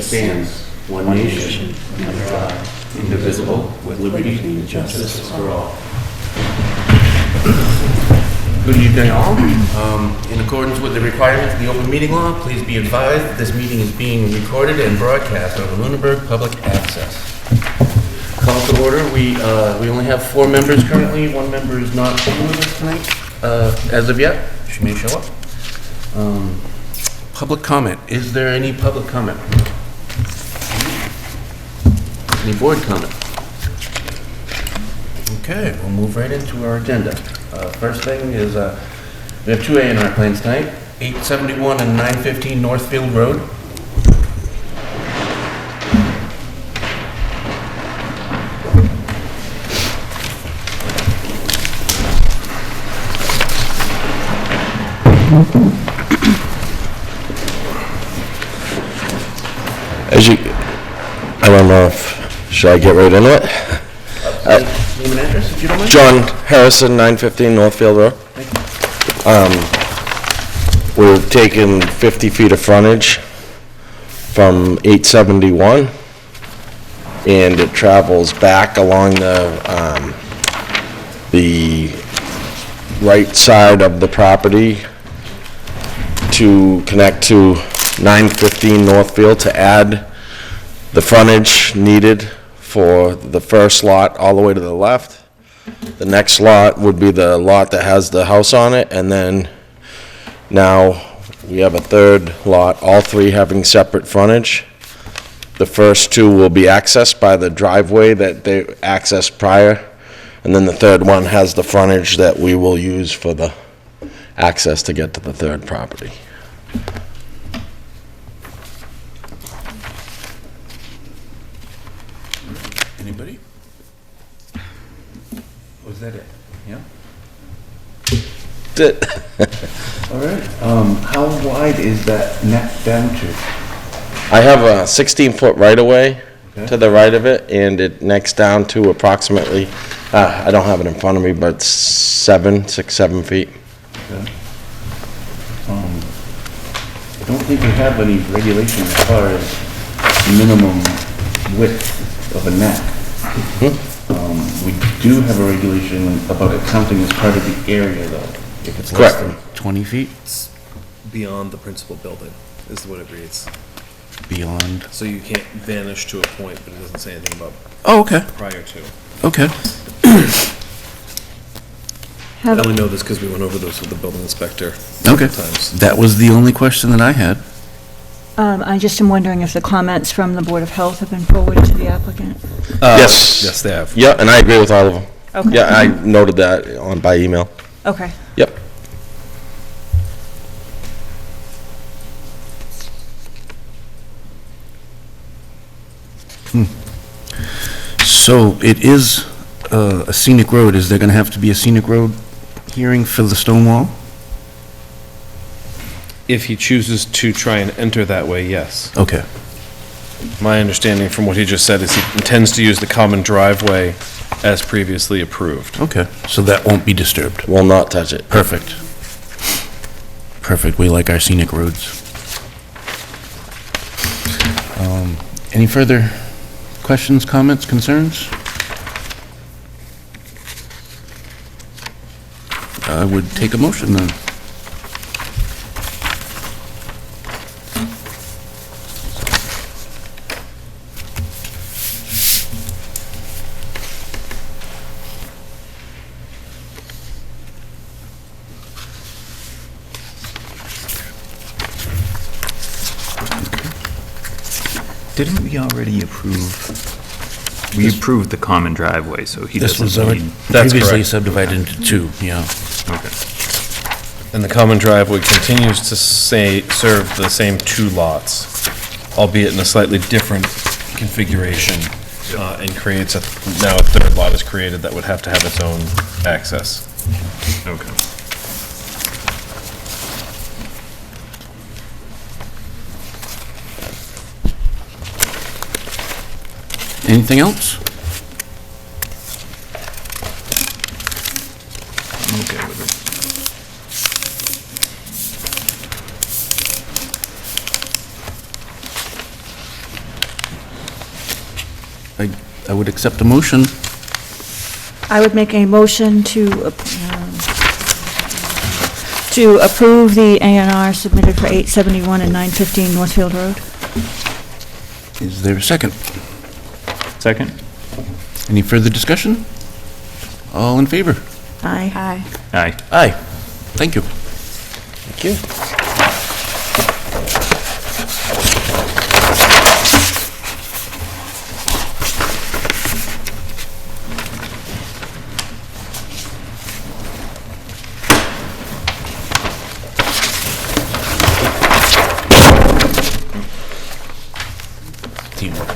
stands, one nation, under God, indivisible, with liberty and justice for all. Good evening, all. In accordance with the requirements of the open meeting law, please be advised that this meeting is being recorded and broadcast over Lunenburg Public Access. Call to order. We only have 4 members currently. 1 member is not here with us tonight, as of yet. She may show up. Public comment. Is there any public comment? Any board comment? Okay, we'll move right into our agenda. First thing is, we have 2 A&R plans tonight, 871 and 915 Northfield Road. I don't know if, should I get right into it? Name and address, if you don't mind? John Harrison, 915 Northfield Road. We're taking 50 feet of frontage from 871, and it travels back along the right side of the property to connect to 915 Northfield to add the frontage needed for the first lot all the way to the left. The next lot would be the lot that has the house on it, and then now we have a third lot, all 3 having separate frontage. The first 2 will be accessed by the driveway that they accessed prior, and then the third one has the frontage that we will use for the access to get to the third property. Anybody? Was that it? Yeah? That's it. All right. How wide is that neck down to? I have a 16-foot right-of-way Okay. to the right of it, and it necks down to approximately, I don't have it in front of me, but 7 feet. Okay. I don't think we have any regulation as far as minimum width of a neck. We do have a regulation about it counting as part of the area, though. If it's less than 20 feet? Beyond the principal building, is what it reads. Beyond. So you can't vanish to a point, but it doesn't say anything about Oh, okay. prior to. Okay. I only know this because we went over this with the building inspector Okay. several times. That was the only question that I had. I just am wondering if the comments from the Board of Health have been forwarded to the applicant? Yes. Yes, they have. Yeah, and I agree with all of them. Okay. Yeah, I noted that by email. Okay. Yep. So it is a scenic road. Is there going to have to be a scenic road hearing for the stone wall? If he chooses to try and enter that way, yes. Okay. My understanding from what he just said is he intends to use the common driveway as previously approved. Okay. So that won't be disturbed. Will not touch it. Perfect. Perfect. We like our scenic roads. Any further questions, comments, concerns? I would take a motion then. Didn't we already approve? We approved the common driveway, so he This doesn't was already need... That's previously correct. subdivided into 2, yeah. Okay. And the common driveway continues to serve the same 2 lots, albeit in a slightly different configuration, and creates now a third lot is created that would have to have its own access. Okay. Anything else? I'm okay with it. I would accept a motion. I would make a motion to approve the A and R submitted for 871 and 915 Northfield Road. Is there a second? Second? Any further discussion? All in favor? Aye. Aye. Aye. Thank you. Thank you. Teamwork.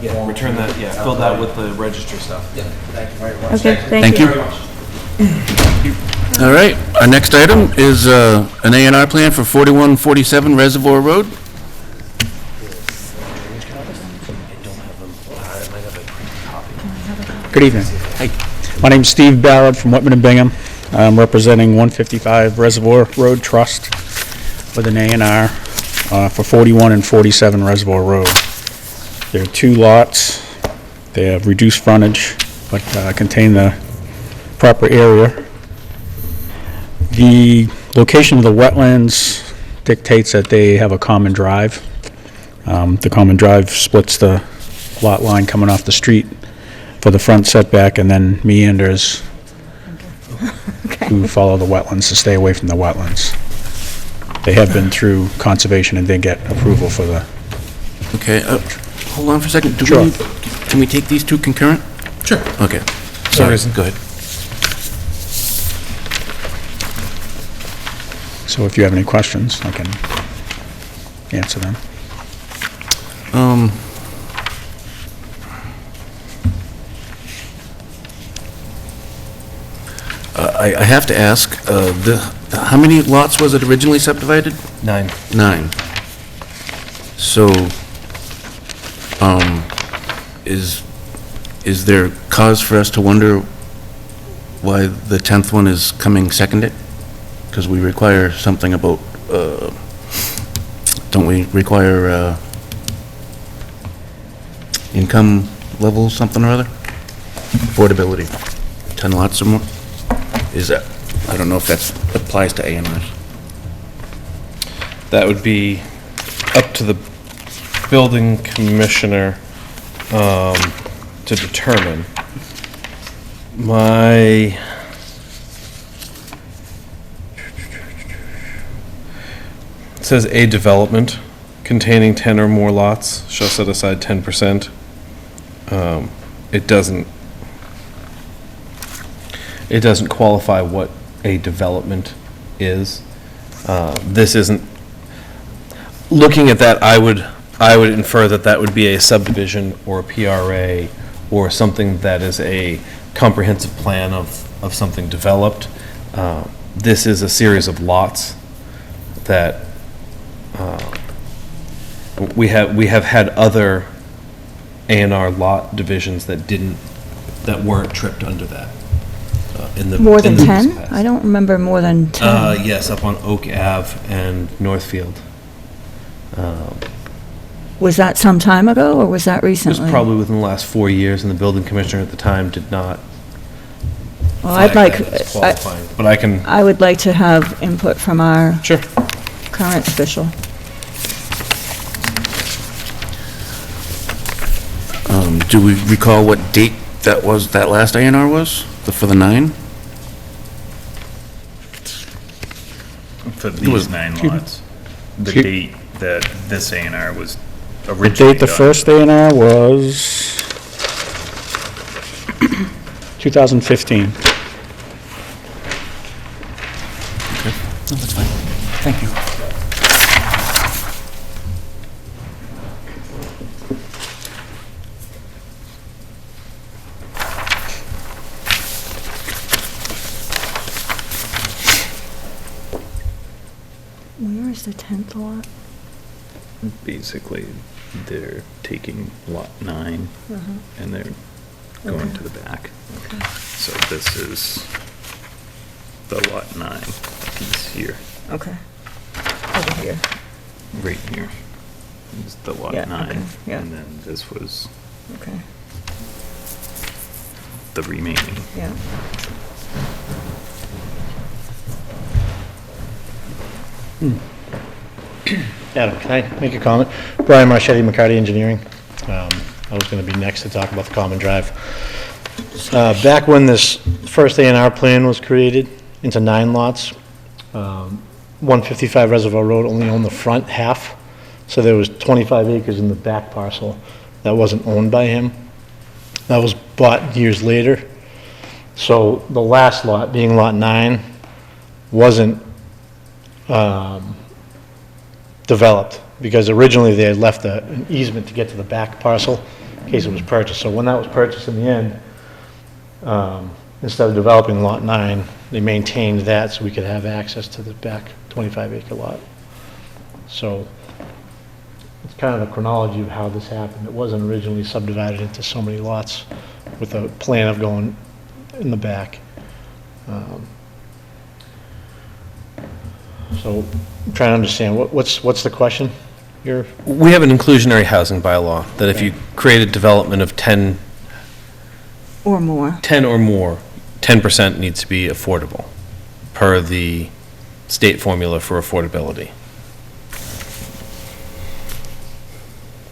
Yeah, return that, fill that with the register stuff. Okay, Thank you. All right, our next item is an A&R plan for 4147 Reservoir Road. Good evening. My name's Steve Ballard from Whitman and Bingham. I'm representing 155 Reservoir Road Trust with an A&R for 41 and 47 Reservoir Road. There are two lots. They have reduced frontage, but contain the proper area. The location of the wetlands dictates that they have a common drive. The common drive splits the lot line coming off the street for the front setback and then meanders to follow the wetlands, to stay away from the wetlands. They have been through conservation and did get approval for the... Okay, hold on for a second. Sure. Can we take these two concurrent? Sure. Okay. Sorry. Go ahead. So if you have any questions, I can answer them. I have to ask, how many lots was it originally subdivided? 9. 9. So, is there cause for us to wonder why the 10th one is coming seconded? Because we require something about, don't we require, income level, something or other? Affordability, 10 lots or more? Is that, I don't know if that applies to A&Rs. That would be up to the building commissioner to determine. It says a development containing 10 or more lots shall set aside 10%. It doesn't qualify what a development is. This isn't, looking at that, I would infer that that would be a subdivision or a PRA or something that is a comprehensive plan of something developed. This is a series of lots that we have had other A&R lot divisions that weren't tripped under that. More than in the 10? past. I don't remember more than 10. Yes, up on Oak Ave and Northfield. Was that some time ago, or was that It was recently? probably within the last 4 years, and the building commissioner at the time did not Well, I'd flag like, that as qualifying. But I can, I would like to have input from our sure. current official. Do we recall what date that last A&R was, for the 9? for these 9 lots. The Excuse- date that this A&R was The originally date the done. first A&R was 2015. That's fine. Thank you. Where is the 10th lot? Basically, they're taking lot 9 and they're going Okay. to the back. Okay. So this is the lot 9 piece here, Okay. Over here. right here. Is the lot Yeah, 9. okay, yeah. And then this was Okay, the remaining. yeah. Adam, can I make a comment? Brian Marchetti, McCarty Engineering. I was going to be next to talk about the common drive. Back when this first A&R plan was created into 9 lots, 155 Reservoir Road only owned the front half, so there was 25 acres in the back parcel that wasn't owned by him. That was bought years later. So the last lot, being Lot 9, wasn't developed, because originally they had left an easement to get to the back parcel in case it was purchased. So when that was purchased in the end, instead of developing Lot 9, they maintained that so we could have access to the back 25-acre lot. So it's kind of the chronology of how this happened. It wasn't originally subdivided into so many lots with a plan of going in the back. So I'm trying to understand, what's the question? We have an inclusionary housing bylaw that if you create a development of 10 Or more. or more, 10% needs to be affordable, per the state formula for affordability.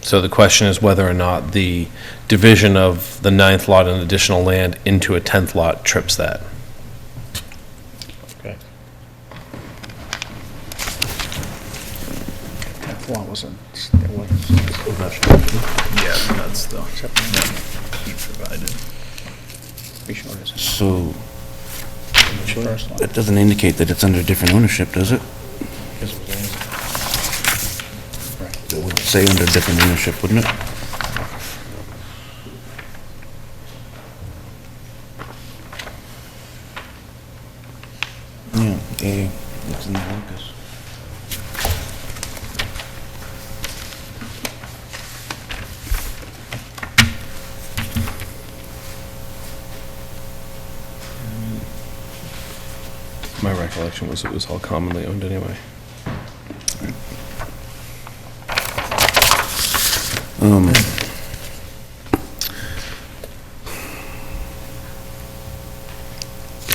So the question is whether or not the division of the 9th lot and additional land into a 10th lot trips that. Okay. That lot wasn't, Yeah, that's the, that he provided. So, that doesn't indicate that it's under different ownership, does it? It would say under different ownership, wouldn't it? Yeah, it's in the locus. My recollection was it was all commonly owned anyway.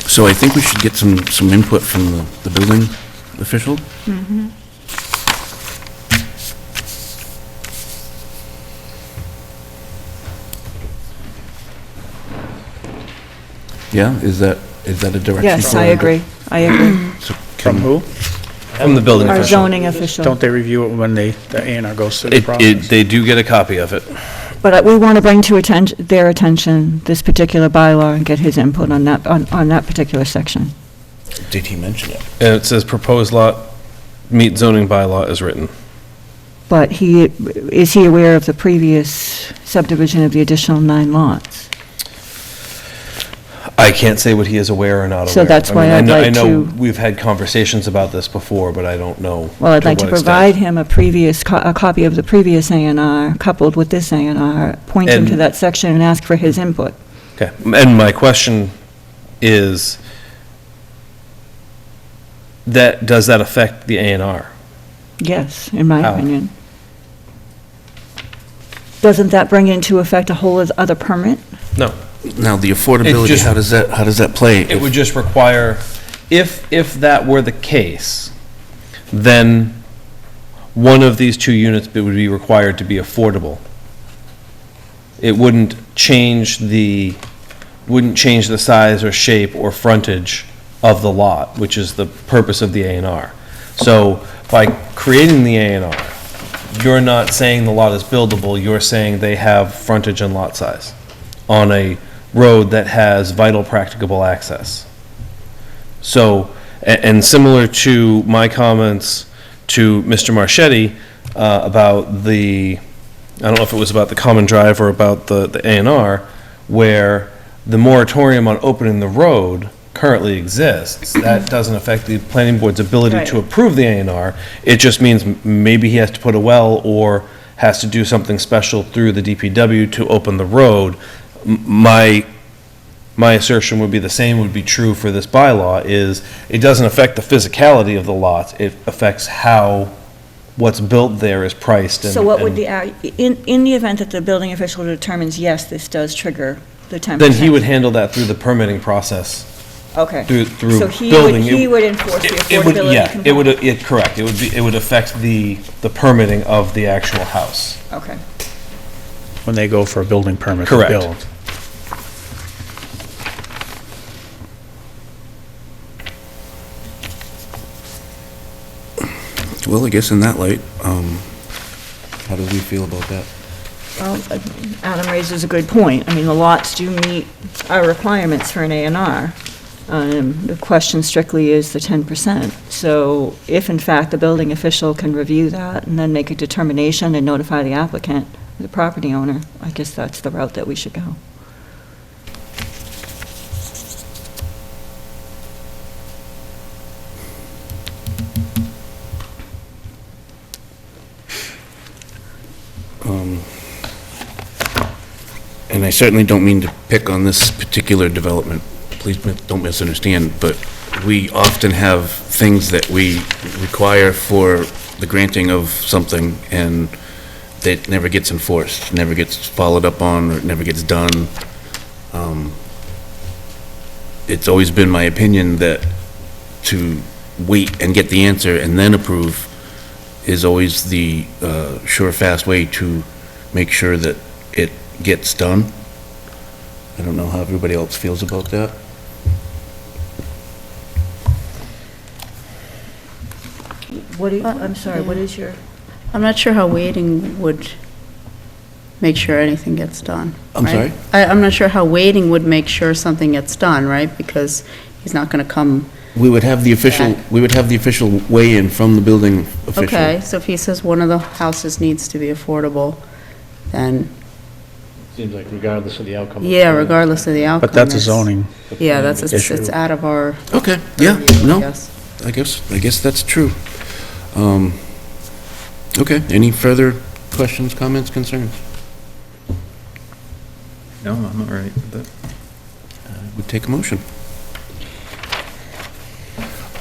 So I think we should get some input from the building official. Yeah, is that a direction? Yes, for- I agree. I agree. So from can- who? From the building Our official. zoning official. Don't they review it when the A&R goes through the process? They do get a copy of it. But we want to bring to their attention this particular bylaw and get his input on that particular section. Did he mention it? And it says proposed lot meet zoning bylaw as written. But is he aware of the previous subdivision of the additional 9 lots? I can't say what he is aware or not aware. So that's why I mean, I'd I like know to- we've had conversations about this before, but I don't know. Well, I'd like to what extent. provide him a copy of the previous A&R coupled with this A&R, point him to And- that section and ask for his input. Okay, and my question is, does that affect the A&R? Yes, in my How? opinion. Doesn't that bring into effect a whole other permit? No. Now, the affordability, just- how does that play? It would just require, if that were the case, then one of these 2 units would be required to be affordable. It wouldn't change the size or shape or frontage of the lot, which is the purpose of the A&R. So by creating the A and R, you're not saying the lot is buildable, you're saying they have frontage and lot size on a road that has vital practicable access. So, and similar to my comments to Mr. Marchetti about the, I don't know if it was about the common drive or about the A&R, where the moratorium on opening the road currently exists. That doesn't affect the planning board's ability to Right. approve the A&R. It just means maybe he has to put a well or has to do something special through the DPW to open the road. My assertion would be the same would be true for this bylaw, is it doesn't affect the physicality of the lot, it affects how what's built there is priced. And So what would and the, in the event that the building official determines, yes, this does trigger the 10%? Then he would handle that through the permitting process, Okay. through So he building. he would enforce the It would, affordability yeah, it would, component? correct, it would affect the permitting of the actual house. Okay. When they go for a building permit to Correct. build. Well, I guess in that light, how do we feel about that? Well, Adam raises a good point. I mean, the lots do meet our requirements for an A and R. The question strictly is the 10%. So if in fact the building official can review that and then make a determination and notify the applicant, the property owner, I guess that's the route that we should go. And I certainly don't mean to pick on this particular development, please don't misunderstand, but we often have things that we require for the granting of something, and it never gets enforced, never gets followed up on, or it never gets done. It's always been my opinion that to wait and get the answer and then approve is always the sure, fast way to make sure that it gets done. I don't know how everybody else feels about that. What do you, I'm sorry, what is your? I'm not sure how waiting would make sure anything gets done. I'm right? sorry? I'm not sure how waiting would make sure something gets done, right? Because he's not going to come, We would have the official weigh-in from the building official. okay, so if he says one of the houses needs to be affordable, then, Seems like regardless of the outcome. yeah, regardless of the outcome. But that's a it's- zoning. Yeah, that's, issue. it's out of our, Okay, yeah, I no, guess. I guess that's true. Okay, any further questions, comments, concerns? No, I'm all right with that. Would take a motion.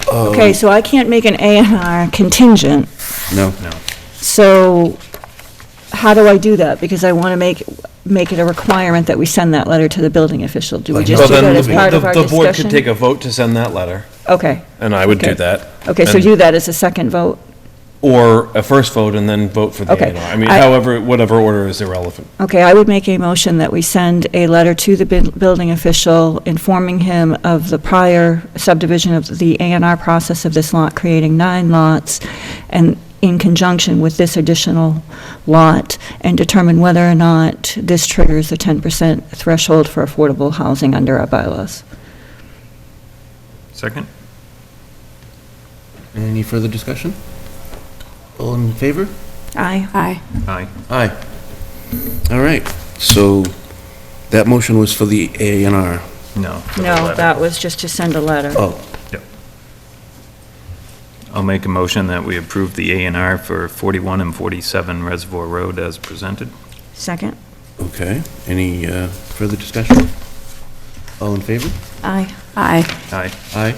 Okay, so I can't make an A and R contingent. No. No. So how do I do that? Because I want to make it a requirement that we send that letter to the building official. Do we just Well, do that then as part of our the board could take discussion? a vote to send that letter, Okay, and I would do Okay. that. okay, so And- do that as a second vote? Or a first vote and then vote for the Okay. A&R. I mean, I- however, whatever order is irrelevant. Okay, I would make a motion that we send a letter to the building official informing him of the prior subdivision of the A and R process of this lot, creating 9 lots, and in conjunction with this additional lot, and determine whether or not this triggers the 10% threshold for affordable housing under our bylaws. Second? Any further discussion? All in favor? Aye. Aye. Aye. Aye. All right, so that motion was for the A and R. No. for the No, letter. that was just to send a letter. Oh, I'll make a motion that we approve the A and R for 41 and 47 Reservoir Road as presented. Second? okay. Any further discussion? All in favor? Aye. Aye. Aye. Aye.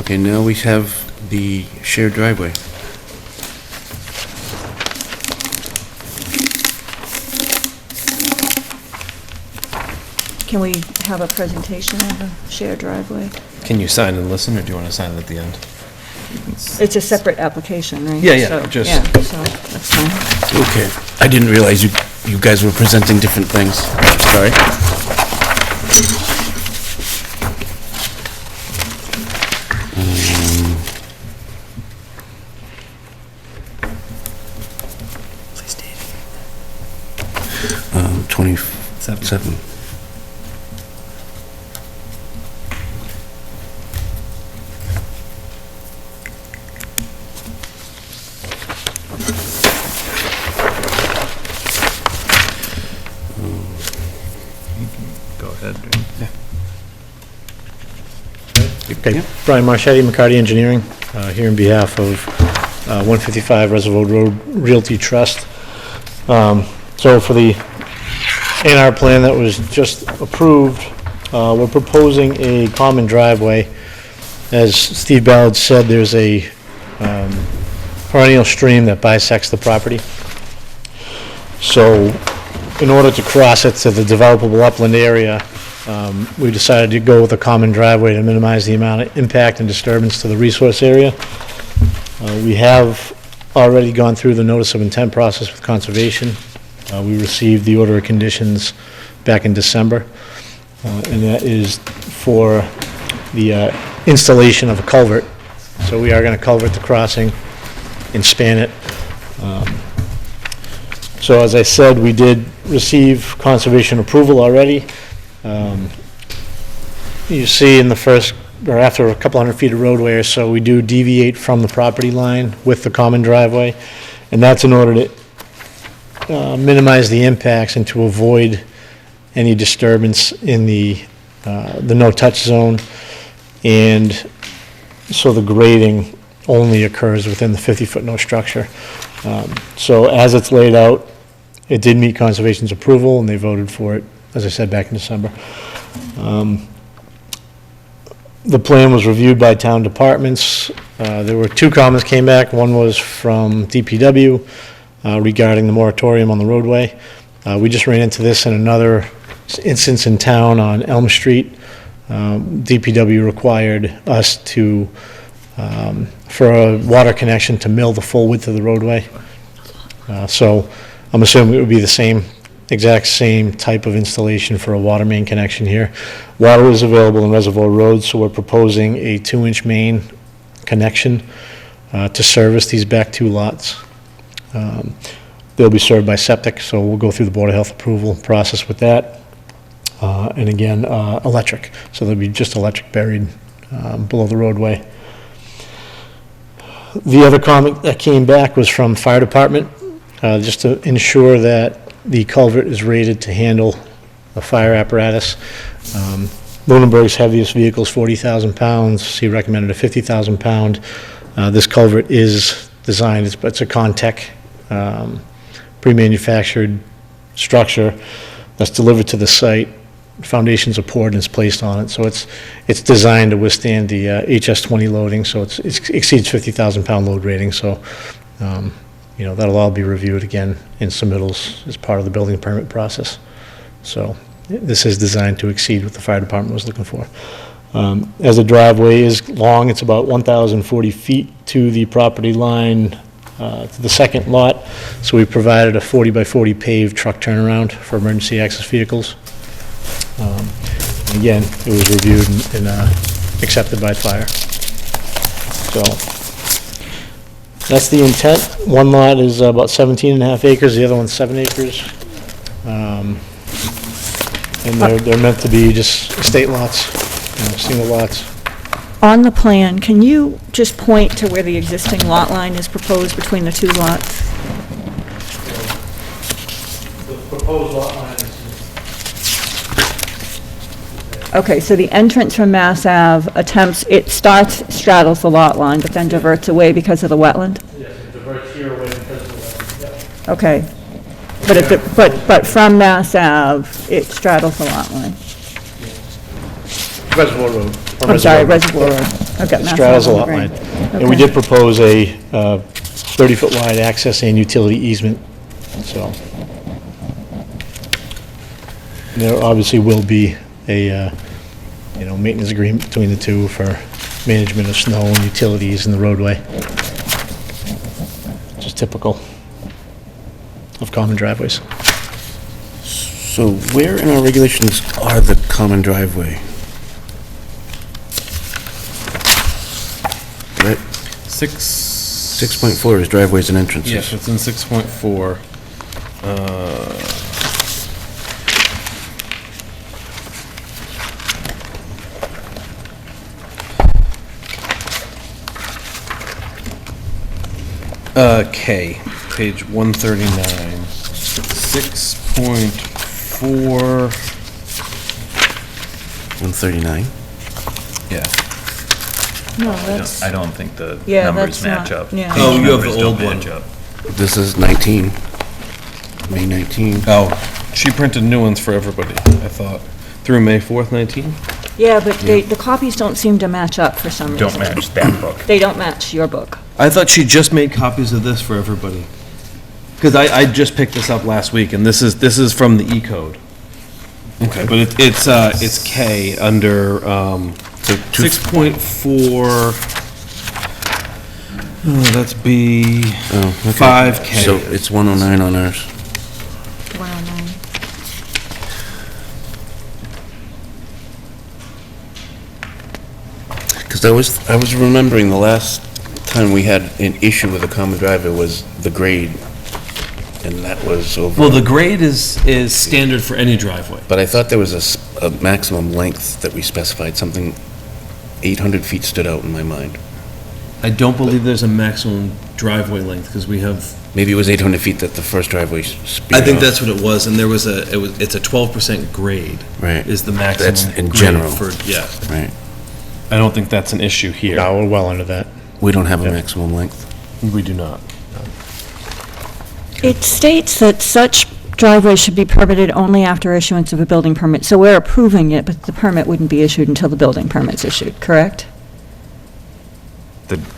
Okay, now we have the shared driveway. Can we have a presentation of the shared driveway? Can you sign and listen, or do you want to sign it at the end? It's a separate application, right? Yeah, yeah, So, just- Yeah, so that's fine. Okay, I didn't realize you guys were presenting different things. Sorry. 6.7. Go ahead. Okay, Brian Marchetti, McCarty Engineering, here in behalf of 155 Reservoir Road Realty Trust. So for the A&R plan that was just approved, we're proposing a common driveway. As Steve Ballard said, there's a perennial stream that bisects the property. So in order to cross it to the developable upland area, we decided to go with a common driveway to minimize the amount of impact and disturbance to the resource area. We have already gone through the notice of intent process with conservation. We received the order of conditions back in December, and that is for the installation of a culvert. So we are going to culvert the crossing and span it. So as I said, we did receive conservation approval already. You see in the first, or after a couple hundred feet of roadway or so, we do deviate from the property line with the common driveway, and that's in order to minimize the impacts and to avoid any disturbance in the no-touch zone, and so the grading only occurs within the 50-foot no structure. So as it's laid out, it did meet conservation's approval, and they voted for it, as I said, back in December. The plan was reviewed by town departments. There were two comments came back. One was from DPW regarding the moratorium on the roadway. We just ran into this in another instance in town on Elm Street. DPW required us to, for a water connection, to mill the full width of the roadway. So I'm assuming it would be the exact same type of installation for a water main connection here. Water is available in Reservoir Road, so we're proposing a 2-inch main connection to service these back two lots. They'll be served by septic, so we'll go through the Board of Health approval process with that. And again, electric, so there'll be just electric buried below the roadway. The other comment that came back was from fire department, just to ensure that the culvert is rated to handle a fire apparatus. Lunenburg's heaviest vehicle is 40,000 pounds. He recommended a 50,000 pound. This culvert is designed, it's a Contech pre-manufactured structure that's delivered to the site. Foundations are poured and it's placed on it. So it's designed to withstand the HS20 loading, so it exceeds 50,000 pound load rating. So that'll all be reviewed again in submittals as part of the building permit process. So this is designed to exceed what the fire department was looking for. As the driveway is long, it's about 1,040 feet to the property line, to the second lot. So we provided a 40 by 40 paved truck turnaround for emergency access vehicles. Again, it was reviewed and accepted by fire. So that's the intent. One lot is about 17.5 acres, the other one's 7 acres. And they're meant to be just estate lots, single lots. On the plan, can you just point to where the existing lot line is proposed between the two lots? The proposed lot line is... Okay, so the entrance from Mass Ave straddles the lot line, but then diverts away because of the wetland? Yes, it diverts here away because of the wetland, yep. Okay. But from Mass Ave, it straddles the lot line? Reservoir Road. I'm sorry, Reservoir Road. I've got Mass Ave Straddles the on the lot brain. line. And we Okay. did propose a 30-foot wide access and utility easement, so. There obviously will be a, maintenance agreement between the two for management of snow and utilities in the roadway. Just typical of common driveways. So where in our regulations are the common driveway? Right, 6.4 is driveways and entrances. Yes, it's in 6.4. K, page 139, 6.4, 139. yeah. No, that's, I don't think the yeah, numbers that's match not, up. yeah. Oh, you have the Numbers don't old one. match up. This is 19. May 19. Oh, she printed new ones for everybody, I thought, through May 4th, 19? Yeah, but the copies don't seem to match up for some reason. Don't match that book. They don't match your book. I thought she just made copies of this for everybody. Because I just picked this up last week, and this is from the E-code. Okay. But it's K under, 6.4, that's B, Oh, okay. 5K. So it's 109 on ours. 109. Because I was remembering the last time we had an issue with a common driveway was the grade, and that was over. Well, the grade is standard for any driveway. But I thought there was a maximum length that we specified, something 800 feet stood out in my mind. I don't believe there's a maximum driveway length, because we have, Maybe it was 800 feet that the first driveway speared I think off. that's what it was, and there was it's a 12% grade. Right. Is the maximum. That's in grade general. For, yeah. Right. I don't think that's an issue here. No, we're well under that. We don't have a Yeah. maximum length. We do not. It states that such driveways should be permitted only after issuance of a building permit. So we're approving it, but the permit wouldn't be issued until the building permit's issued, correct?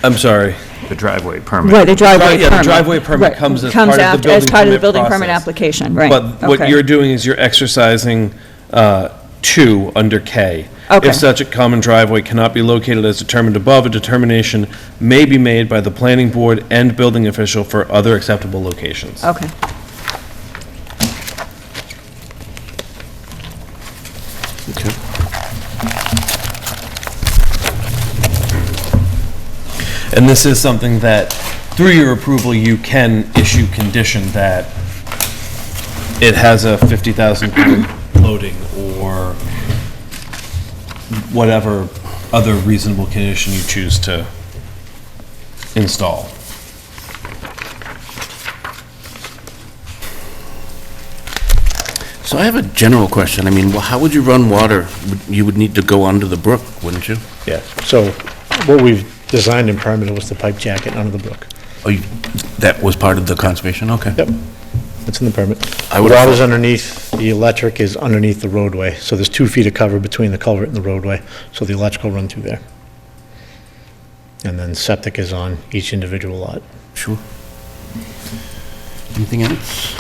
I'm sorry. The driveway permit. Right, a driveway permit. Yeah, the driveway permit Right, comes as part of the after- building As part of the permit building permit process. application, right. But what okay. you're doing is you're exercising 2 under K. Okay. If such a common driveway cannot be located as determined above, a determination may be made by the planning board and building official for other acceptable locations. Okay. Okay. And this is something that, through your approval, you can issue condition that it has a 50,000 pound loading, or whatever other reasonable condition you choose to install. So I have a general question. I mean, well, how would you run water? You would need to go under the brook, wouldn't you? Yeah, so what we've designed and permitted was the pipe jacket under the brook. Oh, that was part of the conservation? Okay. Yep, it's in the permit. I The would have water's thought- underneath, the electric is underneath the roadway, so there's 2 feet of cover between the culvert and the roadway, so the electrical run through there. And then septic is on each individual lot. Sure. Anything else?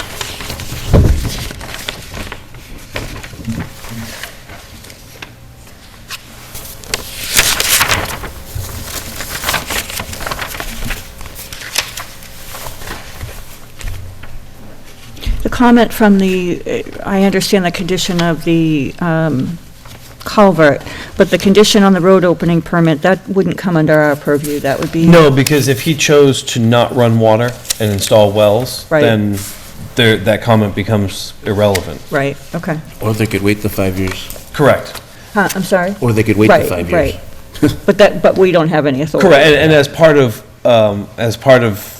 The comment from I understand the condition of the culvert, but the condition on the road opening permit, that wouldn't come under our purview, that would be... No, because if he chose to not run water and install wells, Right. then that comment becomes irrelevant. Right, okay. Or they could wait the 5 years. Correct. I'm sorry? Or they could wait the Right, 5 years. Right. But we don't have any authority. Correct, and as part of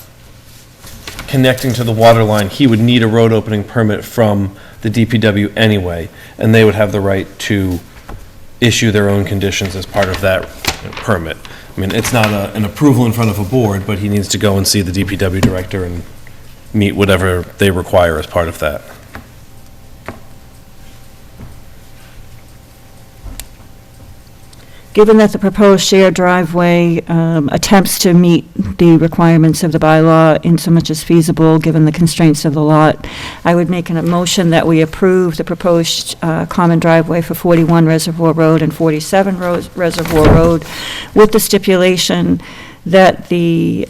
connecting to the water line, he would need a road opening permit from the DPW anyway, and they would have the right to issue their own conditions as part of that permit. I mean, it's not an approval in front of a board, but he needs to go and see the DPW director and meet whatever they require as part of that. Given that the proposed shared driveway attempts to meet the requirements of the bylaw in so much as feasible, given the constraints of the lot, I would make a motion that we approve the proposed common driveway for 41 Reservoir Road and 47 Reservoir Road, with the stipulation that the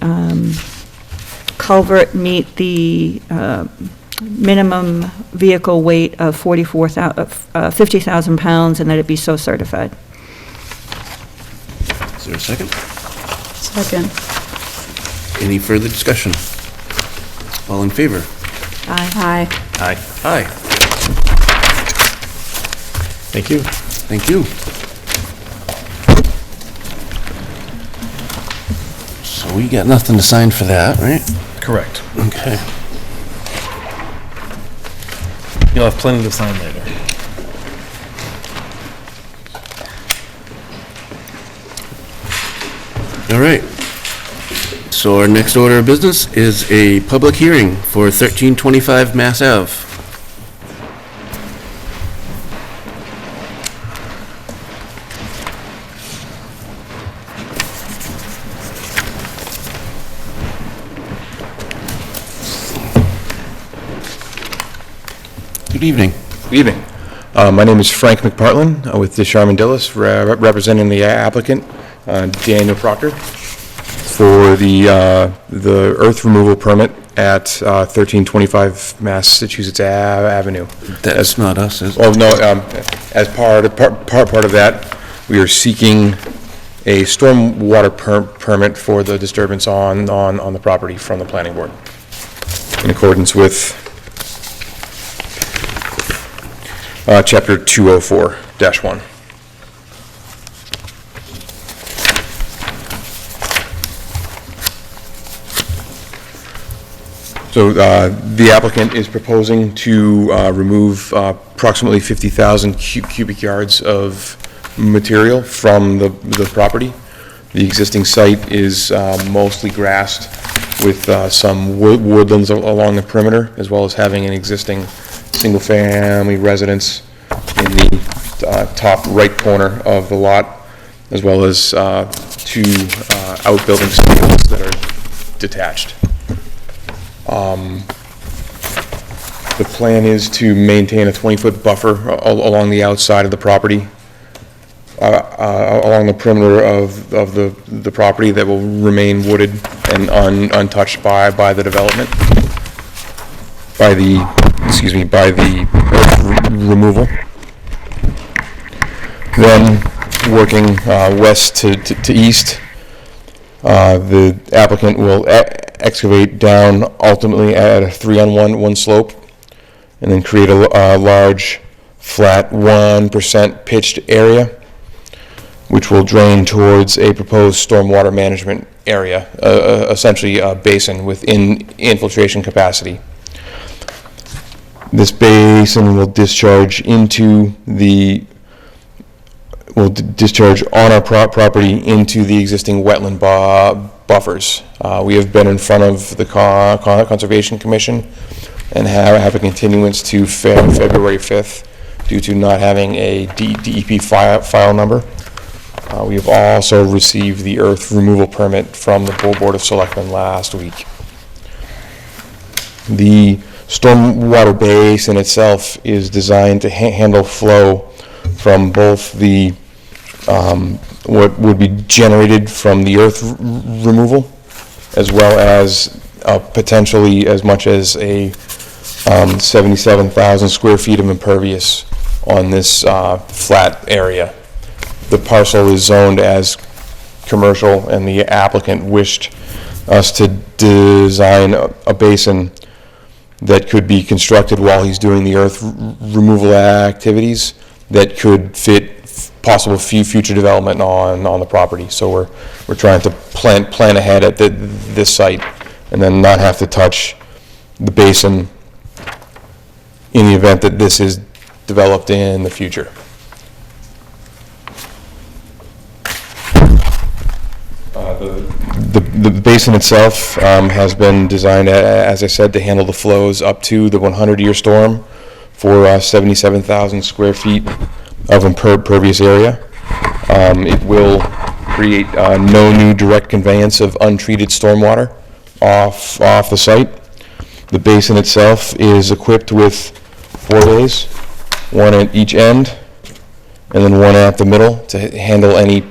culvert meet the minimum vehicle weight of 50,000 pounds, and that it be so certified. Is there a second? Second. Any further discussion? All in favor? Aye. Aye. Aye. Thank you. Thank you. So So we got nothing to sign for that, right? Correct. Okay. You'll have plenty to sign later. All right. So our next order of business is a public hearing for 1325 Mass Ave. Good evening. Good evening. My name is Frank McPartlin with Desharmondillis, representing the applicant, Daniel Proctor, for the earth removal permit at 1325 Massachusetts Avenue. That's not us, is it? Oh, no, as part of that, we are seeking a stormwater permit for the disturbance on the property from the planning board, in accordance with Chapter 204-1. So the applicant is proposing to remove approximately 50,000 cubic yards of material from the property. The existing site is mostly grassed with some woodlands along the perimeter, as well as having an existing single-family residence in the top right corner of the lot, as well as two outbuilding spaces that are detached. The plan is to maintain a 20-foot buffer along the outside of the property, along the perimeter of the property that will remain wooded and untouched by the development, by the earth removal. Then, working west to east, the applicant will excavate down ultimately at a 3-on-1 slope, and then create a large, flat 1% pitched area, which will drain towards a proposed stormwater management area, essentially a basin with infiltration capacity. This basin will discharge discharge on our property into the existing wetland buffers. We have been in front of the Conservation Commission and have a continuance to February 5th due to not having a DEP file number. We have also received the earth removal permit from the Board of Selectmen last week. The stormwater basin itself is designed to handle flow from both the what would be generated from the earth removal, as well as potentially as much as a 77,000 square feet of impervious on this flat area. The parcel is zoned as commercial, and the applicant wished us to design a basin that could be constructed while he's doing the earth removal activities that could fit possible future development on the property. So we're trying to plan ahead at this site, and then not have to touch the basin in the event that this is developed in the future. The basin itself has been designed, as I said, to handle the flows up to the 100-year storm for 77,000 square feet of impervious area. It will create no new direct conveyance of untreated stormwater off the site. The basin itself is equipped with 4 bays, one at each end, and then one at the middle to handle any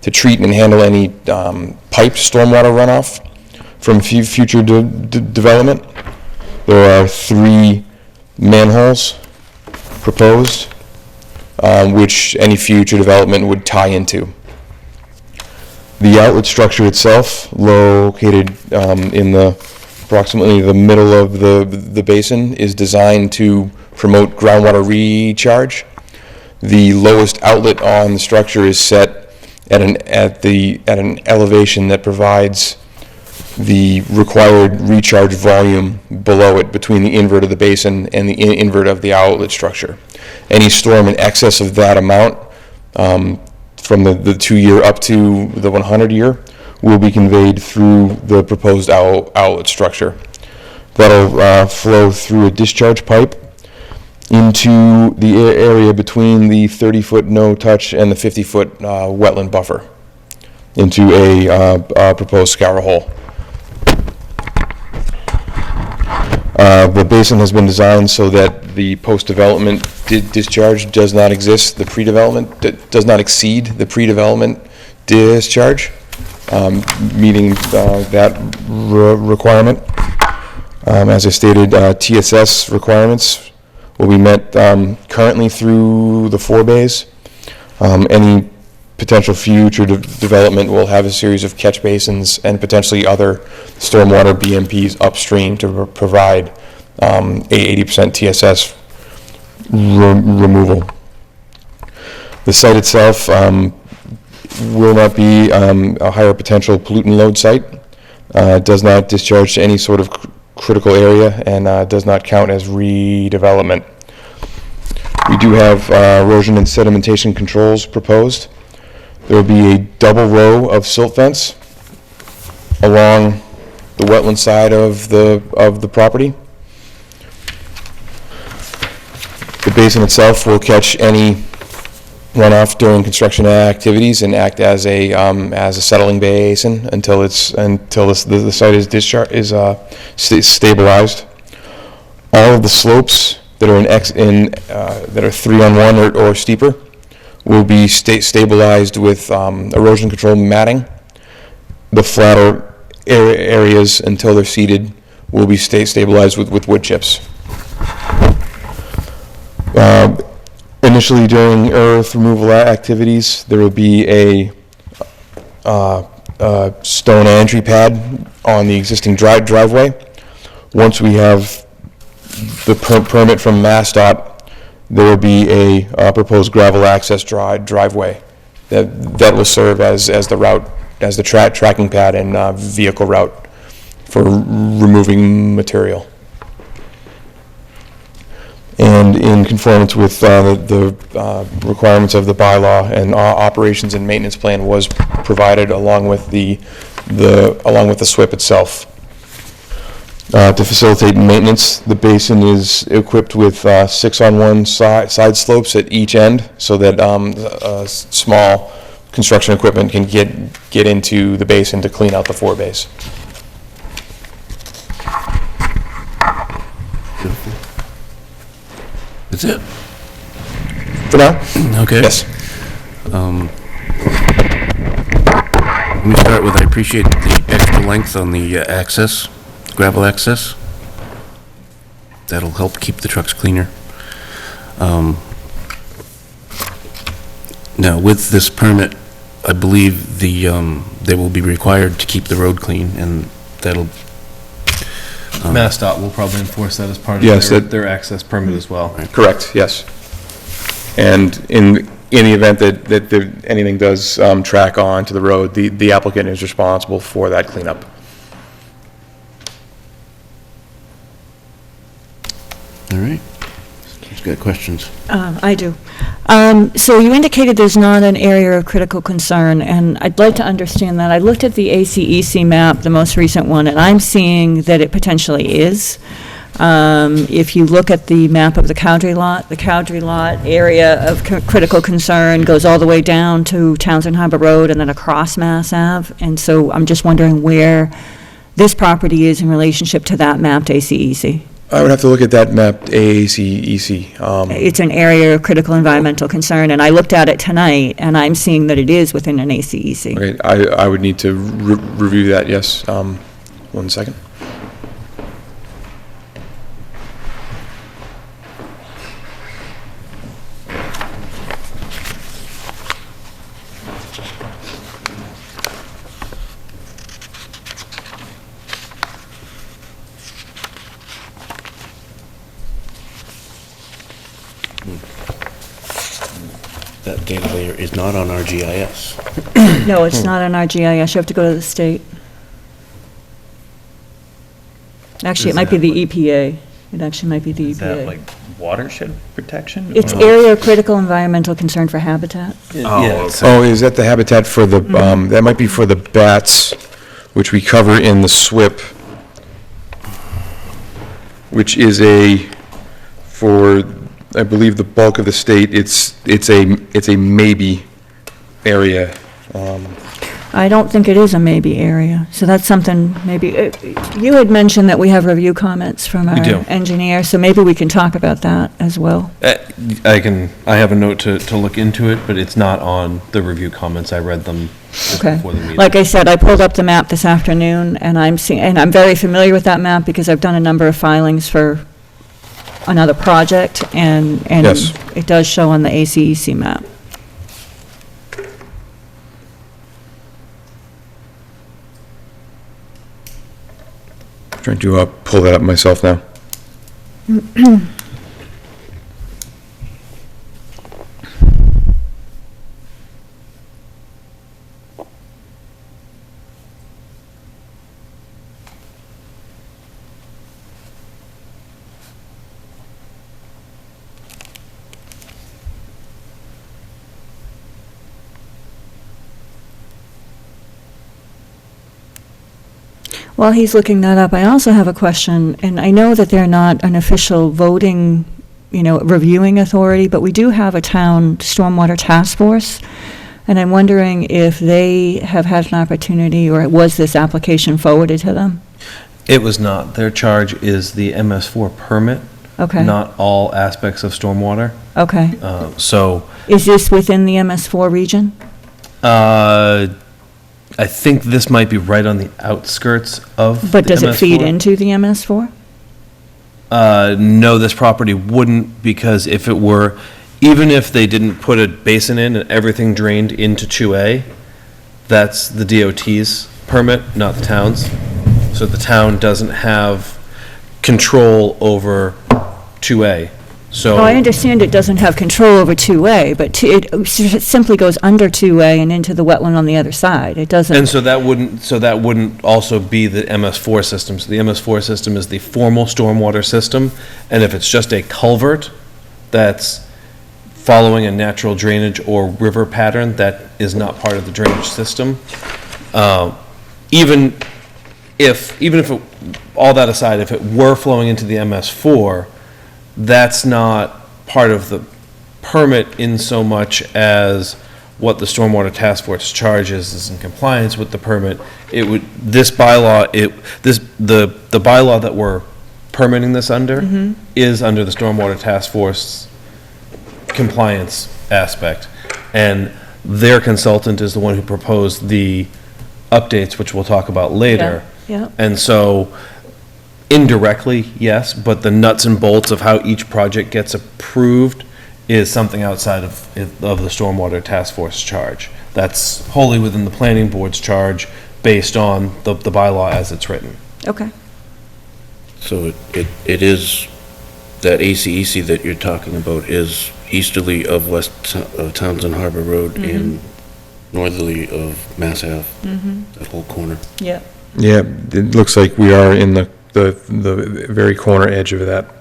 to treat and handle any piped stormwater runoff from future development. There are 3 manholes proposed, which any future development would tie into. The outlet structure itself, located in approximately the middle of the basin, is designed to promote groundwater recharge. The lowest outlet on the structure is set at an elevation that provides the required recharge volume below it between the invert of the basin and the invert of the outlet structure. Any storm in excess of that amount, from the 2-year up to the 100-year, will be conveyed through the proposed outlet structure. That'll flow through a discharge pipe into the area between the 30-foot no-touch and the 50-foot wetland buffer into a proposed scour hole. The basin has been designed so that the post-development discharge does not exist. The pre-development does not exceed the pre-development discharge, meeting that requirement. As I stated, TSS requirements will be met currently through the 4 bays. Any potential future development will have a series of catch basins and potentially other stormwater BMPs upstream to provide a 80% TSS removal. The site itself will not be a higher potential pollutant load site. Does not discharge to any sort of critical area and does not count as redevelopment. We do have erosion and sedimentation controls proposed. There will be a double row of silt fence along the wetland side of the property. The basin itself will catch any runoff during construction activities and act as a settling basin until the site is stabilized. All of the slopes that are that are 3-on-1 or steeper will be stabilized with erosion control matting. The flatter areas until they're seeded will be stabilized with wood chips. Initially, during earth removal activities, there will be a stone entry pad on the existing driveway. Once we have the permit from MassDOT, there will be a proposed gravel access driveway that will serve as the route, as the tracking pad and vehicle route for removing material. And in conformance with the requirements of the bylaw, and operations and maintenance plan was provided along with the SWIP itself. To facilitate maintenance, the basin is equipped with 6-on-1 side slopes at each end, so that small construction equipment can get into the basin to clean out the 4 bays. That's it? For now? Okay. Yes. Let me start with, I appreciate the extra length on the access, gravel access. That'll help keep the trucks cleaner. Now, with this permit, I believe they will be required to keep the road clean, and that'll... MassDOT will probably enforce that as part Yes, of their access permit as well. Correct, yes. And in the event that anything does track on to the road, the applicant is responsible for that cleanup. All right. Who's got questions? I do. So you indicated there's not an area of critical concern, and I'd like to understand that. I looked at the ACEC map, the most recent one, and I'm seeing that it potentially is. If you look at the map of the Cowdrey lot area of critical concern goes all the way down to Townsend Harbor Road and then across Mass Ave. And so I'm just wondering where this property is in relationship to that mapped ACEC. I would have to look at that map, ACEC. It's an area of critical environmental concern, and I looked at it tonight, and I'm seeing that it is within an ACEC. Okay, I would need to review that, yes. 1 second. that data layer is not on our GIS. No, it's not on our GIS. You have to go to the state. Actually, it might be the EPA. It actually might be the Is that EPA. like watershed protection? It's or- area of critical environmental concern for habitat. Yeah, Oh, is that the habitat for the, that might be for the bats, which we cover in the SWIP, which is for, I believe, the bulk of the state, it's a maybe area. I don't think it is a maybe area, so that's something maybe, you had mentioned that we have review comments from our do. engineer, so maybe we can talk about that as well. I have a note to look into it, but it's not on the review comments. I read them just Okay. before the meeting. Like I said, I pulled up the map this afternoon, and I'm very familiar with that map because I've done a number of filings for another project, and Yes. it does show on the ACEC map. Trying to pull that up myself now. While he's looking that up, I also have a question, and I know that they're not an official voting, reviewing authority, but we do have a town stormwater task force, and I'm wondering if they have had an opportunity, or was this application forwarded to them? It was not. Their charge is the MS4 permit, Okay, not all aspects of stormwater. okay. So, Is this within the MS4 region? I think this might be right on the outskirts of the But does it feed MS4. into the MS4? No, this property wouldn't, because if it were, even if they didn't put a basin in and everything drained into 2A, that's the DOT's permit, not the town's. So the town doesn't have control over 2A. So. Oh, I understand it doesn't have control over 2A, but it simply goes under 2A and into the wetland on the other side. It doesn't. And so that wouldn't also be the MS4 system. So the MS4 system is the formal stormwater system, and if it's just a culvert that's following a natural drainage or river pattern, that is not part of the drainage system. Even if it, all that aside, if it were flowing into the MS4, that's not part of the permit in so much as what the Stormwater Task Force charges is in compliance with the permit. It would, this bylaw, the bylaw that we're permitting this under is under the Stormwater Task Force compliance aspect. And their consultant is the one who proposed the updates, which we'll talk about later. Yeah. And so indirectly, yes, but the nuts and bolts of how each project gets approved is something outside of the Stormwater Task Force charge. That's wholly within the planning board's charge based on the bylaw as it's written. Okay. So it is, that ACEC that you're talking about is easterly of West Townsend Harbor Road and northerly of Mass Ave, that whole corner. Yeah. Yeah, it looks like we are in the very corner edge of that.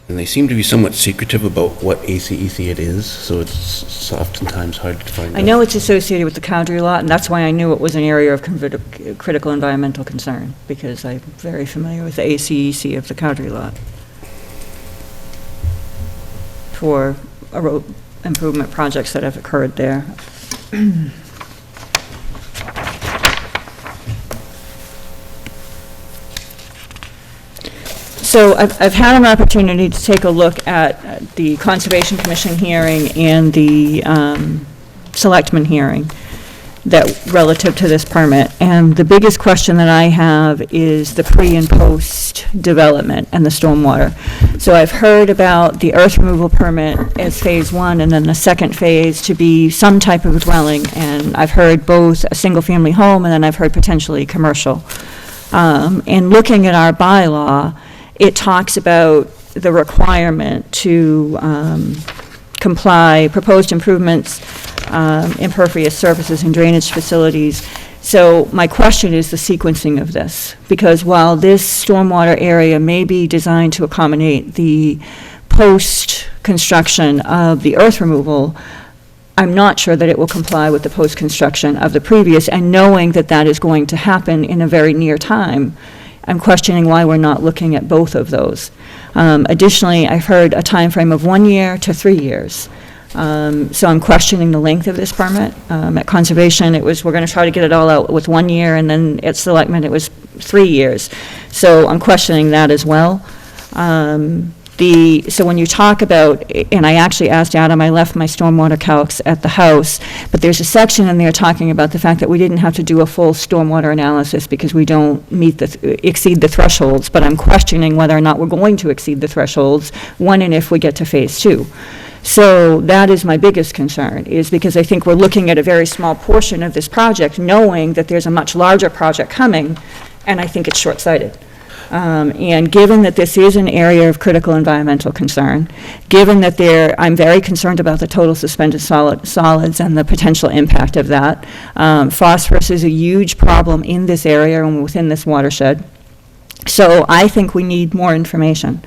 And they seem to be somewhat secretive about what ACEC it is, so it's oftentimes hard to find out. I know it's associated with the Cowdery lot, and that's why I knew it was an area of critical environmental concern, because I'm very familiar with the ACEC of the Cowdery lot for road improvement projects that have occurred there. So I've had an opportunity to take a look at the Conservation Commission hearing and the Selectmen hearing that, relative to this permit. And the biggest question that I have is the pre and post development and the stormwater. So I've heard about the earth removal permit as phase one, and then the second phase to be some type of dwelling. And I've heard both a single-family home, and then I've heard potentially commercial. And looking at our bylaw, it talks about the requirement to comply, proposed improvements, impervious surfaces and drainage facilities. So my question is the sequencing of this, because while this stormwater area may be designed to accommodate the post-construction of the earth removal, I'm not sure that it will comply with the post-construction of the previous, and knowing that that is going to happen in a very near time, I'm questioning why we're not looking at both of those. Additionally, I've heard a time frame of 1 year to 3 years. So I'm questioning the length of this permit. At Conservation, it was, we're going to try to get it all out with 1 year, and then at Selectmen, it was 3 years. So I'm questioning that as well. So when you talk about, and I actually asked Adam, I left my stormwater calcs at the house, but there's a section in there talking about the fact that we didn't have to do a full stormwater analysis because we don't exceed the thresholds, but I'm questioning whether or not we're going to exceed the thresholds when and if we get to phase 2. So that is my biggest concern, is because I think we're looking at a very small portion of this project, knowing that there's a much larger project coming, and I think it's short-sighted. And given that this is an area of critical environmental concern, given that I'm very concerned about the total suspended solids and the potential impact of that. Phosphorus is a huge problem in this area and within this watershed. So I think we need more information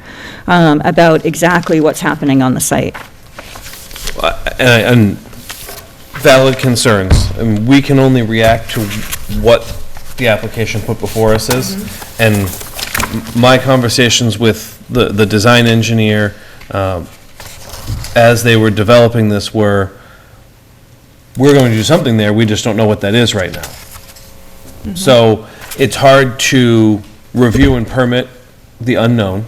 about exactly what's happening on the site. And valid concerns, and we can only react to what the application put before us is. And my conversations with the design engineer as they were developing this were, we're going to do something there, we just don't know what that is right now. So it's hard to review and permit the unknown.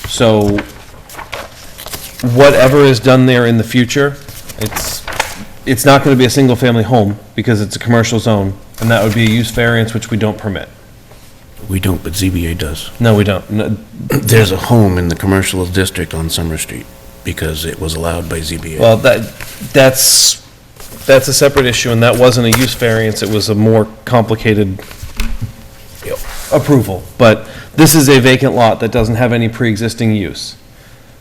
So whatever is done there in the future, it's not going to be a single-family home because it's a commercial zone, and that would be a use variance, which we don't permit. We don't, but ZBA does. No, we don't. No. There's a home in the commercial district on Summer Street because it was allowed by ZBA. Well, that's a separate issue, and that wasn't a use variance, it was a more complicated approval. But this is a vacant lot that doesn't have any pre-existing use.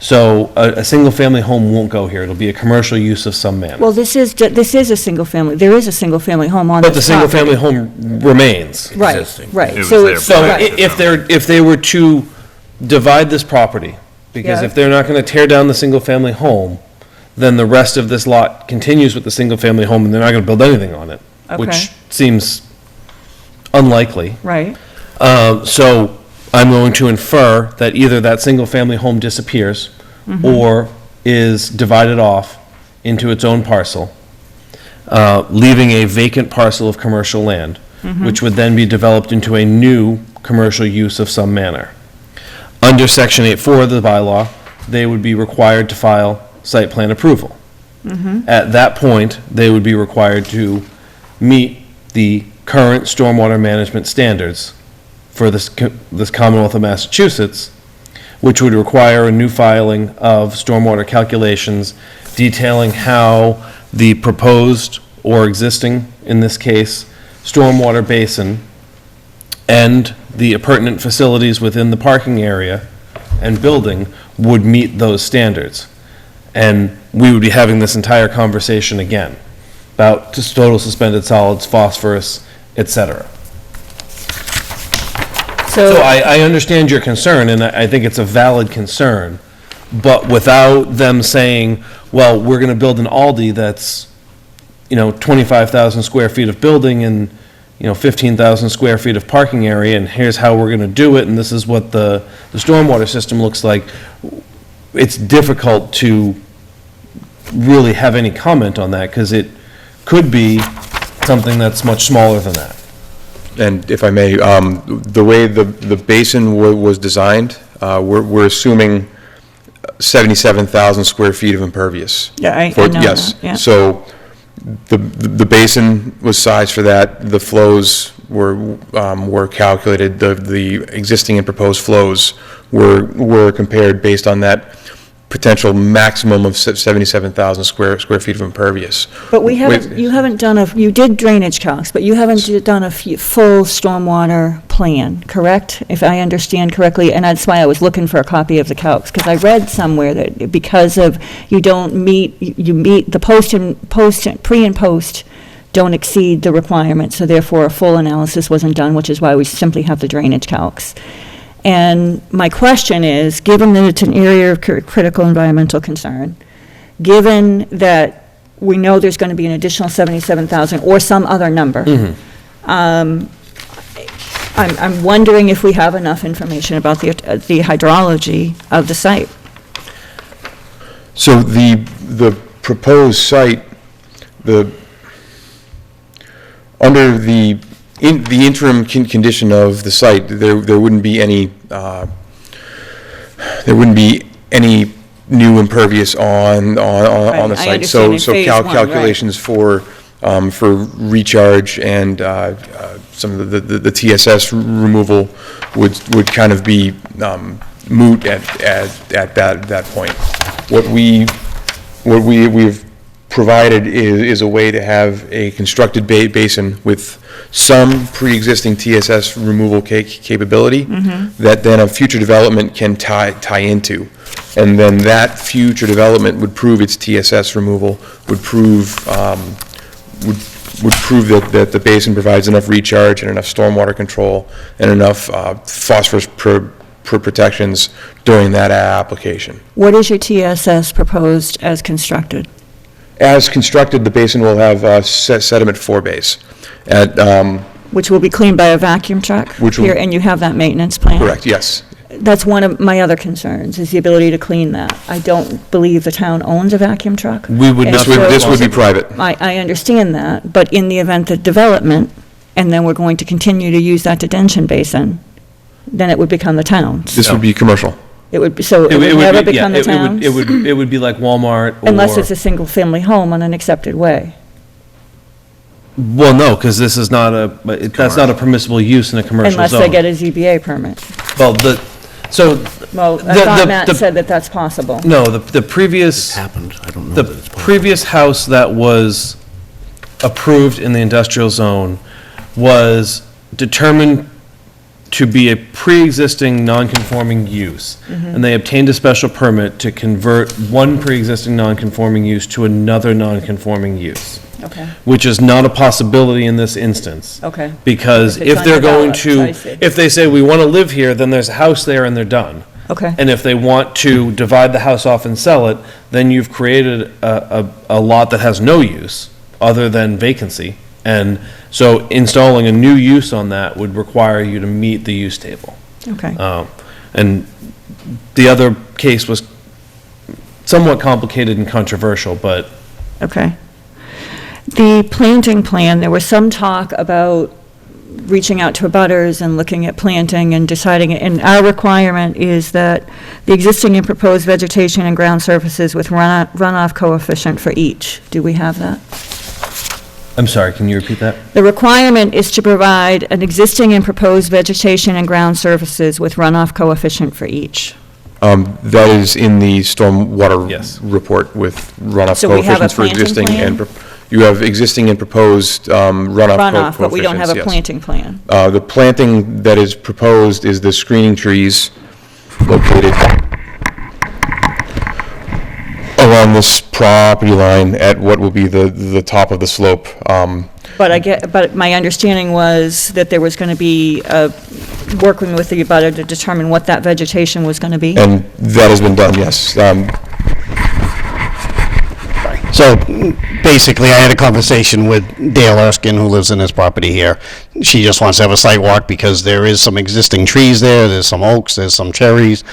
So a single-family home won't go here, it'll be a commercial use of some manner. Well, this is a single-family, there is a single-family home on this But the property. single-family home remains. Right, existing. right. It was So there it's, So right. if they were to divide this property, because Yeah. if they're not gonna tear down the single-family home, then the rest of this lot continues with the single-family home, and they're not gonna build anything on it, Okay. which seems unlikely. Right, So I'm going to infer that either that single-family home disappears or is divided off into its own parcel, leaving a vacant parcel of commercial land, which would then be developed into a new commercial use of some manner. Under Section 8.4 of the bylaw, they would be required to file site plan approval. At that point, they would be required to meet the current stormwater management standards for this Commonwealth of Massachusetts, which would require a new filing of stormwater calculations detailing how the proposed or existing, in this case, stormwater basin and the appurtenant facilities within the parking area and building would meet those standards. And we would be having this entire conversation again about total suspended solids, phosphorus, et cetera. So I understand your concern, and I think it's a valid concern, but without them saying, well, we're gonna build an Aldi that's, 25,000 square feet of building and, 15,000 square feet of parking area, and here's how we're gonna do it, and this is what the stormwater system looks like, it's difficult to really have any comment on that, because it could be something that's much smaller than that. And if I may, the way the basin was designed, we're assuming 77,000 square feet of impervious. Yeah, I know Yes, that, yeah. so the basin was sized for that, the flows were calculated, the existing and proposed flows were compared based on that potential maximum of 77,000 square feet of impervious. But you haven't done you did drainage calcs, but you haven't done a full stormwater plan, correct? If I understand correctly, and that's why I was looking for a copy of the calcs, because I read somewhere that because of, you meet the pre and post don't exceed the requirements, so therefore a full analysis wasn't done, which is why we simply have the drainage calcs. And my question is, given that it's an area of critical environmental concern, given that we know there's going to be an additional 77,000 or some other number, I'm wondering if we have enough information about the hydrology of the site. So the proposed site, under the interim condition of the site, there wouldn't be any new impervious on the I site. So understand in phase one, right. calculations for recharge and some of the TSS removal would kind of be moot at that point. What we've provided is a way to have a constructed basin with some pre-existing TSS removal capability that then a future development can tie into. And then that future development would prove its TSS removal, would prove that the basin provides enough recharge and enough stormwater control and enough phosphorus protections during that application. What is your TSS proposed as constructed? As constructed, the basin will have sediment forebase at, Which will be cleaned by a vacuum truck? Which will- Here, and you have that maintenance plan? correct, yes. That's one of my other concerns, is the ability to clean that. I don't believe the town owns a vacuum truck. We would And not. This would be private. I understand that, but in the event that development, and then we're going to continue to use that detention basin, then it would become the town's. This would be commercial. It would never become the town's? It would be like Walmart or. Unless it's a single-family home on an accepted way. Well, no, because this is not that's not a permissible use in a commercial Unless zone. they get a ZBA permit. Well, Well, I thought Matt said that that's possible. No, the previous. Happened, I don't know. The that it's possible. previous house that was approved in the industrial zone was determined to be a pre-existing non-conforming use. And they obtained a special permit to convert one pre-existing non-conforming use to another non-conforming use, Okay, which is not a possibility in this instance. okay. Because If it's if they're going undeveloped, to, I see. if they say, we want to live here, then there's a house there and they're done. Okay, And if they want to divide the house off and sell it, then you've created a lot that has no use other than vacancy. And so installing a new use on that would require you to meet the use table. okay. And the other case was somewhat complicated and controversial, but Okay. The planting plan, there was some talk about reaching out to abutters and looking at planting and deciding, and our requirement is that the existing and proposed vegetation and ground surfaces with runoff coefficient for each. Do we have that? I'm sorry, can you repeat that? The requirement is to provide an existing and proposed vegetation and ground surfaces with runoff coefficient for each. That is in the stormwater Yes. report with runoff So we have a coefficients for planting existing plan? and, you have existing and proposed runoff Runoff, but we don't have a coefficients, planting yes. plan. The planting that is proposed is the screening trees located along this property line at what will be the top of the slope. But my understanding was that there was going to be working with the abutter to determine what that vegetation was going to be. And that has been done, yes. So basically, I had a conversation with Dale Erskine, who lives in this property here. She just wants to have a site walk because there is some existing trees there, there's some oaks, there's some cherries,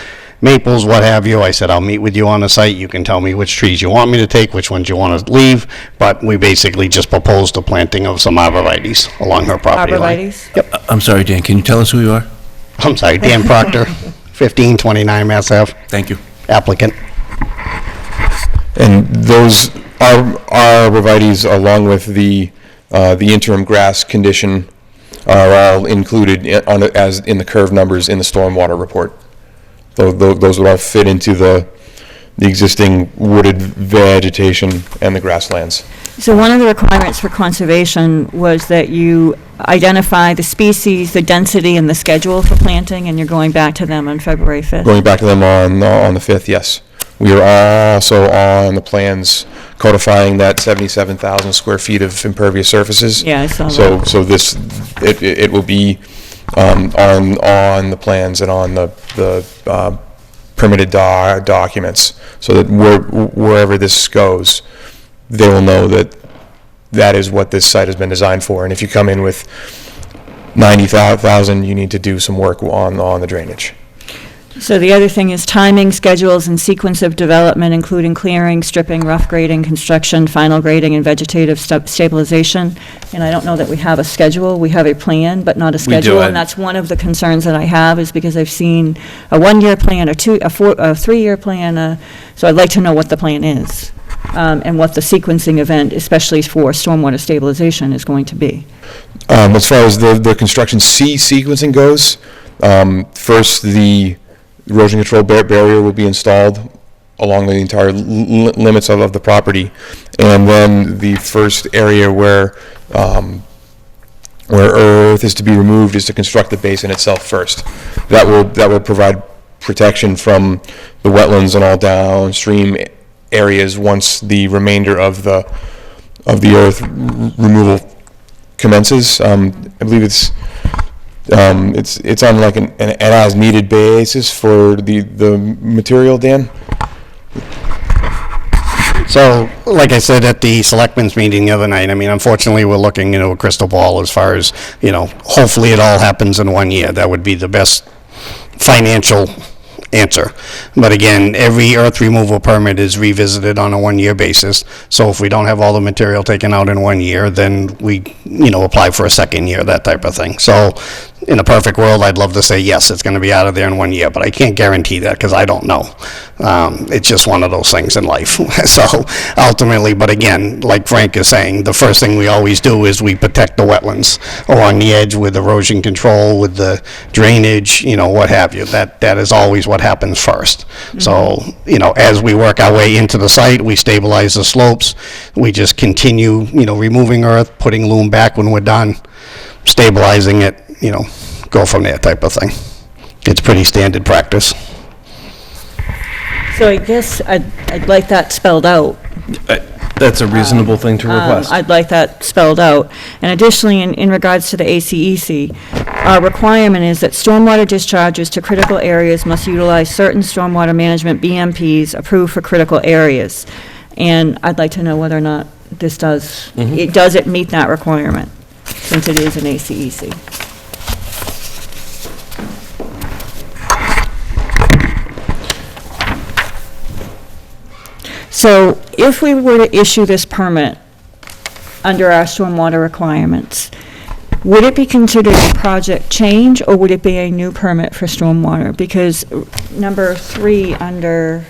maples, what have you. I said, I'll meet with you on the site, you can tell me which trees you want me to take, which ones you want to leave, but we basically just proposed the planting of some arborvitaes along her property line. Arborvitaes? I'm sorry, Dan, can you tell us who you are? I'm sorry, Dan Proctor, 1529 Mass Ave, Thank you. applicant. And those arborvitaes, along with the interim grass condition, are all included as in the curve numbers in the stormwater report. Those would all fit into the the existing wooded vegetation and the grasslands. So one of the requirements for conservation was that you identify the species, the density, and the schedule for planting, and you're going back to them on February 5th. Going back to them on the 5th, yes. We are also on the plans codifying that 77,000 square feet of impervious surfaces. Yeah, I saw So, that. so this, it will be on the plans and on the permitted documents, so that wherever this goes, they will know that that is what this site has been designed for. And if you come in with 90,000, you need to do some work on the drainage. So the other thing is timing, schedules, and sequence of development, including clearing, stripping, rough grading, construction, final grading, and vegetative stabilization. And I don't know that we have a schedule. We have a plan, but not a schedule. And that's one of the concerns that I have, is because I've seen a one-year plan, a 3-year plan. So I'd like to know what the plan is, and what the sequencing event, especially for stormwater stabilization, is going to be. As far as the construction sequencing goes, first the erosion control barrier will be installed along the entire limits of the property, and then the first area where earth is to be removed is to construct the basin itself first. That will provide protection from the wetlands and all downstream areas once the remainder of the earth removal commences. I believe it's on like an as-needed basis for the material, Dan? So, like I said at the selectmen's meeting the other night, I mean, unfortunately, we're looking into a crystal ball as far as, hopefully it all happens in 1 year. That would be the best financial answer. But again, every earth removal permit is revisited on a 1-year basis. So if we don't have all the material taken out in 1 year, then we, apply for a second year, that type of thing. So in a perfect world, I'd love to say, yes, it's going to be out of there in 1 year, but I can't guarantee that because I don't know. It's just one of those things in life. So ultimately, but again, like Frank is saying, the first thing we always do is we protect the wetlands along the edge with erosion control, with the drainage, what have you. That is always what happens first. So, as we work our way into the site, we stabilize the slopes. We just continue, removing earth, putting loam back when we're done, stabilizing it, go from there type of thing. It's pretty standard practice. So I guess I'd like that spelled out. That's a reasonable thing to request. I'd like that spelled out. And additionally, in regards to the ACEC, our requirement is that stormwater discharges to critical areas must utilize certain stormwater management BMPs approved for critical areas. And I'd like to know whether or not this does it meet that requirement, since it is an ACEC. So if we were to issue this permit under our stormwater requirements, would it be considered a project change, or would it be a new permit for stormwater? Because number 3 under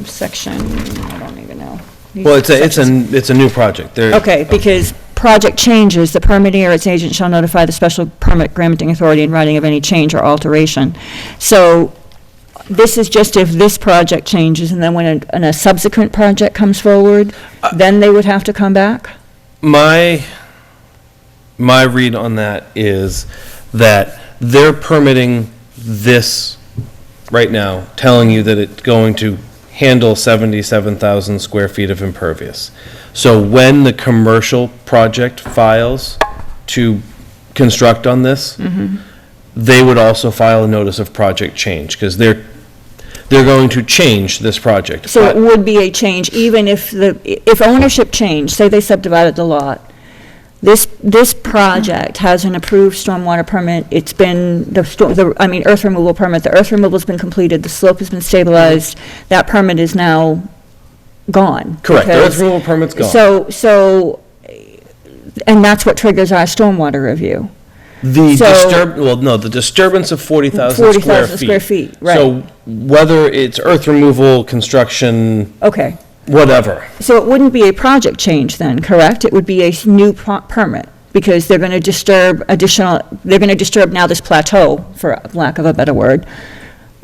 section, I don't even know. Well, it's a new project. Okay, because project changes, the permittee or its agent shall notify the special permit granting authority in writing of any change or alteration. So this is just if this project changes, and then when a subsequent project comes forward, then they would have to come back? My read on that is that they're permitting this right now, telling you that it's going to handle 77,000 square feet of impervious. So when the commercial project files to construct on this, they would also file a notice of project change, because they're going to change this project. So it would be a change, even if ownership changed, say they subdivided the lot, this project has an approved stormwater permit, it's been, earth removal permit, the earth removal's been completed, the slope has been stabilized, that permit is now gone. Correct, the earth because- removal permit's gone. So, and that's what triggers our stormwater review. The disturbance of 40,000 square feet. square feet, right. So whether it's earth removal, construction, Okay, whatever. so it wouldn't be a project change then, correct? It would be a new permit, because they're going to disturb now this plateau, for lack of a better word,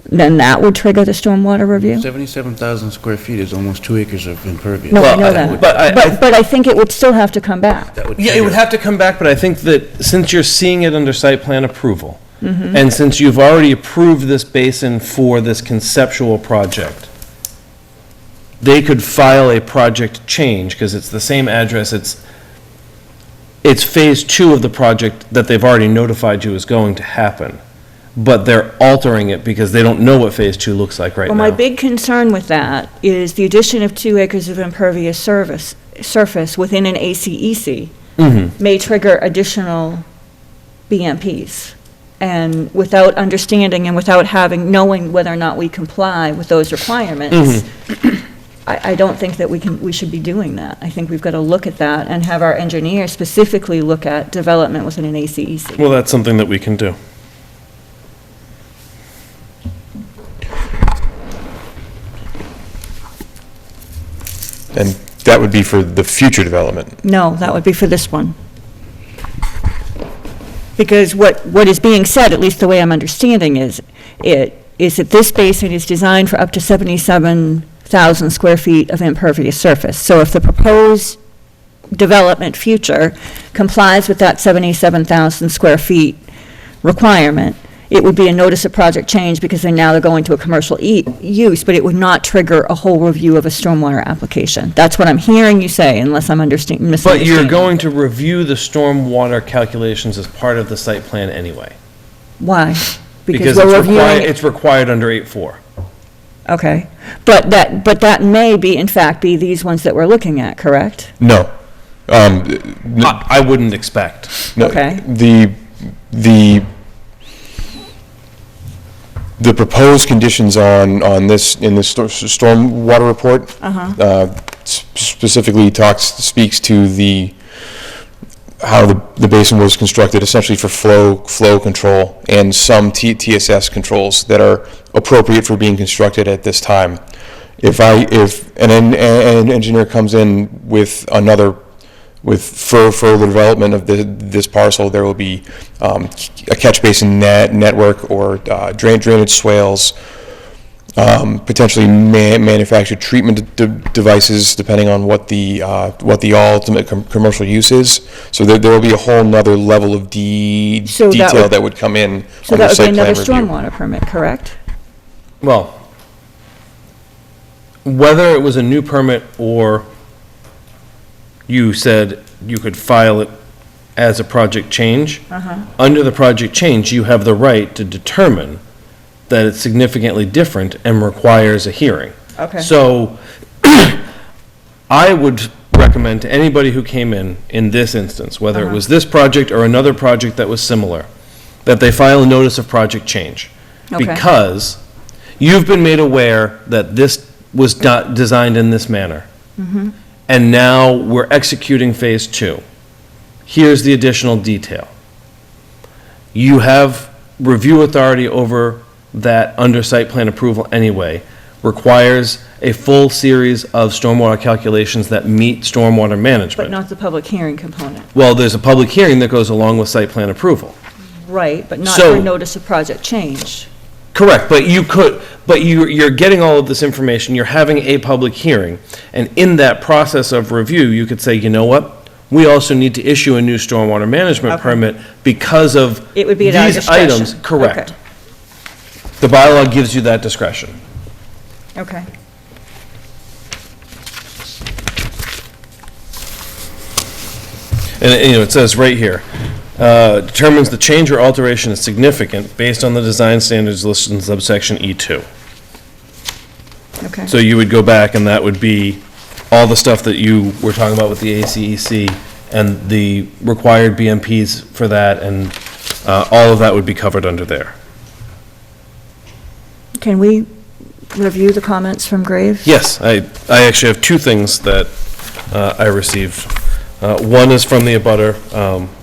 then that would trigger the stormwater review? 77,000 square feet is almost 2 acres of impervious. No, I Well, know I- that. But I think it would still have to come back. That would Yeah, it trigger would have to come back, but I think that since you're seeing it under site plan approval, and since you've already approved this basin for this conceptual project, they could file a project change, because it's the same address, it's phase 2 of the project that they've already notified you is going to happen, but they're altering it because they don't know what phase 2 looks like right Well, now. my big concern with that is the addition of 2 acres of impervious surface within an ACEC may trigger additional BMPs. And without understanding and without knowing whether or not we comply with those requirements, I don't think that we should be doing that. I think we've got to look at that and have our engineers specifically look at development within an ACEC. Well, that's something that we can do. And that would be for the future development. No, that would be for this one. Because what is being said, at least the way I'm understanding is that this basin is designed for up to 77,000 square feet of impervious surface. So if the proposed development future complies with that 77,000 square feet requirement, it would be a notice of project change because they're going to a commercial use, but it would not trigger a whole review of a stormwater application. That's what I'm hearing you say, unless I'm misunderstanding. But you're going to review the stormwater calculations as part of the site plan anyway. Why? Because we're reviewing. it's required under 8.4. Okay, but that may be, in fact, be these ones that we're looking at, correct? No. I wouldn't expect. No, Okay. The proposed conditions in this stormwater report specifically speaks to how the basin was constructed, essentially for flow control and some TSS controls that are appropriate for being constructed at this time. If an engineer comes in with further development of this parcel, there will be a catch basin network or drainage swales, potentially manufactured treatment devices, depending on what the ultimate commercial use is. So there will be a whole nother level of detail that would come in So on the that would be site plan another review. stormwater permit, correct? Well, whether it was a new permit or you said you could file it as a project change, under the project change, you have the right to determine that it's significantly different and requires a hearing. Okay. So I would recommend to anybody who came in this instance, whether it was this project or another project that was similar, that they file a notice of project change. Okay. Because you've been made aware that this was not designed in this manner. And now we're executing phase 2. Here's the additional detail. You have review authority over that under site plan approval anyway, requires a full series of stormwater calculations that meet stormwater But management. not the public hearing component. Well, there's a public hearing that goes along with site plan approval. Right, but not So- for notice of project change. Correct, but you're getting all of this information, you're having a public hearing, and in that process of review, you could say, you know what? We also need to issue a new stormwater management Okay. permit because of It would be at our these discretion. items. Correct. Okay. The bylaw gives you that discretion. Okay. And, it says right here, determines the change or alteration is significant based on the design standards listed in subsection E2. Okay. So you would go back and that would be all the stuff that you were talking about with the ACEC and the required BMPs for that, and all of that would be covered under there. Can we review the comments from Graves? Yes, I actually have 2 things that I received. One is from the abutter,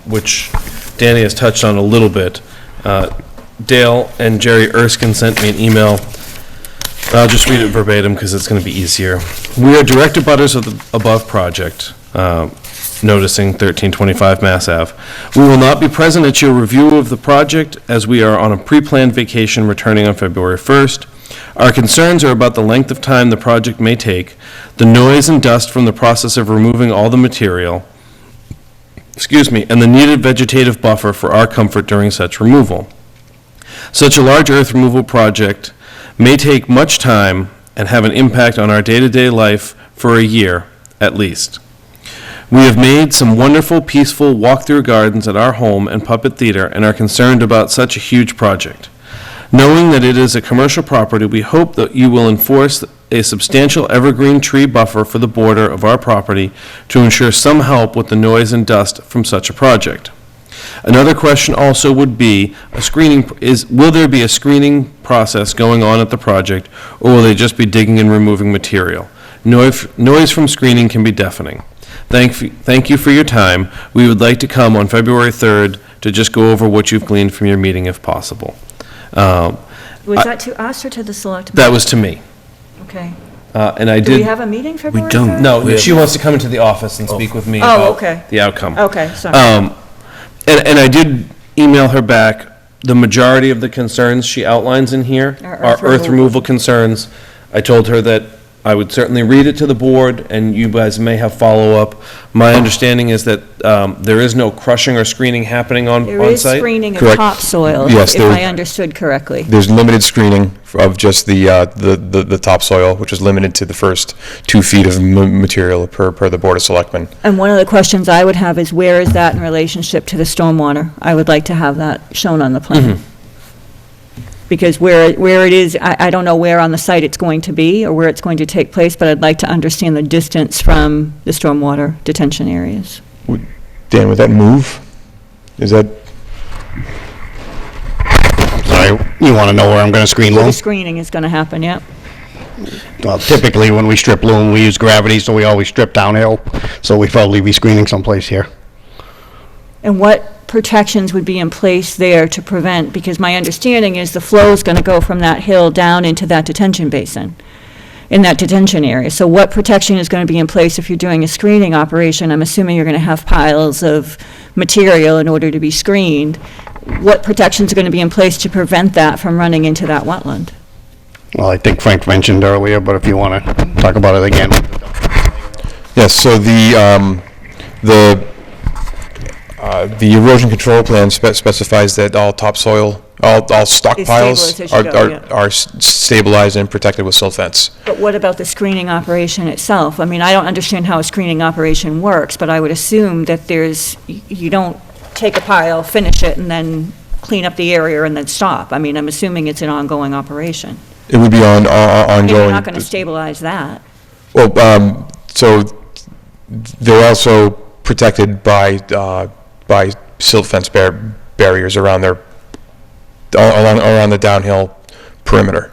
which Danny has touched on a little bit. Dale and Jerry Erskine sent me an email. I'll just read it verbatim because it's going to be easier. We are direct abutters of the above project. noticing 1325 Mass Ave. We will not be present at your review of the project as we are on a pre-planned vacation returning on February 1st. Our concerns are about the length of time the project may take, the noise and dust from the process of removing all the material, and the needed vegetative buffer for our comfort during such removal. Such a large earth removal project may take much time and have an impact on our day-to-day life for a year, at least. We have made some wonderful, peaceful walk-through gardens at our home and puppet theater and are concerned about such a huge project. Knowing that it is a commercial property, we hope that you will enforce a substantial evergreen tree buffer for the border of our property to ensure some help with the noise and dust from such a project. Another question also would be, will there be a screening process going on at the project, or will they just be digging and removing material? Noise from screening can be deafening. Thank you for your time. We would like to come on February 3rd to just go over what you've gleaned from your meeting if possible. Was that to us or to the select board? That was to me. Okay. And I did. Do we have a meeting February 3rd? No, she wants to come into the office and speak with me Oh, about okay. the outcome. Okay, sorry. And I did email her back. The majority of the concerns she outlines in here are earth removal concerns. I told her that I would certainly read it to the board, and you guys may have follow-up. My understanding is that there is no crushing or screening happening on site? There is screening of Correct. topsoil, Yes, if there- I understood correctly. There's limited screening of just the topsoil, which is limited to the first 2 feet of material per the Board of Selectmen. And one of the questions I would have is, where is that in relationship to the stormwater? I would like to have that shown on the plan. Because where it is, I don't know where on the site it's going to be or where it's going to take place, but I'd like to understand the distance from the stormwater detention areas. Dan, would that move? Is that, Sorry, you want to know where I'm going to screen Where loam? the screening is going to happen, yep. Well, typically, when we strip loam, we use gravity, so we always strip downhill, so we'd probably be screening someplace here. And what protections would be in place there to prevent, because my understanding is the flow is going to go from that hill down into that detention basin, in that detention area. So what protection is going to be in place if you're doing a screening operation? I'm assuming you're going to have piles of material in order to be screened. What protections are going to be in place to prevent that from running into that wetland? Well, I think Frank mentioned earlier, but if you want to talk about it again. yes, so the erosion control plan specifies that all topsoil, all stockpiles stabilized as you go, are stabilized and protected with silt fence. But what about the screening operation itself? I mean, I don't understand how a screening operation works, but I would assume that you don't take a pile, finish it, and then clean up the area and then stop. I mean, I'm assuming it's an ongoing operation. It would be ongoing. You're not going to stabilize that. Well, so they're also protected by silt fence barriers around the downhill perimeter.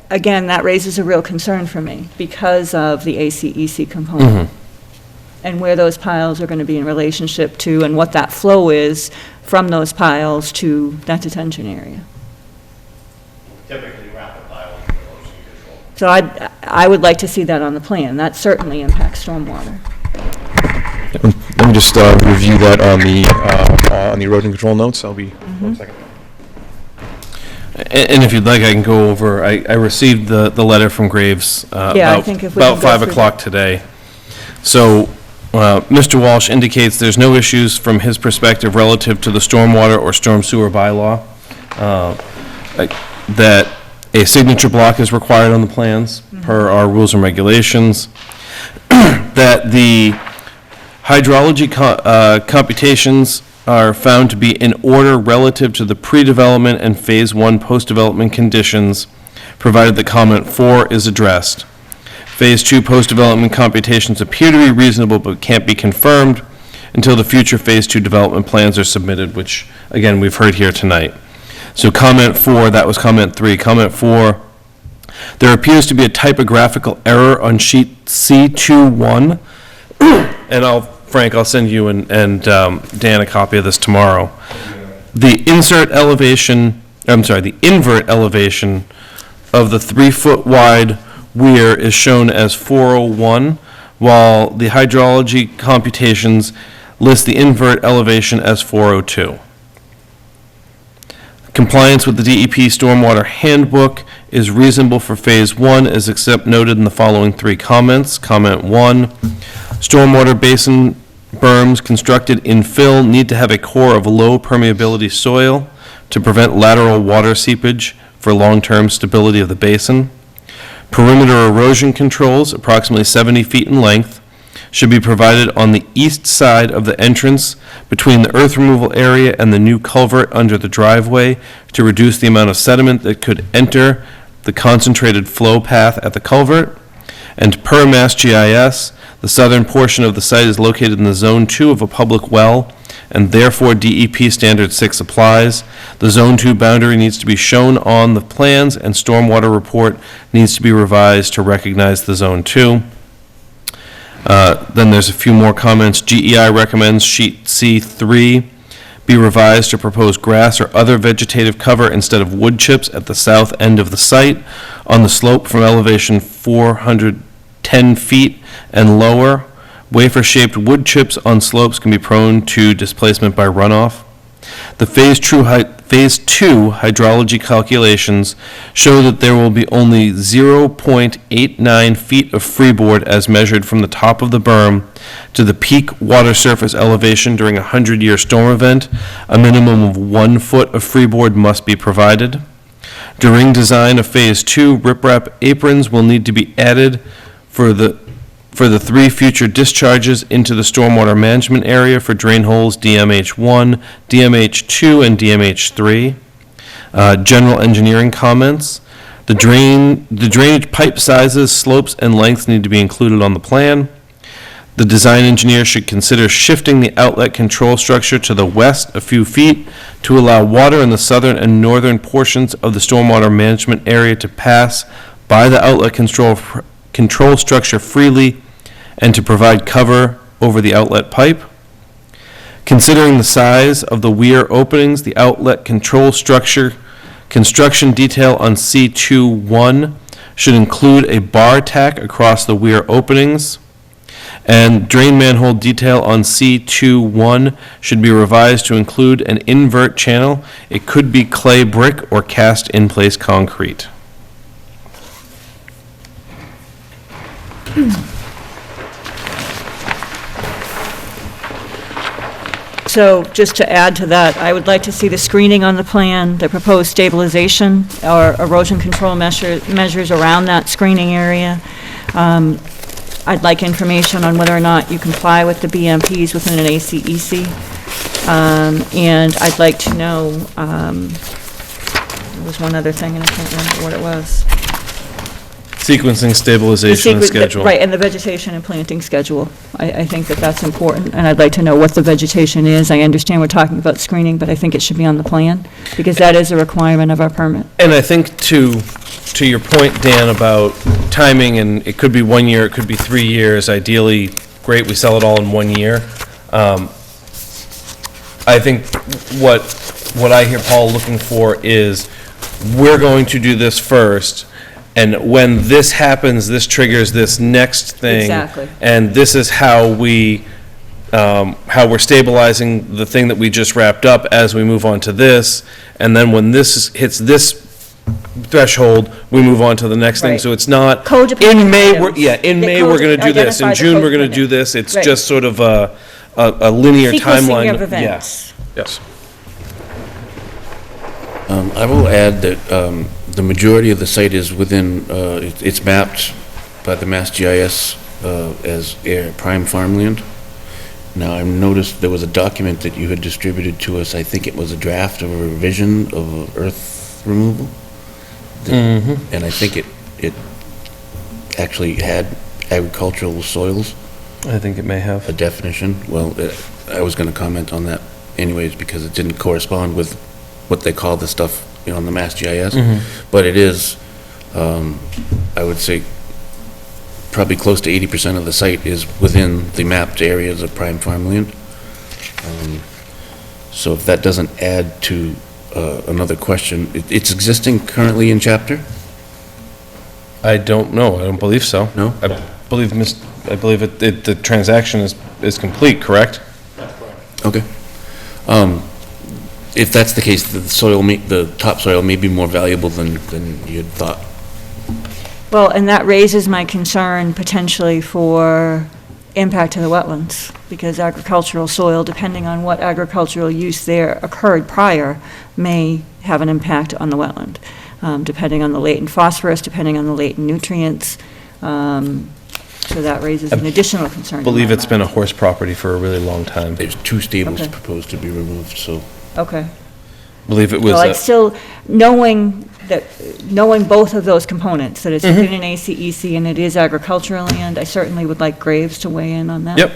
Again, that raises a real concern for me because of the ACEC component. And where those piles are going to be in relationship to, and what that flow is from those piles to that detention area. Typically, wrap a pile in erosion control. So I would like to see that on the plan. That certainly impacts stormwater. Let me just review that on the erosion control notes. I'll be 1 second. And if you'd like, I can go over, I received the letter from Graves Yeah, I think if we about can go 5 through o'clock today. So, Mr. Walsh indicates there's no issues from his perspective relative to the stormwater or storm sewer bylaw, that a signature block is required on the plans per our rules and regulations, that the hydrology computations are found to be in order relative to the pre-development and Phase 1 post-development conditions, provided that comment 4 is addressed. Phase 2 post-development computations appear to be reasonable but can't be confirmed until the future Phase 2 development plans are submitted, which, again, we've heard here tonight. So comment 4, that was comment 3. Comment 4, there appears to be a typographical error on sheet C21, and Frank, I'll send you and Dan a copy of this tomorrow. The invert elevation of the 3-foot wide weir is shown as 401, while the hydrology computations lists the invert elevation as 402. Compliance with the DEP Stormwater Handbook is reasonable for Phase 1, as except noted in the following 3 comments. Comment 1, stormwater basin berms constructed in fill need to have a core of low permeability soil to prevent lateral water seepage for long-term stability of the basin. Perimeter erosion controls, approximately 70 feet in length, should be provided on the east side of the entrance between the earth removal area and the new culvert under the driveway to reduce the amount of sediment that could enter the concentrated flow path at the culvert. And per Mass GIS, the southern portion of the site is located in the Zone 2 of a public well, and therefore DEP Standard 6 applies. The Zone 2 boundary needs to be shown on the plans, and stormwater report needs to be revised to recognize the Zone 2. Then there's a few more comments. GEI recommends sheet C3 be revised to propose grass or other vegetative cover instead of wood chips at the south end of the site on the slope from elevation 410 feet and lower. Wafer-shaped wood chips on slopes can be prone to displacement by runoff. The Phase 2 hydrology calculations show that there will be only 0.89 feet of freeboard as measured from the top of the berm to the peak water surface elevation during a 100-year storm event. A minimum of 1 foot of freeboard must be provided. During design of Phase 2, riprap aprons will need to be added for the 3 future discharges into the stormwater management area for drain holes DMH1, DMH2, and DMH3. General engineering comments. The drainage pipe sizes, slopes, and lengths need to be included on the plan. The design engineer should consider shifting the outlet control structure to the west a few feet to allow water in the southern and northern portions of the stormwater management area to pass by the outlet control structure freely and to provide cover over the outlet pipe. Considering the size of the weir openings, the outlet control structure construction detail on C2-1 should include a bar tack across the weir openings, and drain manhole detail on C2-1 should be revised to include an invert channel. It could be clay brick or cast-in-place concrete. So just to add to that, I would like to see the screening on the plan, the proposed stabilization or erosion control measures around that screening area. I'd like information on whether or not you comply with the BMPs within an ACEC. And I'd like to know, there was one other thing and I can't remember what it was. Sequencing, stabilization, and schedule. Right, and the vegetation and planting schedule. I think that that's important, and I'd like to know what the vegetation is. I understand we're talking about screening, but I think it should be on the plan, because that is a requirement of our permit. And I think to your point, Dan, about timing, and it could be 1 year, it could be 3 years, ideally, great, we sell it all in 1 year. I think what I hear Paul looking for is, we're going to do this first, and when this happens, this triggers this next thing. Exactly. And this is how we're stabilizing the thing that we just wrapped up as we move on to this. And then when this hits this threshold, we move on to the next thing. Right. So it's not, Codependent in May, items. in The May, code- we're going to do this. In identify the June, we're going to codependent. do this. It's Right. just sort of a linear timeline. Sequencing of events. Yes. I will add that the majority of the site is within, it's mapped by the Mass GIS as prime farmland. Now, I noticed there was a document that you had distributed to us. I think it was a draft of a revision of earth removal. And I think it actually had agricultural soils, I think it may have. a definition. Well, I was going to comment on that anyways because it didn't correspond with what they call the stuff, on the Mass GIS. But it is, I would say, probably close to 80% of the site is within the mapped areas of prime farmland. So if that doesn't add to another question, it's existing currently in chapter? I don't know. I don't believe so. No? I believe the transaction is complete, correct? Okay. If that's the case, the topsoil may be more valuable than you'd thought. Well, and that raises my concern potentially for impact to the wetlands, because agricultural soil, depending on what agricultural use there occurred prior, may have an impact on the wetland, depending on the latent phosphorus, depending on the latent nutrients. So that raises an additional concern. I believe it's been a horse property for a really long time. There's 2 stables Okay. proposed to be removed, so. Okay. I believe it was, Well, it's still, knowing both of those components, that it's within an ACEC and it is agricultural land, I certainly would like Graves to weigh in on that. yep.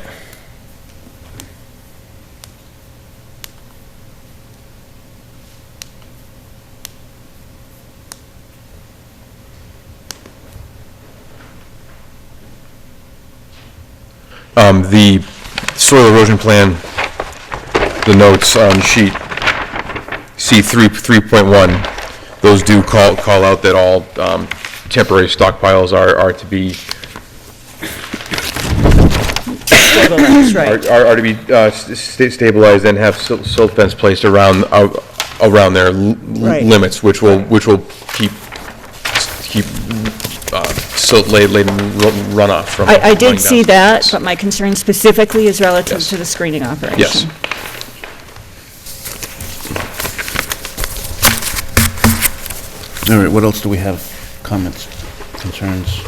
The soil erosion plan, the notes on sheet C3, 3.1, those do call out that all temporary stockpiles are to be Stabilized, right. are to be stabilized and have silt fence placed around their Right. limits, which will keep silt-laden runoff from. I running did see down. that, but my concern specifically is relative Yes. to the screening operation. Yes. All right, what else do we have? Comments, concerns?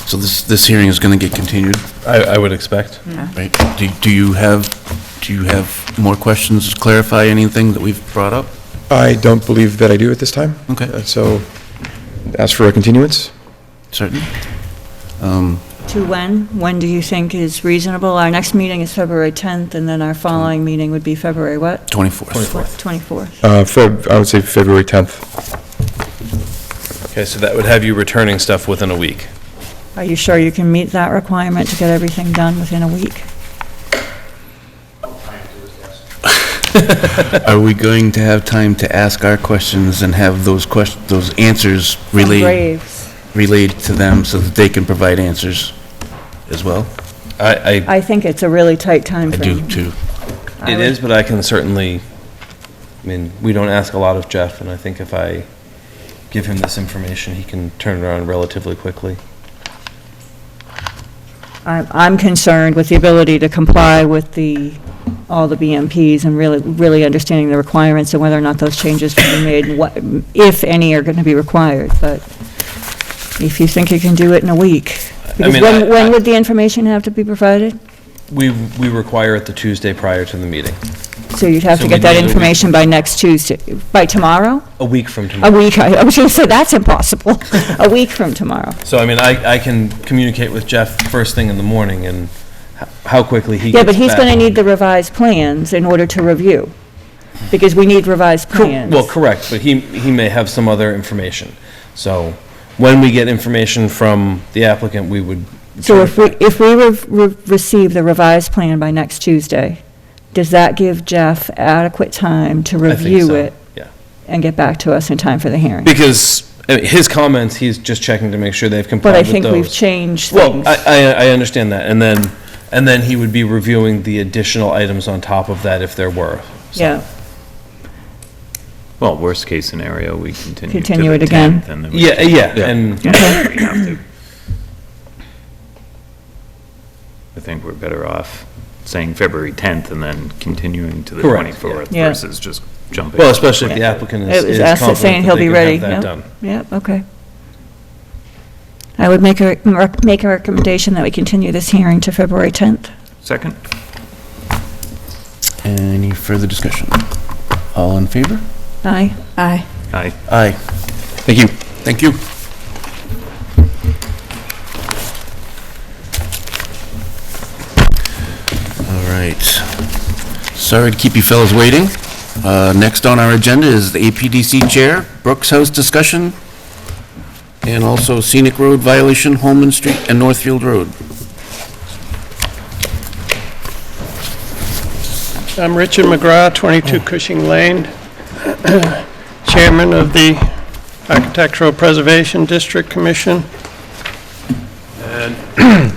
So this hearing is going to get continued, I would expect. right? Do you have more questions, clarify anything that we've brought up? I don't believe that I do at this time. Okay. So, ask for a continuance? Certainly. To when? When do you think is reasonable? Our next meeting is February 10th, and then our following meeting would be February what? 24th. 24th. I would say February 10th. Okay, so that would have you returning stuff within a week. Are you sure you can meet that requirement to get everything done within a week? Are we going to have time to ask our questions and have those answers Graves. relayed to them so that they can provide answers as well? I think it's a really tight time I frame. do too. It is, but I can certainly, I mean, we don't ask a lot of Jeff, and I think if I give him this information, he can turn it around relatively quickly. I'm concerned with the ability to comply with all the BMPs and really understanding the requirements and whether or not those changes can be made, and what, if any, are going to be required. But if you think you can do it in a week. Because mean, when would the information have to be provided? We require it the Tuesday prior to the meeting, So you'd have So to get we'd that need a week. information by next Tuesday, by tomorrow? a week from A tomorrow. week, I was going to say, that's impossible. A week from tomorrow. So, I mean, I can communicate with Jeff first thing in the morning, and how quickly he gets Yeah, back. but he's going to need the revised plans in order to review, because we need revised plans. Well, correct, but he may have some other information. So, when we get information from the applicant, we would. So if we receive the revised plan by next Tuesday, does that give Jeff adequate time to I think review so, it yeah. and get back to us in time for the hearing? Because his comments, he's just checking to make sure they've But complied I with those. think we've changed Well, things. I understand that, and then he would be reviewing the additional items on top of that if there were. Yeah, Well, worst case scenario, we continue to Continue the it again. 10th, and then we. Yeah, and Yeah, we have to. I think we're better off saying February 10th and then continuing to the Correct, 24th yeah. versus just jumping. well, especially if the applicant it was is us confident saying that he'll they be can ready. have that Yep. done. Yep, okay. I would make a recommendation that we continue this hearing to February 10th. Second? Any further discussion? All in favor? Aye? Aye. Aye. Aye. Thank you. Thank you. All right. Sorry to keep you fellas waiting. Next on our agenda is the APDC Chair, Brooks House discussion, and also scenic road violation, Holman Street and Northfield Road. I'm Richard McGrath, 22 Cushing Lane, Chairman of the Architectural Preservation District Commission. And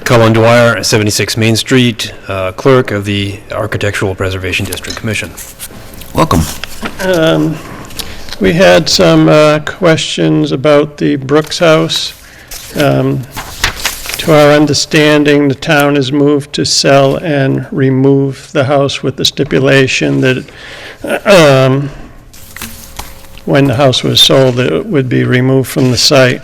Colin Dwyer, 76 Main Street, clerk of the Architectural Preservation District Commission. Welcome. We had some questions about the Brooks House. To our understanding, the town has moved to sell and remove the house with the stipulation that when the house was sold, it would be removed from the site.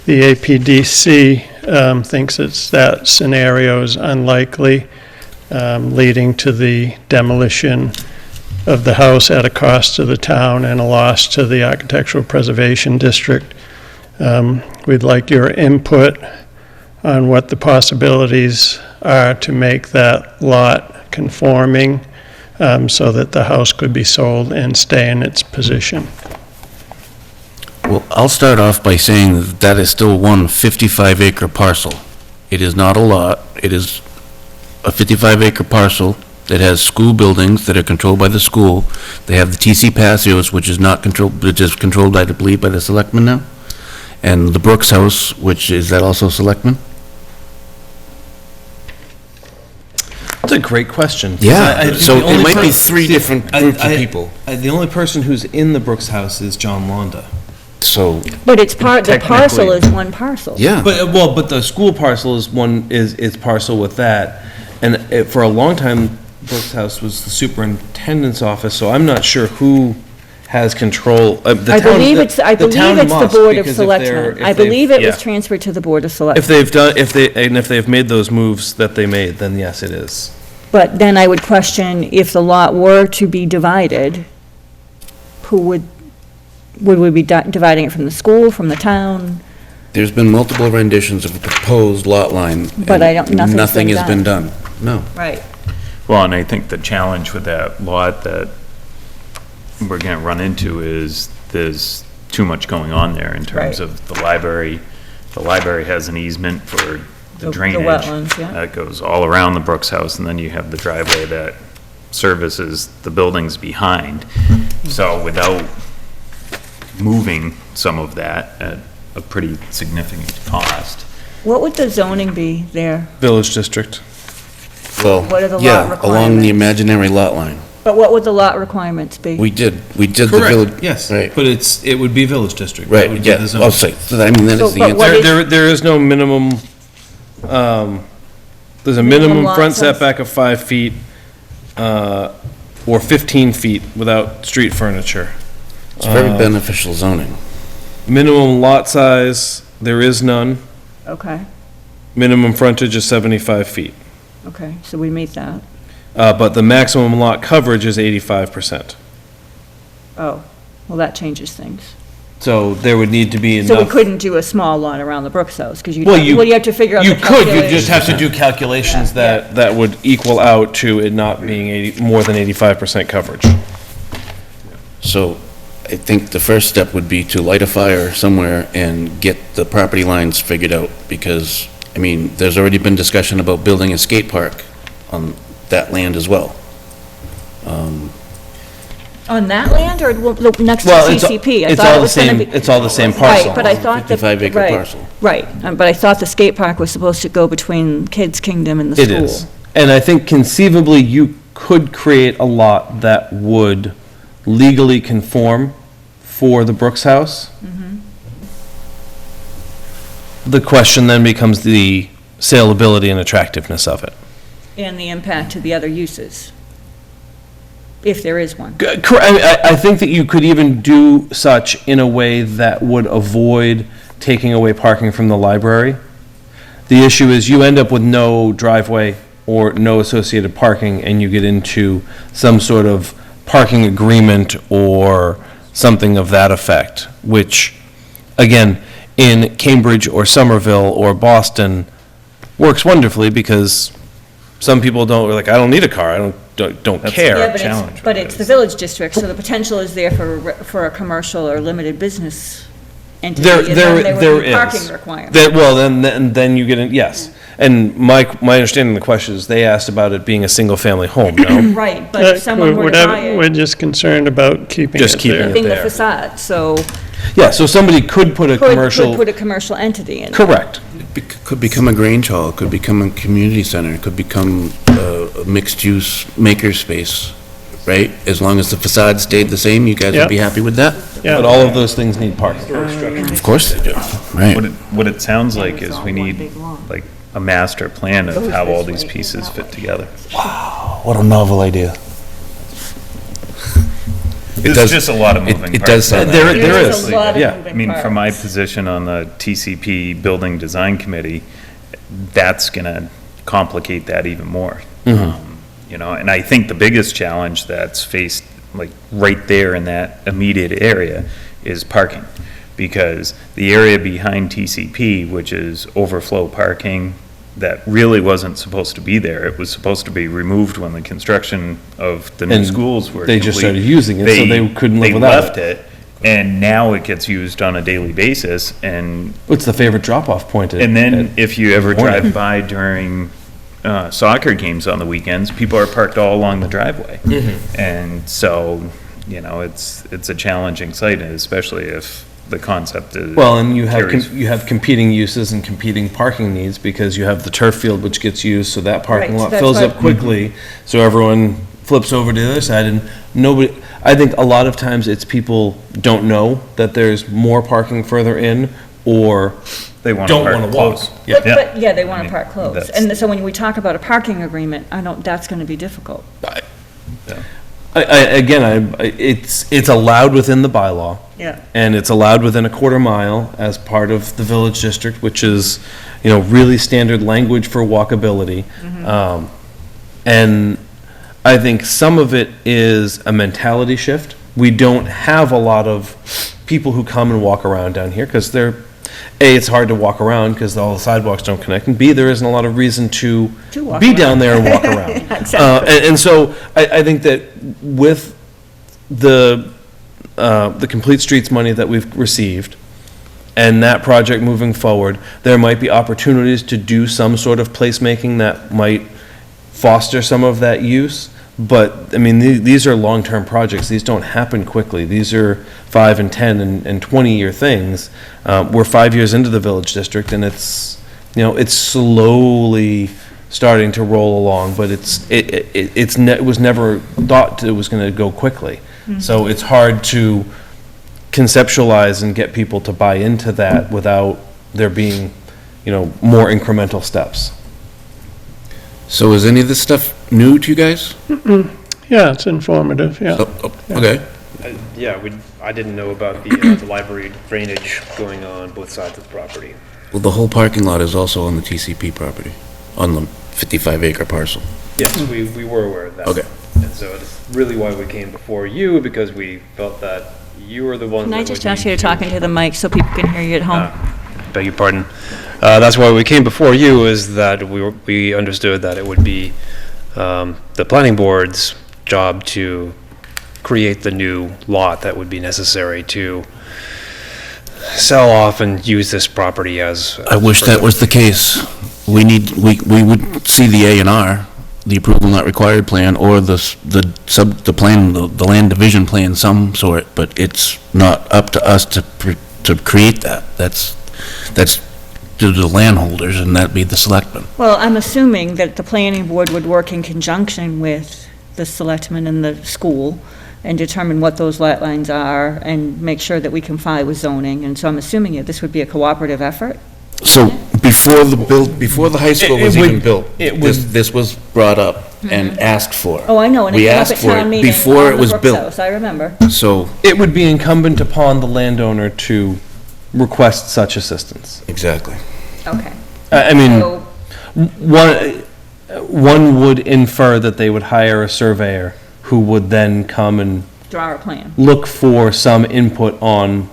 The APDC thinks that scenario is unlikely, leading to the demolition of the house at a cost to the town and a loss to the Architectural Preservation District. We'd like your input on what the possibilities are to make that lot conforming so that the house could be sold and stay in its position. Well, I'll start off by saying that that is still one 55-acre parcel. It is not a lot. It is a 55-acre parcel that has school buildings that are controlled by the school. They have the TC Passios, which is not controlled, which is controlled, I believe, by the selectmen now. And the Brooks House, which is that also selectmen? That's a great question. So it might be three different groups of people. The only person who's in the Brooks House is John Londa. So, But it's the parcel is one parcel. yeah. But the school parcel is parcel with that. And for a long time, Brooks House was the superintendent's office, so I'm not sure who has control. I believe it's the Board of Selectmen. I believe it was transferred to the Board of Selectmen. If they've made those moves that they made, then yes, it is. But then I would question if the lot were to be divided, who would we be dividing it from the school, from the town? There's been multiple renditions of a proposed lot line. But and nothing has been done. No. Right. Well, and I think the challenge with that lot that we're going to run into is there's too much going on there in terms of the library. The library has an easement for the drainage. The wetlands, yeah. That goes all around the Brooks House, and then you have the driveway that services the buildings behind. So without moving some of that at a pretty significant cost. What would the zoning be there? Village district. Well, What are the lot yeah, along requirements? the imaginary lot line. But what would the lot requirements be? We did the village. Yes, Right. but it would be village district. That Right, would be yeah, the zone. I'll say, so I mean, that So, is the but what answer. There is no minimum, there's a minimum lot front size? setback of 5 feet, or 15 feet without street furniture. It's very beneficial zoning. Minimum lot size, there is none. Okay, Minimum frontage is 75 feet. okay, so we meet that. But the maximum lot coverage is 85%. Oh, well, that changes things. So there would need to be enough. So we couldn't do a small lot around the Brooks House, because you Well, have to figure out the You could, you just calculation. have to do calculations Yeah, that would equal out to it not being more than 85% coverage. So I think the first step would be to light a fire somewhere and get the property lines figured out, because, I mean, there's already been discussion about building a skate park on that land as well. On that land, or next to Well, CCP? I it's thought it all the was gonna same, be- it's all the same parcel. Right, but I thought that. 55-acre right, parcel. Right, but I thought the skate park was supposed to go between Kids Kingdom and the It school. is. And I think conceivably you could create a lot that would legally conform for the Brooks House. The question then becomes the saleability and attractiveness of it. And the impact to the other uses, if there is one. I think that you could even do such in a way that would avoid taking away parking from the library. The issue is you end up with no driveway or no associated parking, and you get into some sort of parking agreement or something of that effect, which, again, in Cambridge or Somerville or Boston, works wonderfully because some people don't, like, I don't need a car, I don't care. Yeah, but it's the village district, so the potential is there for a commercial or limited business entity. and then there would be parking requirements. Then you get in, yes. And my understanding of the question is, they asked about it being a single-family home, no? Right, but if someone were to buy We're it, just concerned about keeping Just it keeping there. it. keeping the there. facade, so Yeah, so somebody could put a Could commercial, put a commercial entity in. correct. Could become a Grange Hall, it could become a community center, it could become a mixed-use makerspace, right? As long as the facade stayed the same, you guys would be happy with that? Yeah. But all of those things need parking. Of course they do, right. What it sounds like is we need like a master plan of how all these pieces fit together. What a novel idea. There's just a lot of moving parts. It does sound that way. There There's is, a lot of yeah. moving I mean, from my parts. position on the TCP Building Design Committee, that's gonna complicate that even more. You know, and I think the biggest challenge that's faced, like, right there in that immediate area is parking. Because the area behind TCP, which is overflow parking, that really wasn't supposed to be there. It was supposed to be removed when the construction of the new And schools were they just complete. started using it, so they couldn't live without They left it, and now it gets used on a daily basis, and What's the favorite drop-off point? and then if you ever Morning. drive by during soccer games on the weekends, people are parked all along the driveway. And so, you know, it's a challenging site, and especially if the concept is. Well, and you have, carries- you have competing uses and competing parking needs, because you have the turf field which gets used, so that parking Right, so lot that's fills what- up quickly, so everyone flips over to the other side, and nobody, I think a lot of times it's people don't know that there's more parking further in, or They want don't to park wanna walk. close. But, yeah, they I want to mean, park close. that's- And so when we talk about a parking agreement, that's going to be difficult. it's allowed within the bylaw. Yeah. And it's allowed within a quarter mile as part of the village district, which is, you know, really standard language for walkability. And I think some of it is a mentality shift. We don't have a lot of people who come and walk around down here, because they're, A, it's hard to walk around because all the sidewalks don't connect, and B, there isn't a lot of reason to walk be around. down there and walk around. Exactly. And so I think that with the Complete Streets money that we've received, and that project moving forward, there might be opportunities to do some sort of placemaking that might foster some of that use. But, I mean, these are long-term projects. These don't happen quickly. These are 5 and 10 and 20-year things. We're 5 years into the village district, and it's, you know, it's slowly starting to roll along, but it was never thought it was going to go quickly. So it's hard to conceptualize and get people to buy into that without there being, you know, more incremental steps. So is any of this stuff new to you guys? Yeah, it's informative, yeah. Okay. Yeah, I didn't know about the library drainage going on both sides of the property. Well, the whole parking lot is also on the TCP property, on the 55-acre parcel. Yes, we were aware of that. Okay. And so it's really why we came before you, because we felt that you were the ones Can that I would just ask you need to talk into the mic so people can hear you at home? Beg your pardon. That's why we came before you, is that we understood that it would be the planning board's job to create the new lot that would be necessary to sell off and use this property as. I wish that was the case. We would see the A&R, the approval not required plan, or the plan, the land division plan, some sort, but it's not up to us to create that. That's to the landholders, and that'd be the selectmen. Well, I'm assuming that the planning board would work in conjunction with the selectmen and the school and determine what those lot lines are and make sure that we comply with zoning. And so I'm assuming that this would be a cooperative effort? So before the high school was even built, it would- this was brought up and asked for. Oh, I know, and it We came up asked at for town it meeting before on it the was Brooks built. House, I remember. So, It would be incumbent upon the landowner to request such assistance. exactly. Okay. I mean, So, one would infer that they would hire a surveyor who would then come and draw a plan. look for some input on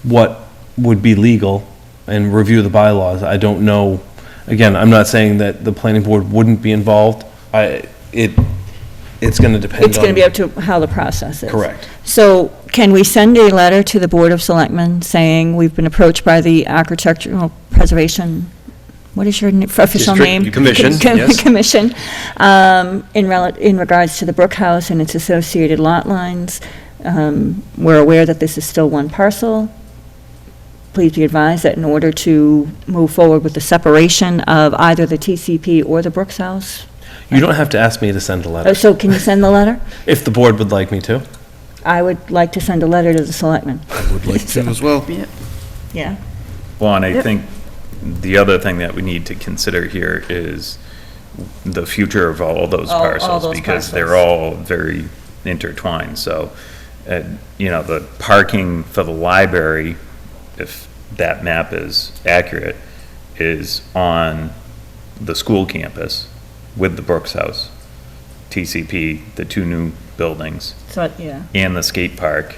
what would be legal and review the bylaws. I don't know, again, I'm not saying that the planning board wouldn't be involved. It's gonna depend on. It's going to be up to how the process is. Correct. So can we send a letter to the Board of Selectmen saying we've been approached by the Architectural Preservation, what is your official District name? Commission, yes. Commission, in regards to the Brook House and its associated lot lines, We're aware that this is still one parcel. Please be advised that in order to move forward with the separation of either the TCP or the Brooks House. You don't have to ask me to send a letter, So can you send the letter? if the board would like me to. I would like to send a letter to the selectmen. I would like to as well. Yeah. Well, and I Yep. think the other thing that we need to consider here is the future of all those All parcels, those because parcels. they're all very intertwined, so, you know, the parking for the library, if that map is accurate, is on the school campus with the Brooks House, TCP, the two new buildings, So, yeah. and the skate park.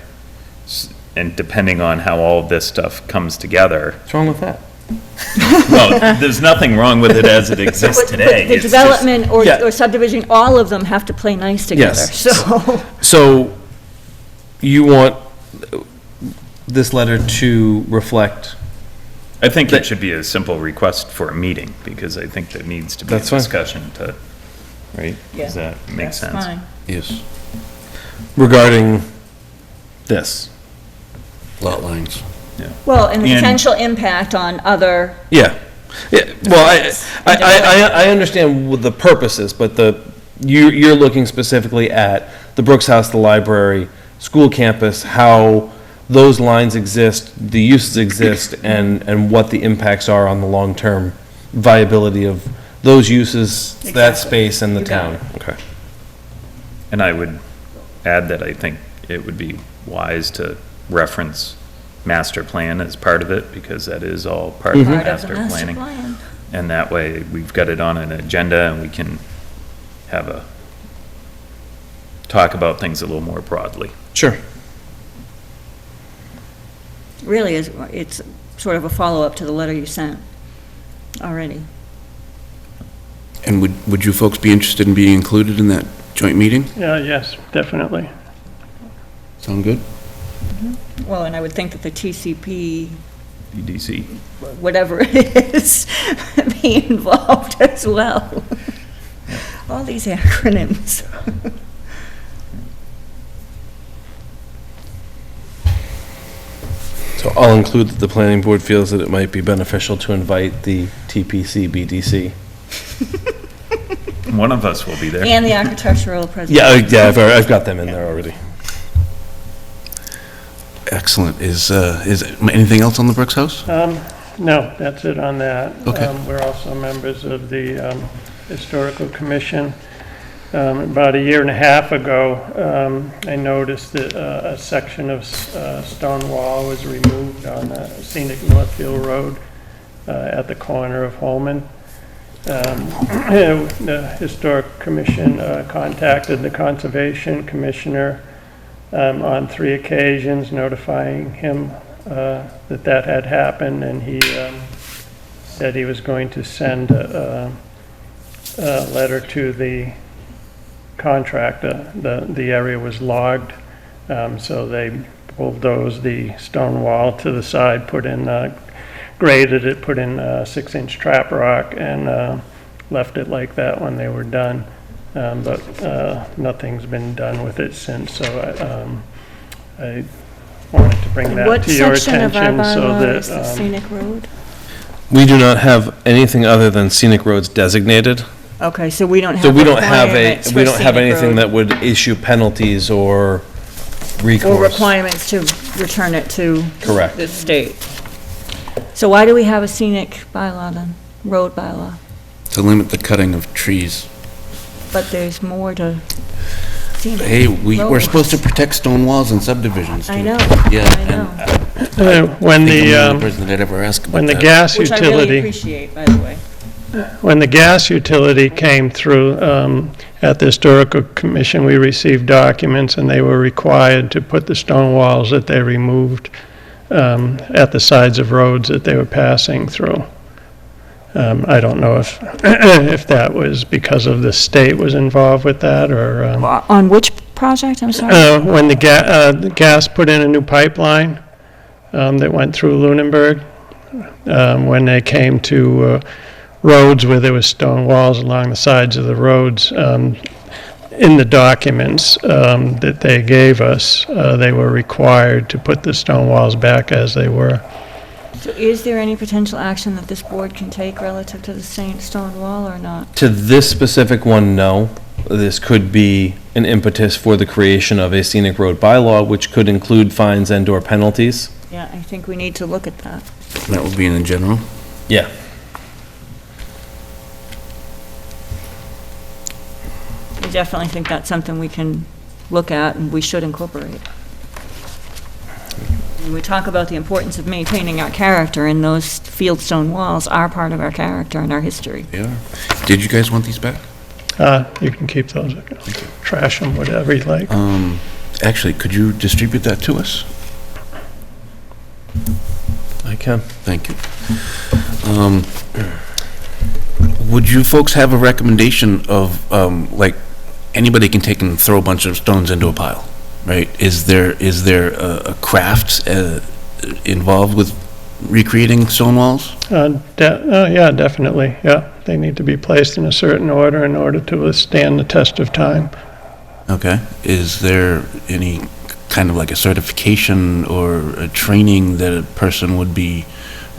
And depending on how all of this stuff comes together, What's wrong with that? well, there's nothing wrong with it as it exists But today. the It's just- development or Yeah. or subdivision, all of them have to play nice together, Yes. so. So, you want this letter to reflect, I think it should be a simple request for a meeting, because I think there needs to be a That's fine. discussion to, right? Does that make That's sense? fine. Yes, regarding this. lot lines. Well, and the And- potential impact on other, Yeah. Yeah, well, I understand what the purpose is, but you're looking specifically at the Brooks House, the library, school campus, how those lines exist, the uses exist, and what the impacts are on the long-term viability of those uses, that Exactly. space, and the You got town. it. Okay. And I would add that I think it would be wise to reference master plan as part of it, because that is all part of the part of the master master planning. plan. And that way, we've got it on an agenda, and we can have talk about things a little more broadly. Sure. Really, it's sort of a follow-up to the letter you sent already. And would you folks be interested in being included in that joint meeting? Yeah, yes, definitely. Sound good? Well, and I would think that the TCP, EDC. whatever it is, be involved as well. All these acronyms. So I'll include that the planning board feels that it might be beneficial to invite the TPC BDC. One of us will be there. And the architectural preservation. Yeah, I've got them in there already. Excellent. Is anything else on the Brooks House? No, that's it on that. Okay. We're also members of the Historical Commission. About a year and a half ago, I noticed that a section of stone wall was removed on scenic Northfield Road at the corner of Holman. The Historic Commission contacted the Conservation Commissioner on 3 occasions, notifying him that had happened, and he said he was going to send a letter to the contractor. The area was logged, so they bulldozed the stone wall to the side, graded it, put in 6-inch trap rock, and left it like that when they were done. But nothing's been done with it since, so I wanted to bring that to your What section of our attention so bylaw that, is the scenic road? We do not have anything other than scenic roads designated. Okay, so we don't have So we don't have requirements we for don't have scenic anything road that would issue penalties or recourse. or requirements to return it to Correct. the state. So why do we have a scenic bylaw then, road bylaw? To limit the cutting of trees. But there's more to scenic. Hey, we're road. supposed to protect stone walls and subdivisions. I too. know, Yeah, I know. and when I think I'm the the, only person that ever asked about when the that. gas Which I really utility, appreciate, by the way. when the gas utility came through at the Historical Commission, we received documents, and they were required to put the stone walls that they removed at the sides of roads that they were passing through. I don't know if, if that was because of the state was involved with that, or, On which project, I'm sorry? when the gas put in a new pipeline that went through Lunenburg, when they came to roads where there was stone walls along the sides of the roads, in the documents that they gave us, they were required to put the stone walls back as they were. So is there any potential action that this board can take relative to the stone wall or not? To this specific one, no. This could be an impetus for the creation of a scenic road bylaw, which could include fines and/or penalties. Yeah, I think we need to look at that. That would be in the general. Yeah. I definitely think that's something we can look at and we should incorporate. When we talk about the importance of maintaining our character, and those fieldstone walls are part of our character and our history. Yeah. Did you guys want these back? You can keep those, trash them, whatever you like. Actually, could you distribute that to us? I can. Thank you. Would you folks have a recommendation of, like, anybody can take and throw a bunch of stones into a pile, right? Is there a craft involved with recreating stone walls? Yeah, definitely, yeah. They need to be placed in a certain order in order to withstand the test of time. Okay. Is there any kind of like a certification or a training that a person would be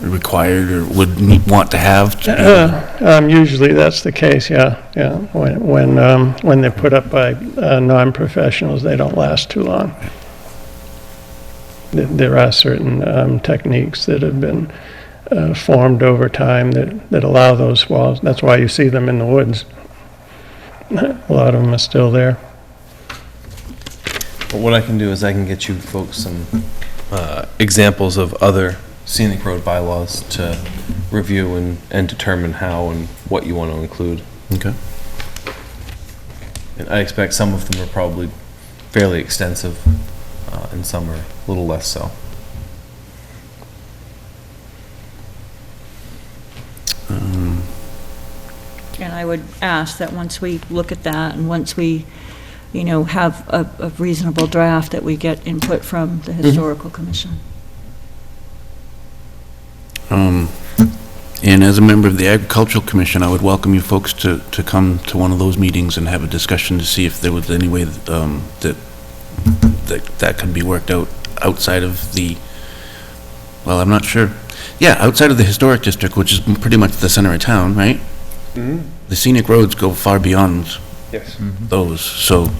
required or would want to have? Usually that's the case, yeah. When they're put up by non-professionals, they don't last too long. There are certain techniques that have been formed over time that allow those walls. That's why you see them in the woods. A lot of them are still there. But what I can do is I can get you folks some examples of other scenic road bylaws to review and determine how and what you want to include. Okay. And I expect some of them are probably fairly extensive, and some are a little less so. And I would ask that once we look at that and once we, have a reasonable draft, that we get input from the Historical Commission. And as a member of the Agricultural Commission, I would welcome you folks to come to one of those meetings and have a discussion to see if there was any way that could be worked out outside of the, well, I'm not sure. Yeah, outside of the historic district, which is pretty much the center of town, right? The scenic roads go far beyond those, so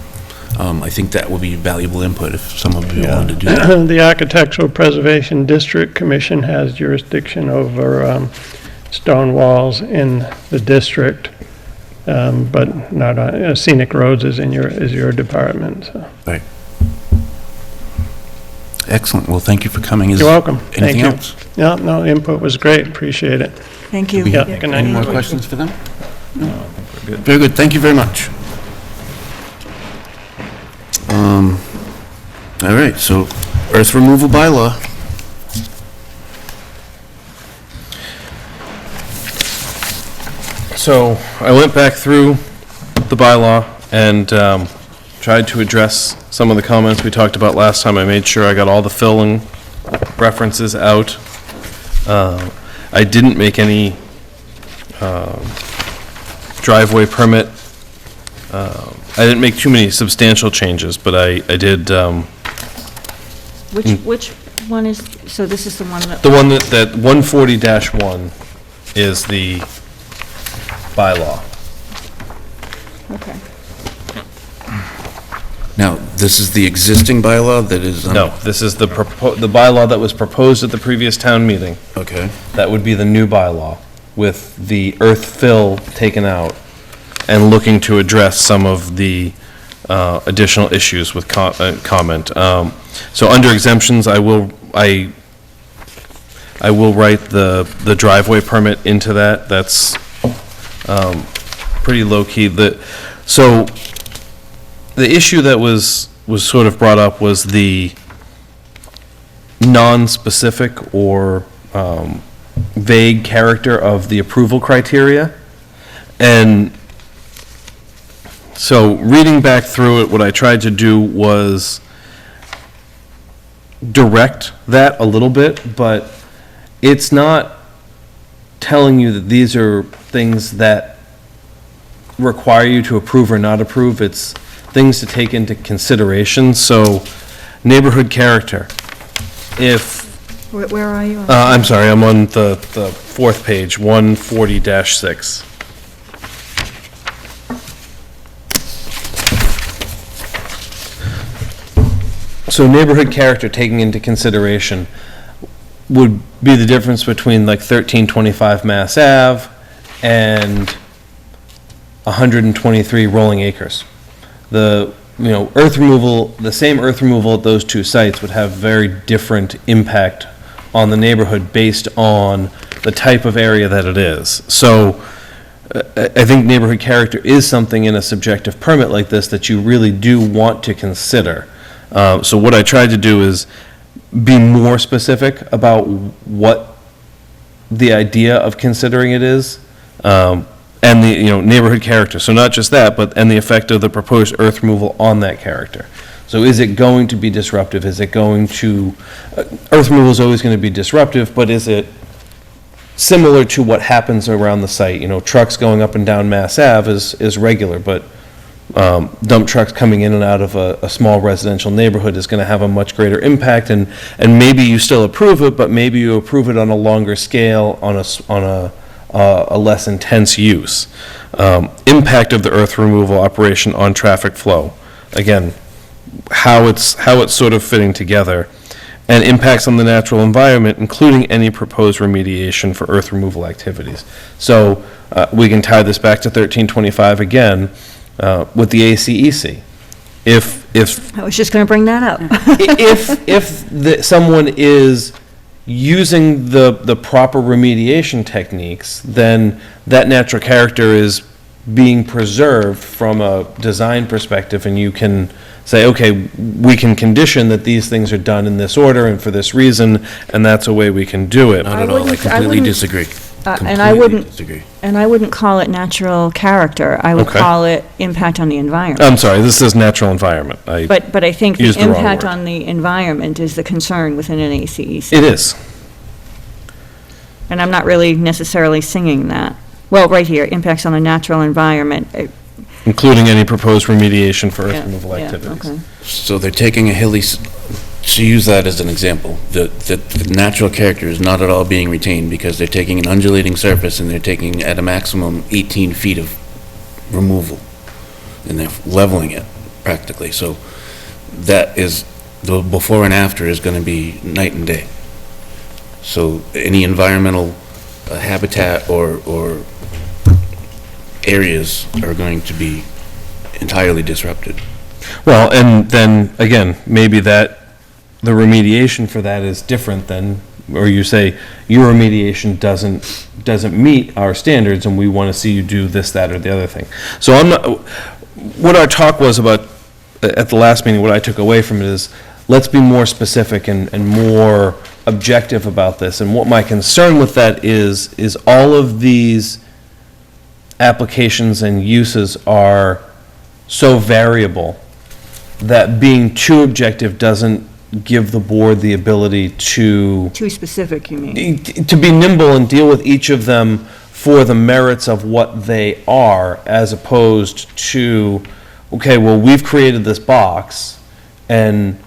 I think that would be valuable input if some of you wanted to do that. The Architectural Preservation District Commission has jurisdiction over stone walls in the district, but not on, scenic roads is your department. So. Right. Excellent. Well, thank you for coming. You're welcome. Anything else? Yeah, no, input was great. Appreciate it. Thank you. Yeah, good night. Any more questions for them? No, I think we're good. Very good. Thank you very much. All right, so earth removal bylaw. So I went back through the bylaw and tried to address some of the comments we talked about last time. I made sure I got all the filling references out. I didn't make any driveway permit. I didn't make too many substantial changes, but I did. Which one is, so this is the one that? The one that 140-1 is the bylaw. Okay. Now, this is the existing bylaw that is... No, this is the bylaw that was proposed at the previous town meeting. Okay. That would be the new bylaw with the earth fill taken out and looking to address some of the additional issues with comment. So under exemptions, I will write the driveway permit into that. That's pretty low key. So the issue that was sort of brought up was the non-specific or vague character of the approval criteria. And so reading back through it, what I tried to do was direct that a little bit, but it's not telling you that these are things that require you to approve or not approve. It's things to take into consideration. So neighborhood character. If, Where are you? I'm sorry, I'm on the fourth page, 140-6. So neighborhood character taking into consideration would be the difference between like 1325 Mass Ave and 123 Rolling Acres. The, earth removal, the same earth removal at those two sites would have very different impact on the neighborhood based on the type of area that it is. So I think neighborhood character is something in a subjective permit like this that you really do want to consider. So what I tried to do is be more specific about what the idea of considering it is, and the, neighborhood character. So not just that, and the effect of the proposed earth removal on that character. So is it going to be disruptive? Is it going to, earth removal is always going to be disruptive, but is it similar to what happens around the site? Trucks going up and down Mass Ave is regular, but dump trucks coming in and out of a small residential neighborhood is going to have a much greater impact, and maybe you still approve it, but maybe you approve it on a longer scale, on a less intense use. Impact of the earth removal operation on traffic flow. Again, how it's sort of fitting together, and impacts on the natural environment, including any proposed remediation for earth removal activities. So we can tie this back to 1325 again. With the ACEC. If I was just going to bring that up. if someone is using the proper remediation techniques, then that natural character is being preserved from a design perspective, and you can say, okay, we can condition that these things are done in this order and for this reason, and that's a way we can do it. Not at all, I completely disagree. And I wouldn't call it natural character. I would Okay. call it impact on the environment. I'm sorry, this is natural environment. But I think the used the wrong impact word. on the environment is the concern within an ACEC. It is. And I'm not really necessarily singing that. Well, right here, impacts on the natural environment. Including any proposed remediation for earth Yeah, removal yeah, activities. okay. So they're taking a hilly, to use that as an example, the natural character is not at all being retained because they're taking an undulating surface and they're taking at a maximum 18 feet of removal. And they're leveling it practically. So that is, the before and after is going to be night and day. So any environmental habitat or areas are going to be entirely disrupted. Well, and then, again, maybe the remediation for that is different than, or you say, your remediation doesn't meet our standards, and we want to see you do this, that, or the other thing. So what our talk was about at the last meeting, what I took away from it is, let's be more specific and more objective about this. And what my concern with that is all of these applications and uses are so variable that being too objective doesn't give the board the ability to Too specific, you mean? to be nimble and deal with each of them for the merits of what they are, as opposed to, okay, well, we've created this box, and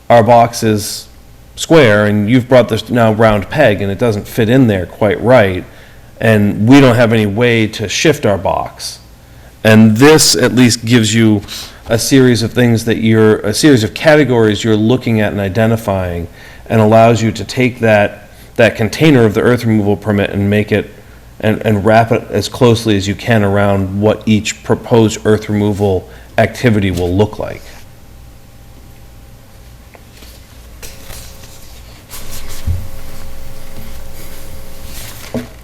our box is square, and you've brought this now round peg, and it doesn't fit in there quite right, and we don't have any way to shift our box. And this at least gives you a series of things a series of categories you're looking at and identifying, and allows you to take that container of the earth removal permit and make it, and wrap it as closely as you can around what each proposed earth removal activity will look like.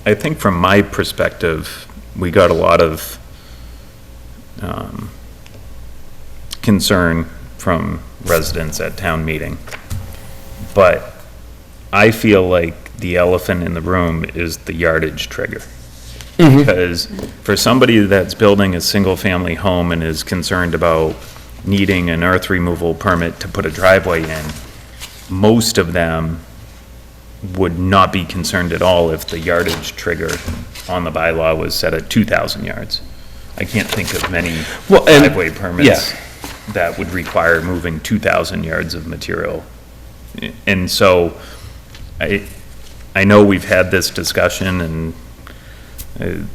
I think from my perspective, we got a lot of concern from residents at town meeting. But I feel like the elephant in the room is the yardage trigger. Because for somebody that's building a single-family home and is concerned about needing an earth removal permit to put a driveway in, most of them would not be concerned at all if the yardage trigger on the bylaw was set at 2,000 yards. I can't think of many driveway permits that would require moving 2,000 yards of material. And so, I know we've had this discussion, and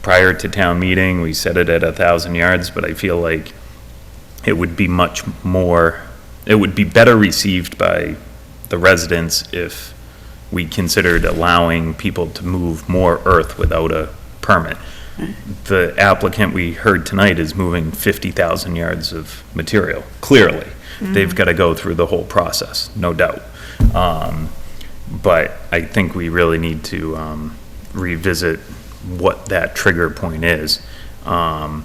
prior to town meeting, we set it at 1,000 yards, but I feel like it would be much more, it would be better received by the residents if we considered allowing people to move more earth without a permit. The applicant we heard tonight is moving 50,000 yards of material, clearly. They've got to go through the whole process, no doubt. But I think we really need to revisit what that trigger point is. I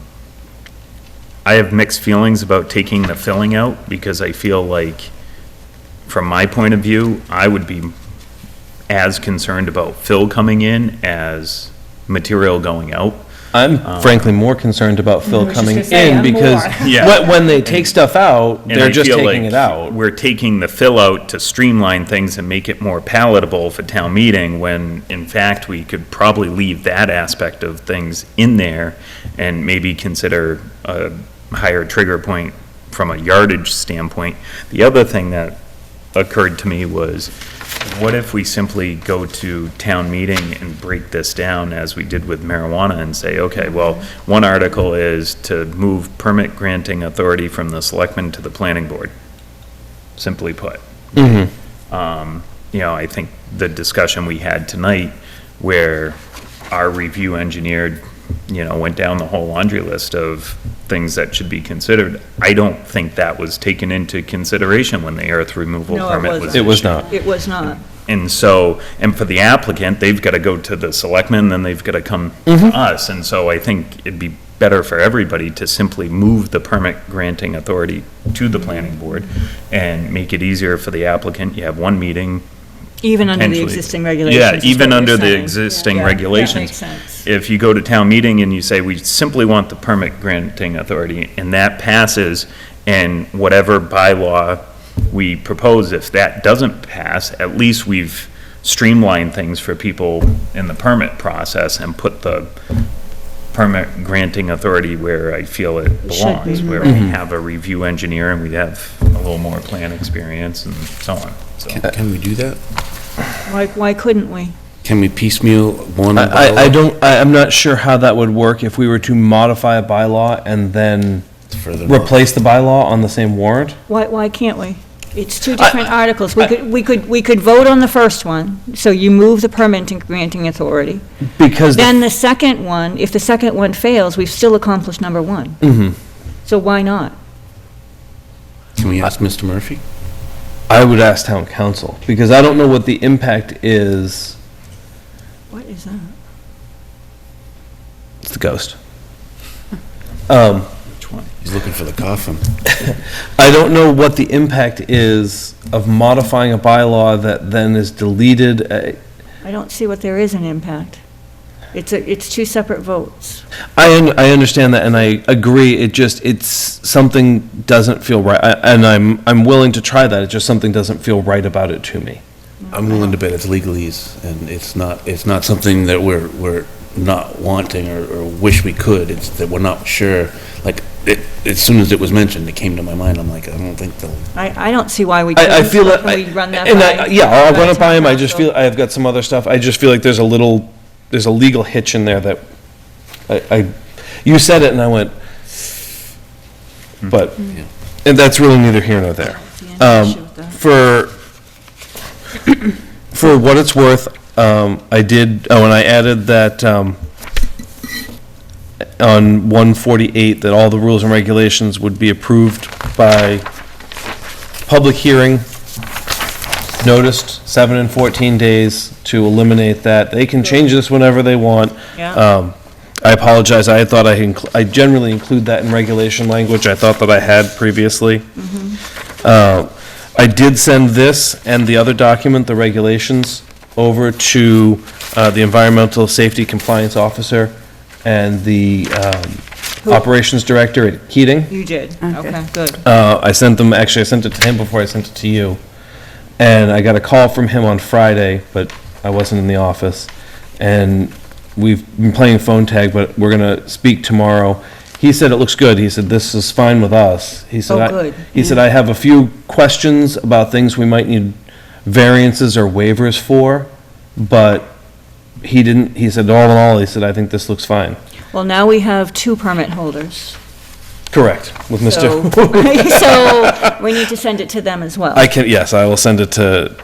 have mixed feelings about taking the filling out, because I feel like, from my point of view, I would be as concerned about fill coming in as material going out. I'm frankly more concerned about fill coming gonna say, in, I'm because more. Yeah. when they take stuff out, And they're I just feel taking like it out. We're taking the fill out to streamline things and make it more palatable for town meeting, when in fact we could probably leave that aspect of things in there and maybe consider a higher trigger point from a yardage standpoint. The other thing that occurred to me was, what if we simply go to town meeting and break this down as we did with marijuana and say, okay, well, one article is to move permit granting authority from the selectmen to the planning board, simply put. You know, I think the discussion we had tonight, where our review engineer, you know, went down the whole laundry list of things that should be considered, I don't think that was taken into consideration when the earth removal No, it permit was wasn't. It was issued. not. It was not. And so, and for the applicant, they've got to go to the selectmen, then they've got to come to us. And so I think it'd be better for everybody to simply move the permit granting authority to the planning board and make it easier for the applicant. You have one meeting. Even under the Potentially. existing regulations. Yeah, is even what you're under the saying. existing Yeah, regulations. That makes sense. If you go to town meeting and you say, we simply want the permit granting authority, and that passes, and whatever bylaw we propose, if that doesn't pass, at least we've streamlined things for people in the permit process and put the permit granting authority where I feel it It should belongs, be, where right. we have a review engineer and we have a little more plan experience and so on, so. Can we do that? Why couldn't we? Can we piecemeal one I bylaw? I'm not sure how that would work if we were to modify a bylaw and then Further replace the bylaw on the same warrant. Why can't we? It's two different articles. We could vote on the first one, so you move the permit granting authority. Because Then the second one, if the second one fails, we've still accomplished number one. So why not? Can we ask Mr. Murphy? I would ask town council, because I don't know what the impact is. What is that? It's the ghost. Which one? He's looking for the coffin. I don't know what the impact is of modifying a bylaw that then is deleted. I don't see what there is an impact. It's two separate votes. I understand that, and I agree, it's something doesn't feel right, and I'm willing to try that, it's just something doesn't feel right about it to me. I'm willing to bet it's legalese, and it's not something that we're not wanting or wish we could. It's that we're not sure. Like, as soon as it was mentioned, it came to my mind. I'm like, I don't think they'll. I don't see why we I couldn't. feel that, Can we run that and by? yeah, I'll run it by him, I town just council? feel, I've got some other stuff, I just feel like there's a legal hitch in there that, you said it and I went, but, and that's really neither here nor there. For what it's worth, I did, and I added that, on 148, that all the rules and regulations would be approved by public hearing, noticed 7 and 14 days to eliminate that. They can change this whenever they want. Yeah. I apologize, I had thought I generally include that in regulation language, I thought that I had previously. I did send this and the other document, the regulations, over to the Environmental Safety Compliance Officer and the Operations Director at Keating. You did, okay, good. I sent it to him before I sent it to you. And I got a call from him on Friday, but I wasn't in the office. And we've been playing phone tag, but we're gonna speak tomorrow. he said it looks good. He said, this is fine with us. He said, Oh, good. He said, I have a few questions about things we might need variances or waivers for, but he said, all in all, he said, I think this looks fine. Well, now we have 2 permit holders. Correct, with So, Mr. so we need to send it to them as well. Yes, I will send it to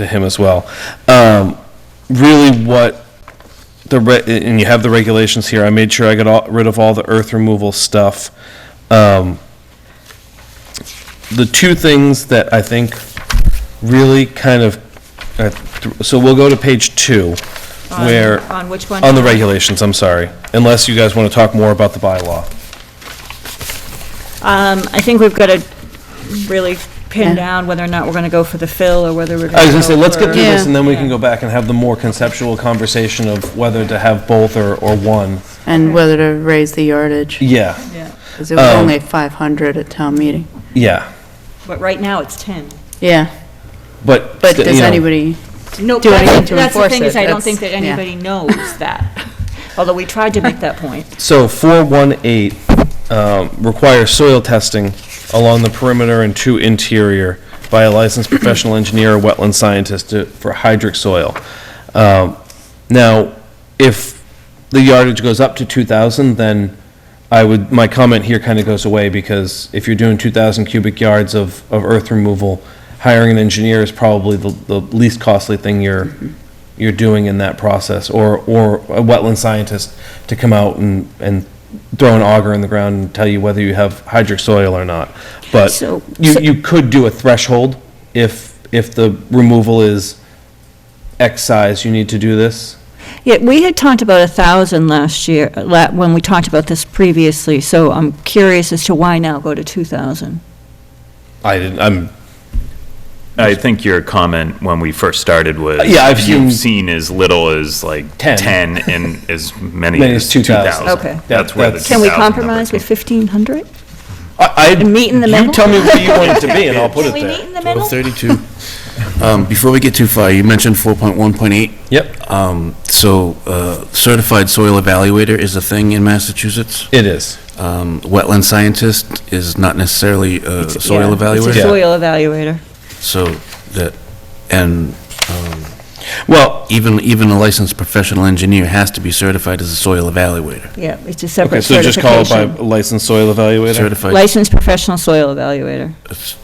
him as well. Really what and you have the regulations here, I made sure I got rid of all the earth removal stuff. The 2 things that I think really kind of, so we'll go to page 2, where. On which one? On the regulations, I'm sorry, unless you guys want to talk more about the bylaw. I think we've got to really pin down whether or not we're going to go for the fill or whether we're going to I was gonna say, let's get for- through this, and then we can Yeah. go back and have the more conceptual conversation of whether to have both or one. And whether to raise the yardage, Yeah, Yeah, because it was only 500 at town meeting. yeah, but right now it's 10. Yeah, but. but you does know, anybody, No, Do anything to that's the enforce thing is, it. I don't That's- think that yeah. anybody knows that, although we tried to make that point. So 418 requires soil testing along the perimeter and 2 interior by a licensed professional engineer or wetland scientist for hydric soil. Now, if the yardage goes up to 2,000, then my comment here kind of goes away, because if you're doing 2,000 cubic yards of earth removal, hiring an engineer is probably the least costly thing you're doing in that process, or a wetland scientist to come out and throw an auger in the ground and tell you whether you have hydric soil or not. But So- you could do a threshold if the removal is X size, you need to do this. Yeah, we had talked about 1,000 last year, when we talked about this previously, so I'm curious as to why now go to 2,000? I think your comment when we first started was. Yeah, I've You've seen as little as like 10. 10 and as many Many as as 2,000. 2,000. Okay. That's where the 2,000 Can we number compromise with came. 1,500? And meet in the middle? You tell me where you want it to be, and I'll put Can it we meet there. in the Total middle? 32. Before we get too far, you mentioned 4.1.8. Yep, So certified soil evaluator is a thing in Massachusetts. it is. Wetland scientist is not necessarily a soil Yeah, It's evaluator. a soil evaluator. So that, and Well, even a licensed professional engineer has to be certified as a soil evaluator. Yeah, it's a okay, separate so just call it by certification. licensed soil evaluator? Certified, Licensed professional soil evaluator.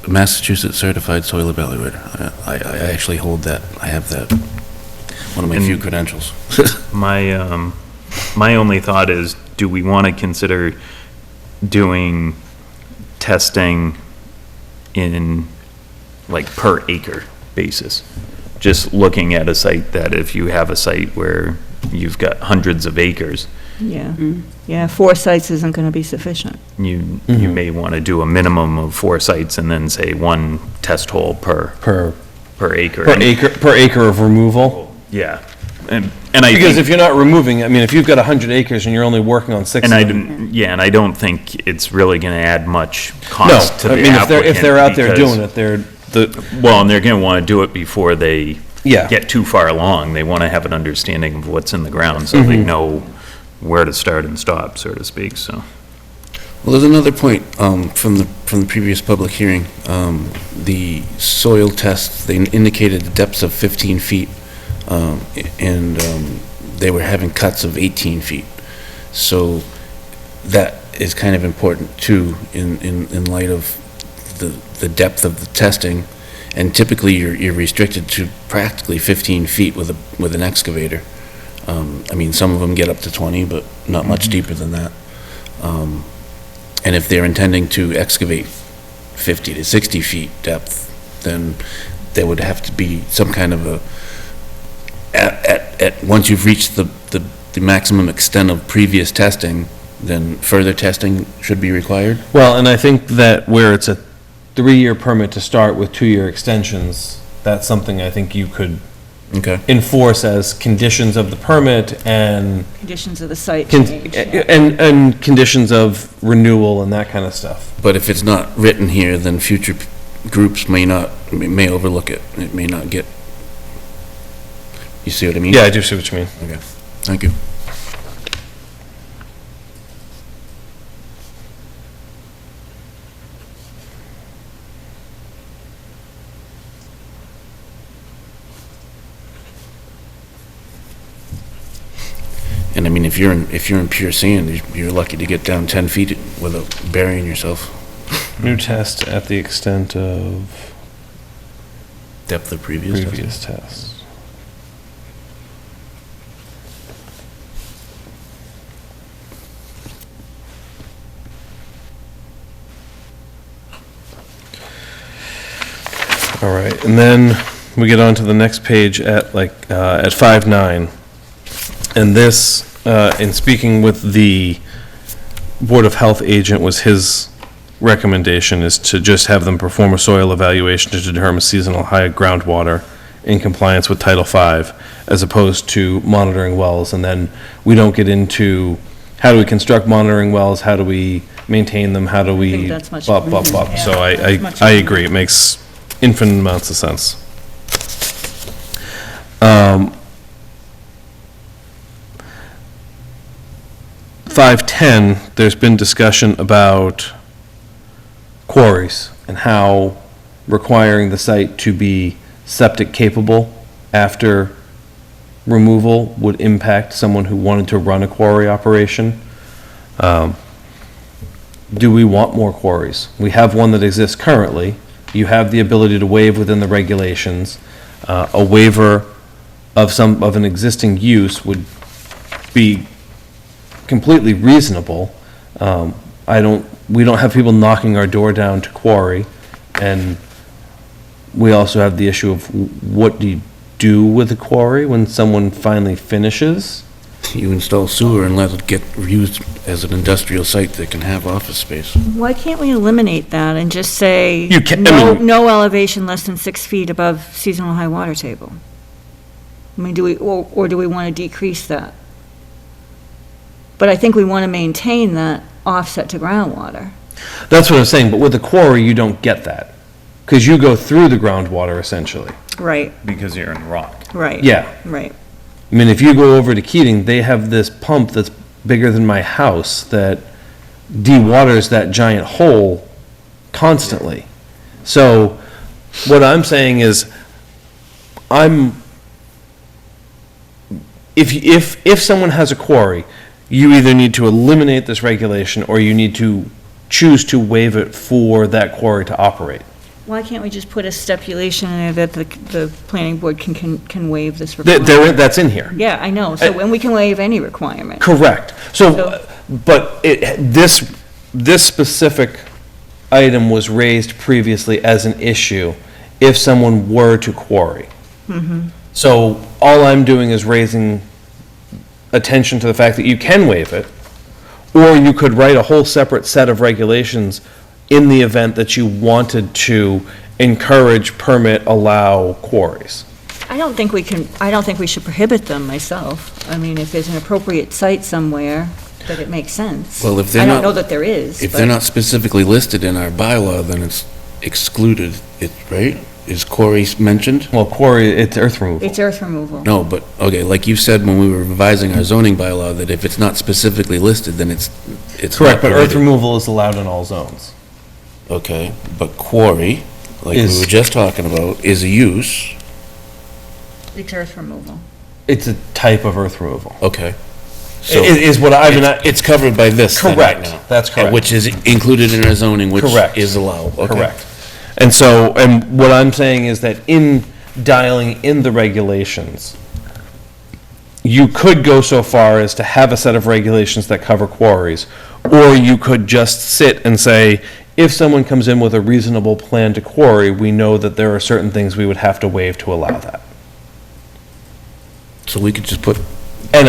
Massachusetts certified soil evaluator. I actually hold that. I have that. One of my few credentials. My only thought is, do we want to consider doing testing in like per acre basis? Just looking at a site that if you have a site where you've got hundreds of acres, Yeah, yeah, 4 sites isn't going to be sufficient. you may want to do a minimum of 4 sites and then say 1 test hole per acre. Per acre of removal? Yeah. And I Because think, if you're not removing, I mean, if you've got 100 acres and you're only working on 6 and of I, them. and I don't think it's really going to add much No, cost to I the mean, applicant. if they're out there because- doing it, Well, and they're going to want to do it before they Yeah. get too far along. They want to have an understanding of what's in the ground, so they know where to start and stop, so to speak, so. Well, there's another point from the previous public hearing. The soil tests, they indicated the depths of 15 feet, and they were having cuts of 18 feet. So that is kind of important too, in light of the depth of the testing. And typically, you're restricted to practically 15 feet with an excavator. I mean, some of them get up to 20, but not much deeper than that. And if they're intending to excavate 50 to 60 feet depth, then there would have to be some kind of once you've reached the maximum extent of previous testing, then further testing should be required. Well, and I think that where it's a 3-year permit to start with 2-year extensions, that's something I think you could Okay. enforce as conditions of the permit and, Conditions of the site con- change. and conditions of renewal and that kind of stuff. But if it's not written here, then future groups may overlook it. It may not get, you see what I mean? Yeah, I do see what you mean. Okay, thank you. And I mean, if you're in pure sand, you're lucky to get down 10 feet without burying yourself. New test at the extent of Depth of previous test. previous tests. All right, and then we get on to the next page at at 5.9. And this, in speaking with the Board of Health agent, was his recommendation is to just have them perform a soil evaluation to determine seasonal high groundwater in compliance with Title V, as opposed to monitoring wells. And then we don't get into how do we construct monitoring wells, how do we maintain them, how do we... I think that's much- So that's much I more. agree, it makes infinite amounts of sense. 5.10, there's been discussion about quarries and how requiring the site to be septic capable after removal would impact someone who wanted to run a quarry operation. Do we want more quarries? We have one that exists currently. You have the ability to waive within the regulations. A waiver of an existing use would be completely reasonable. We don't have people knocking our door down to quarry, and we also have the issue of what do you do with a quarry when someone finally finishes? You install sewer and let it get used as an industrial site that can have office space. Why can't we eliminate that and just say, You can- I mean- no elevation less than 6 feet above seasonal high water table? I mean, do we, or do we want to decrease that? But I think we want to maintain that offset to groundwater. That's what I'm saying, but with a quarry, you don't get that, because you go through the groundwater essentially. Right, Because you're in rock. right. Yeah. Right. I mean, if you go over to Keating, they have this pump that's bigger than my house that dewaters that giant hole constantly. So what I'm saying is, if someone has a quarry, you either need to eliminate this regulation or you need to choose to waive it for that quarry to operate. Why can't we just put a stipulation in there that the planning board can waive this requirement? That's in here. Yeah, I know, so, and we can waive any requirement. Correct. So, but this specific item was raised previously as an issue if someone were to quarry. So all I'm doing is raising attention to the fact that you can waive it, or you could write a whole separate set of regulations in the event that you wanted to encourage, permit, allow quarries. I don't think we should prohibit them myself. I mean, if there's an appropriate site somewhere, that it makes sense. Well, if they're I don't not- know that there is. If but- they're not specifically listed in our bylaw, then it's excluded, right? Is quarry mentioned? Well, quarry, it's earth removal. It's earth removal. No, but, okay, like you said when we were revising our zoning bylaw, that if it's not specifically listed, then it's Correct, but earth permitted. removal is allowed in all zones. Okay, but quarry, like we Is- were just talking about, is a use, It's earth removal. It's a type of earth removal. okay. So Is what I mean, it's covered by this then right Correct, now. that's correct. Which is included in our zoning, which Correct. is allowed, okay. Correct. And so, and what I'm saying is that in dialing in the regulations, you could go so far as to have a set of regulations that cover quarries, or you could just sit and say, if someone comes in with a reasonable plan to quarry, we know that there are certain things we would have to waive to allow that. So we could just put, And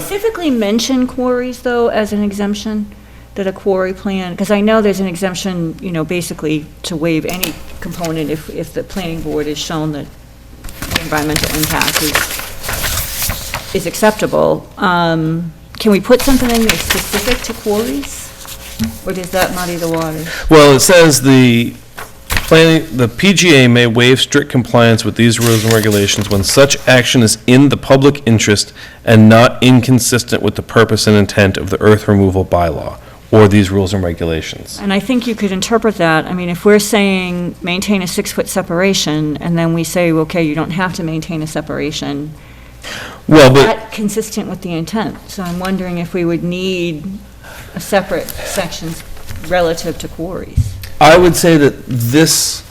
Specifically mention quarries, though, as an exemption, that a quarry plan, because I know there's an exemption, basically to waive any component if the planning board has shown that the environmental impact is acceptable. Can we put something in there specific to quarries? Or does that muddy the waters? Well, it says the PGA may waive strict compliance with these rules and regulations when such action is in the public interest and not inconsistent with the purpose and intent of the earth removal bylaw or these rules and regulations. And I think you could interpret that, I mean, if we're saying maintain a 6-foot separation, and then we say, okay, you don't have to maintain a separation, Well, but, that consistent with the intent? So I'm wondering if we would need a separate sections relative to quarries. I would say that this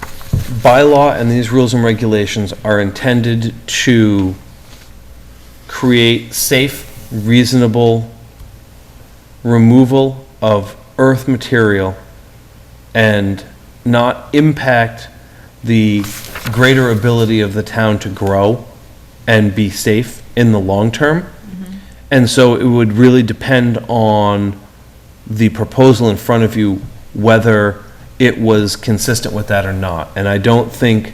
bylaw and these rules and regulations are intended to create safe, reasonable removal of earth material and not impact the greater ability of the town to grow and be safe in the long term. And so it would really depend on the proposal in front of you, whether it was consistent with that or not. And I don't think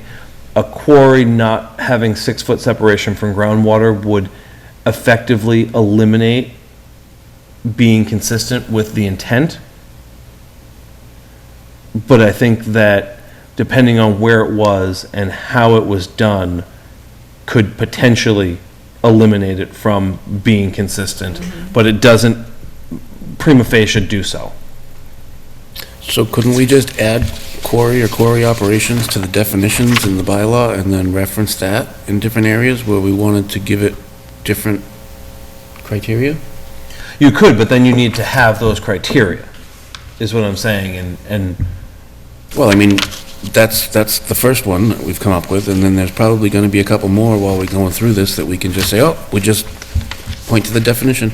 a quarry not having 6-foot separation from groundwater would effectively eliminate being consistent with the intent. But I think that depending on where it was and how it was done, could potentially eliminate it from being consistent, but it doesn't prima facie do so. So couldn't we just add quarry or quarry operations to the definitions in the bylaw and then reference that in different areas where we wanted to give it different criteria? You could, but then you need to have those criteria, is what I'm saying, and Well, I mean, that's the first one that we've come up with, and then there's probably gonna be a couple more while we're going through this that we can just say, oh, we just point to the definition.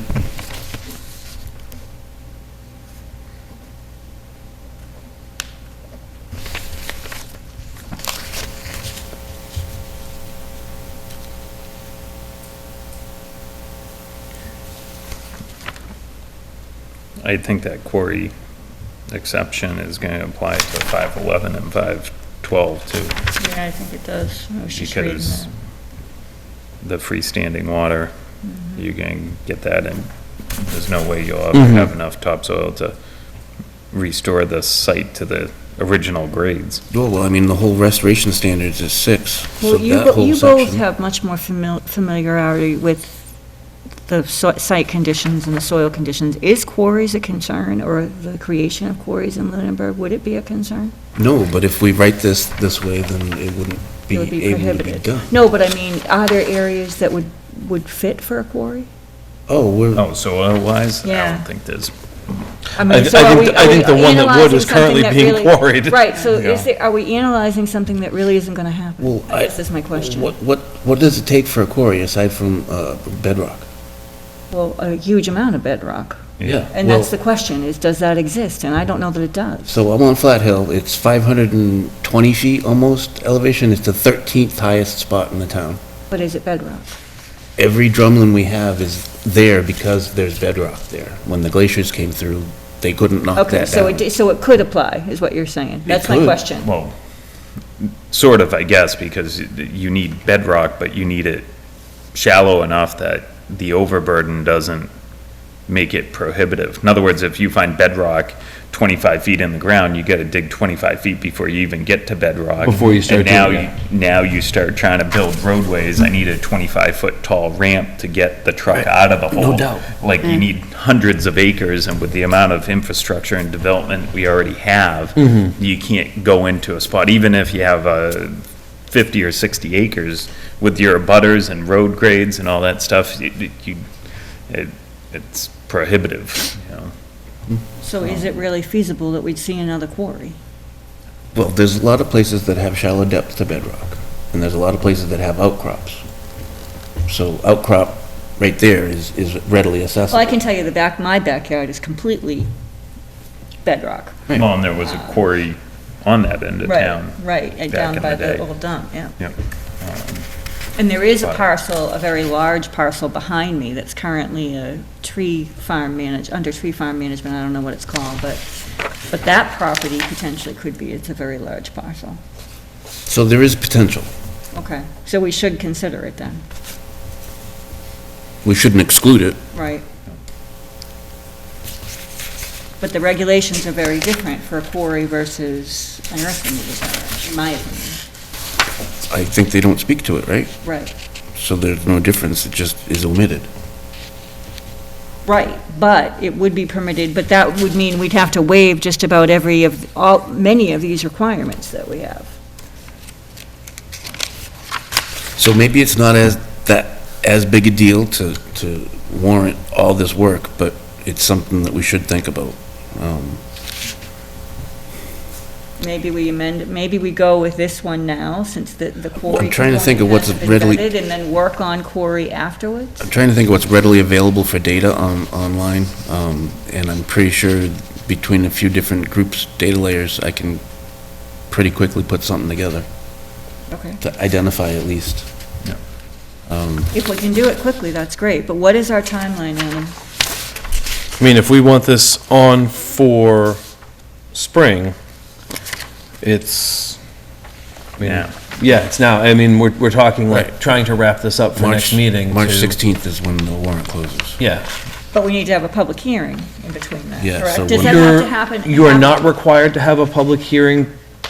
I think that quarry exception is going to apply to 511 and 512 too. Yeah, I think it does. I was just reading Because that. the freestanding water, you can get that and there's no way you'll ever Mm-hmm. have enough topsoil to restore the site to the original grades. Well, I mean, the whole restoration standards is 6, so Well, you that whole you both section. have much more familiarity with the site conditions and the soil conditions. Is quarries a concern, or the creation of quarries in Lunenburg, would it be a concern? No, but if we write this way, then it wouldn't be It would be able to be prohibited. done. No, but I mean, are there areas that would fit for a quarry? Oh, we're, Oh, soil-wise? I Yeah. don't think there's, I mean, I so are we- think the are we one that would analyzing is currently something that being really- quarried. Right, so Yeah. are we analyzing something that really isn't gonna happen? well, I guess is my question. what does it take for a quarry aside from bedrock? Well, a huge amount of bedrock. Yeah. And that's the question, is does that exist? And I don't know that it does. So I'm on Flat Hill, it's 520 feet almost elevation, it's the 13th highest spot in the town. But is it bedrock? Every drumlin we have is there because there's bedrock there. When the glaciers came through, they couldn't knock Okay, that so down. so it could apply, is what you're saying? That's my could. question. well, sort of, I guess, because you need bedrock, but you need it shallow enough that the overburden doesn't make it prohibitive. In other words, if you find bedrock 25 feet in the ground, you gotta dig 25 feet before you even get to bedrock. Before you start And now, doing now you start trying to build roadways, I need a 25-foot tall ramp to get the truck out of the hole. No doubt. Like, you need hundreds of acres, and with the amount of infrastructure and development we already have, you can't go into a spot, even if you have 50 or 60 acres, with your abutters and road grades and all that stuff, it's prohibitive, you know? So is it really feasible that we'd see another quarry? Well, there's a lot of places that have shallow depth to bedrock, and there's a lot of places that have outcrops. So outcrop right there is readily accessible. Well, I can tell you my backyard is completely bedrock. Well, and there was a quarry on that end of town. Right, and back down in by the the day. old dump, yeah. Yep. And there is a But- parcel, a very large parcel behind me that's currently a under tree farm management, I don't know what it's called, but that property potentially could be, it's a very large parcel. So there is potential. Okay, so we should consider it then, We shouldn't exclude it. right? But the regulations are very different for a quarry versus an earth removal center, in my opinion. I think they don't speak to it, right? Right. So there's no difference, it just is omitted. Right, but it would be permitted, but that would mean we'd have to waive just about many of these requirements that we have. So maybe it's not as that as big a deal to warrant all this work, but it's something that we should think about. Maybe we maybe we go with this one now, since the quarry. I'm trying to think of what's component has readily- been vetted, and then work on quarry afterwards? I'm trying to think of what's readily available for data online, and I'm pretty sure between a few different groups, data layers, I can pretty quickly put something together Okay. to identify at least. If we can do it quickly, that's great, but what is our timeline, Adam? I mean, if we want this on for spring, it's, I mean, yeah, it's now. I mean, we're talking like Right. trying to wrap this up for next meeting. March to- 16th is when the warrant closes. Yeah. But we need to have a public hearing in between that, Yeah, correct? so Does when- that have to happen? You are not required to have a public hearing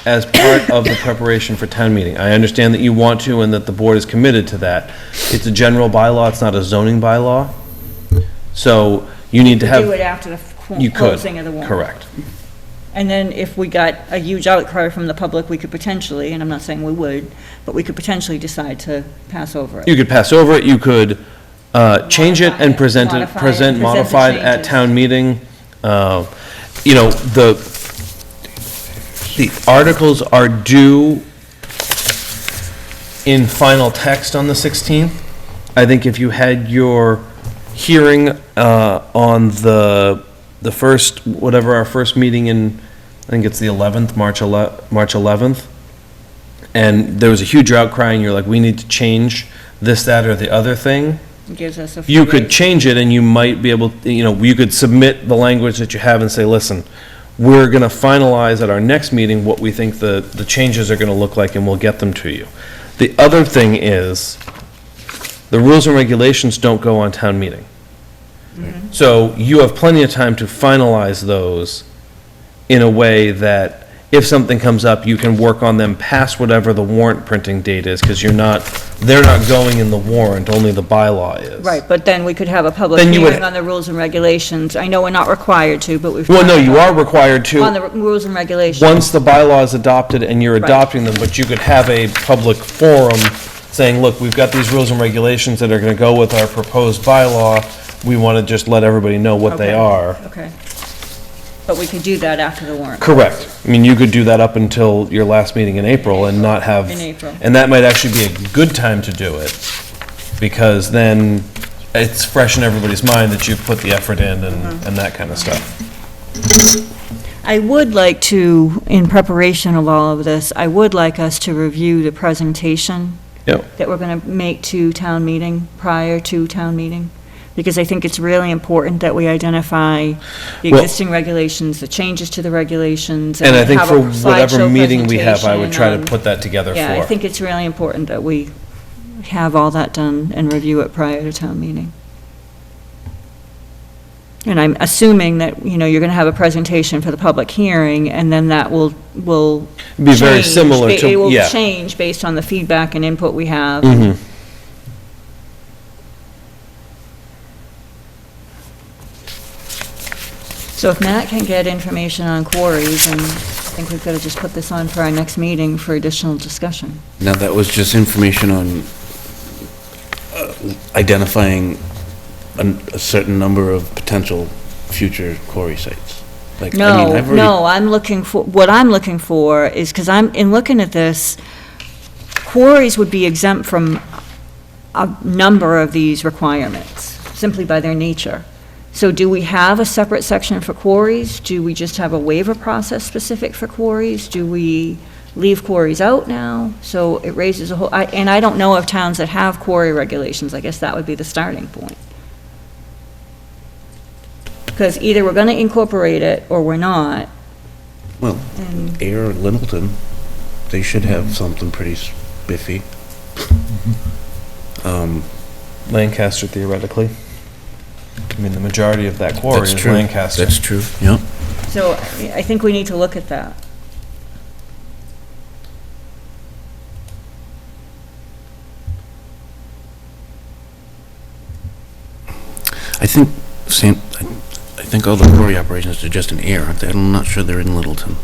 as part of the preparation for town meeting. I understand that you want to and that the board is committed to that. It's a general bylaw, it's not a zoning bylaw. So you need to have. Do it after the You could, closing of the warrant. correct. And then if we got a huge outcry from the public, we could potentially, and I'm not saying we would, but we could potentially decide to pass over it. You could pass over it, you could change it and present it, Modify it, present modified the at changes. town meeting. You know, the articles are due in final text on the 16th. I think if you had your hearing on the first, whatever our first meeting in, I think it's the 11th, March 11th, and there was a huge outcry, and you're like, we need to change this, that, or the other thing, It gives us a few you could days. change it, and you might be able, you know, you could submit the language that you have and say, listen, we're going to finalize at our next meeting what we think the changes are going to look like, and we'll get them to you. The other thing is, the rules and regulations don't go on town meeting. So you have plenty of time to finalize those in a way that if something comes up, you can work on them past whatever the warrant printing date is, because they're not going in the warrant, only the bylaw is. Right, but then we could have a public Then you would- hearing on the rules and regulations. I know we're not required to, but we've. Well, no, you are required to. On the rules and regulations. Once the bylaw is adopted and you're Right. adopting them, but you could have a public forum saying, look, we've got these rules and regulations that are gonna go with our proposed bylaw. We wanna just let everybody know what they Okay, are. Okay. But we could do that after the warrant. Correct. I mean, you could do that up until your last meeting in April and not have. In April. And that might actually be a good time to do it, because then it's fresh in everybody's mind that you've put the effort in and that kind of stuff. I would like to, in preparation of all of this, I would like us to review the presentation Yep. that we're going to make to town meeting, prior to town meeting, because I think it's really important that we identify the Well- existing regulations, the changes to the regulations. And I think have for a whatever slideshow meeting we have, I would try to presentation put that together on- Yeah, I for. think it's really important that we have all that done and review it prior to town meeting. And I'm assuming that, you know, you're going to have a presentation for the public hearing, and then that will Be very change. similar to, It will yeah. change based on the feedback and input we have. Mhm. So if Matt can get information on quarries, and I think we've got to just put this on for our next meeting for additional discussion. Now, that was just information on identifying a certain number of potential future quarry sites. Like, I mean, No, I've already- no, what I'm looking for is, because in looking at this, quarries would be exempt from a number of these requirements, simply by their nature. So do we have a separate section for quarries? Do we just have a waiver process specific for quarries? Do we leave quarries out now? So it raises a whole, and I don't know of towns that have quarry regulations. I guess that would be the starting point. Because either we're going to incorporate it or we're not. Well, And Air or Littleton, they should have something pretty spiffy. Lancaster theoretically. I mean, the majority of that quarry That's is true. Lancaster. That's true, yep. so I think we need to look at that. I think, I think all the quarry operations are just in Air, aren't they? I'm not sure they're in Littleton.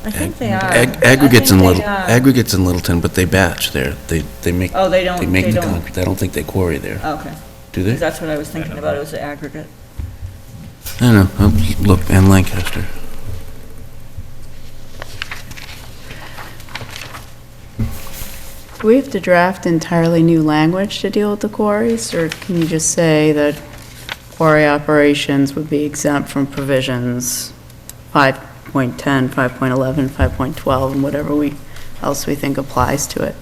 I think they are. Aggregates I in think Little, they are. aggregates in Littleton, but they batch there. They make. Oh, they don't- They make they the don't. concrete. I don't think they quarry there. Okay. Do they? That's what I was thinking about, it was the aggregate. I don't know. Look, and Lancaster. Do we have to draft entirely new language to deal with the quarries, or can you just say that quarry operations would be exempt from provisions 5.10, 5.11, 5.12, and whatever else we think applies to it?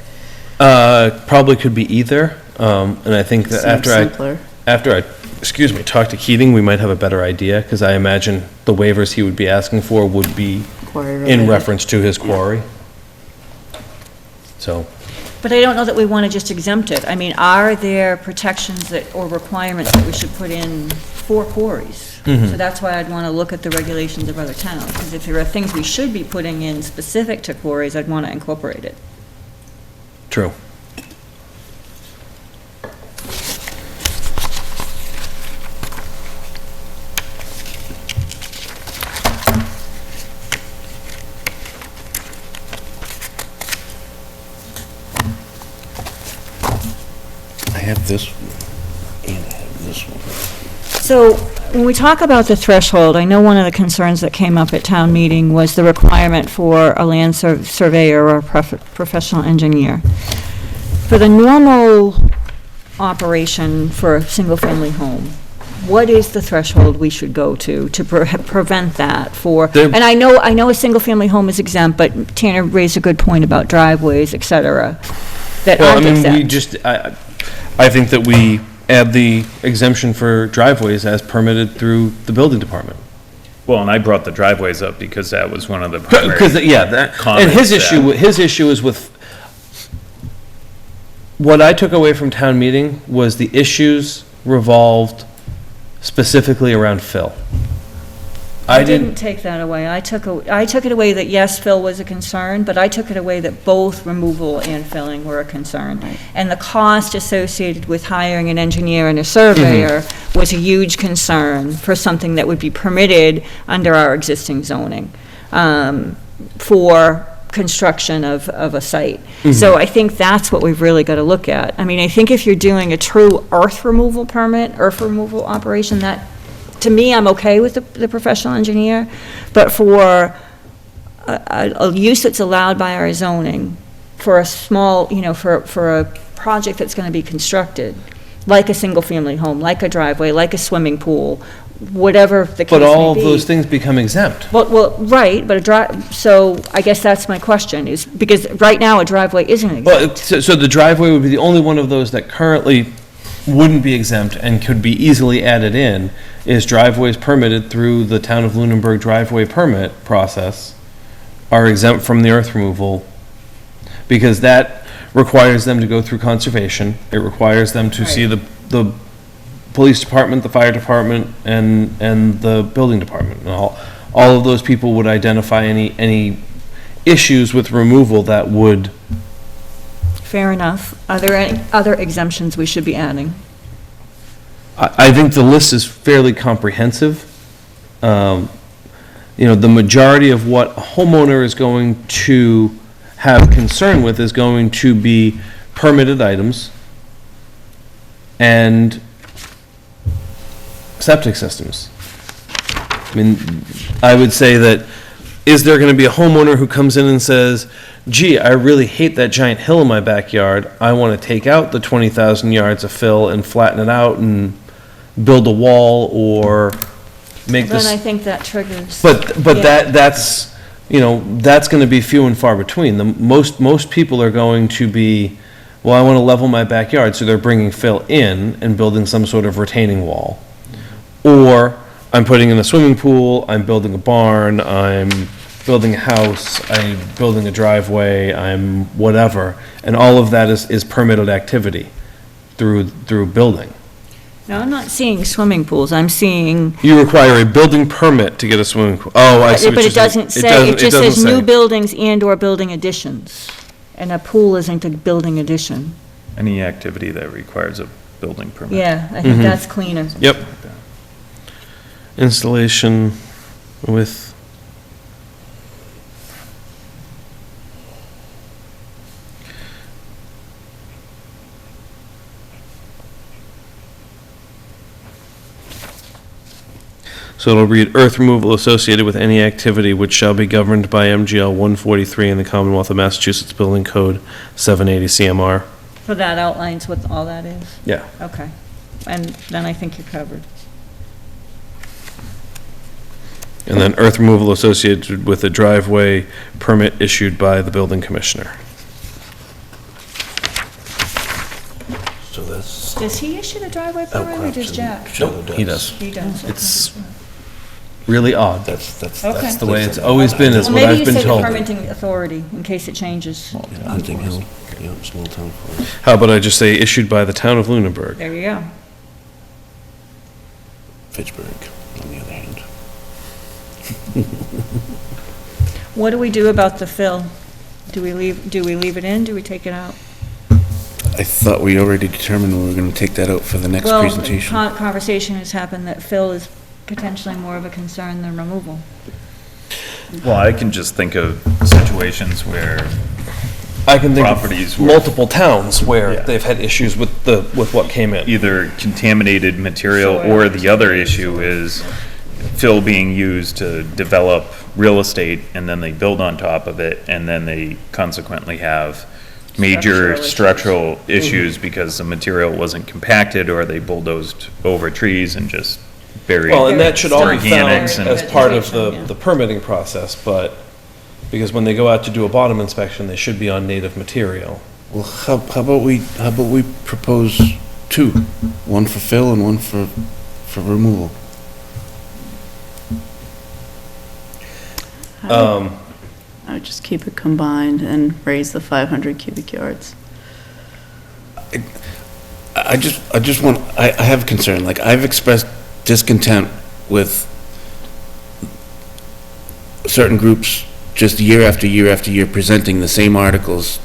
Probably could be either, and I think that Seems simpler. after I, excuse me, talk to Keating, we might have a better idea, because I imagine the waivers he would be asking for would be Quarry in related. reference to his quarry. So, But I don't know that we want to just exempt it. I mean, are there protections that, or requirements that we should put in for quarries? So that's why I'd want to look at the regulations of other towns, because if there are things we should be putting in specific to quarries, I'd want to incorporate it. true. I have this one, and I have this one. So when we talk about the threshold, I know one of the concerns that came up at town meeting was the requirement for a land surveyor or a professional engineer. For the normal operation for a single-family home, what is the threshold we should go to prevent that for, and I know a single-family home is exempt, but Tanner raised a good point about driveways, et cetera, that Well, I aren't mean, exempt. we just, I think that we add the exemption for driveways as permitted through the building department. Well, and I brought the driveways up because that was one of the primary Because, yeah, that, and comments his that- issue is with, what I took away from town meeting was the issues revolved specifically around fill. I didn't take that away. I took it away that, yes, fill was a concern, but I took it away that both removal and filling were a concern. And the cost associated with hiring an engineer and a surveyor was a huge concern for something that would be permitted under our existing zoning for construction of a site. So I think that's what we've really got to look at. I mean, I think if you're doing a true earth removal permit, earth removal operation, that, to me, I'm okay with the professional engineer, but for a use that's allowed by our zoning, for a small, for a project that's going to be constructed, like a single-family home, like a driveway, like a swimming pool, whatever the case may But be. all of those things become exempt. Well, right, but so I guess that's my question, is, because right now a driveway isn't exempt. Well, so the driveway would be the only one of those that currently wouldn't be exempt and could be easily added in, is driveways permitted through the town of Lunenburg driveway permit process are exempt from the earth removal, because that requires them to go through conservation. It requires them to see the police department, the fire department, and the building department. And all of those people would identify any issues with removal that would. Fair enough. Are there any other exemptions we should be adding? I think the list is fairly comprehensive. The majority of what a homeowner is going to have concern with is going to be permitted items and septic systems. I mean, I would say that, is there going to be a homeowner who comes in and says, gee, I really hate that giant hill in my backyard, I want to take out the 20,000 yards of fill and flatten it out and build a wall or make this. Then I think that triggers. But Yeah. that's going to be few and far between. Most people are going to be, well, I want to level my backyard, so they're bringing fill in and building some sort of retaining wall. Or I'm putting in a swimming pool, I'm building a barn, I'm building a house, I'm building a driveway, I'm whatever, and all of that is permitted activity through building. No, I'm not seeing swimming pools, I'm seeing. You require a building permit to get a swimming pool. Oh, I see what But you're it saying. doesn't say, it just doesn't says new say. buildings and/or building additions. And a pool isn't a building addition. Any activity that requires a building permit. Yeah, I think that's cleaner. Yep. Installation with So it'll read, earth removal associated with any activity which shall be governed by MGL 143 in the Commonwealth of Massachusetts Building Code 780 CMR. So that outlines what all that is? Yeah. Okay. And then I think you're covered. And then earth removal associated with a driveway permit issued by the building commissioner. So that's. Does he issue the driveway permit or does Jack? Nope, he does. He does. It's really odd. That's Okay. The way it's always been, is Well, what maybe I've you been say the told. permitting authority in case it changes. Hunting Hill, yeah, small town. How about I just say issued by the town of Lunenburg? There you go. Fitchburg, on the other hand. What do we do about the fill? Do we leave it in? Do we take it out? I thought we already determined we were going to take that out for the next presentation. Well, conversation has happened that fill is potentially more of a concern than removal. Well, I can just think of situations where I can think properties of were multiple towns where Yeah. they've had issues with what came in. either contaminated material, or the other issue is fill being used to develop real estate, and then they build on top of it, and then they consequently have major structural issues because the material wasn't compacted, or they bulldozed over trees and just buried. Well, and that should all be found Organics and- as part of Yeah. the permitting process, but, because when they go out to do a bottom inspection, they should be on native material. Well, how about we propose two? One for fill and one for removal. I would just keep it combined and raise the 500 cubic yards. I have concern, like, I've expressed discontent with certain groups just year after year after year presenting the same articles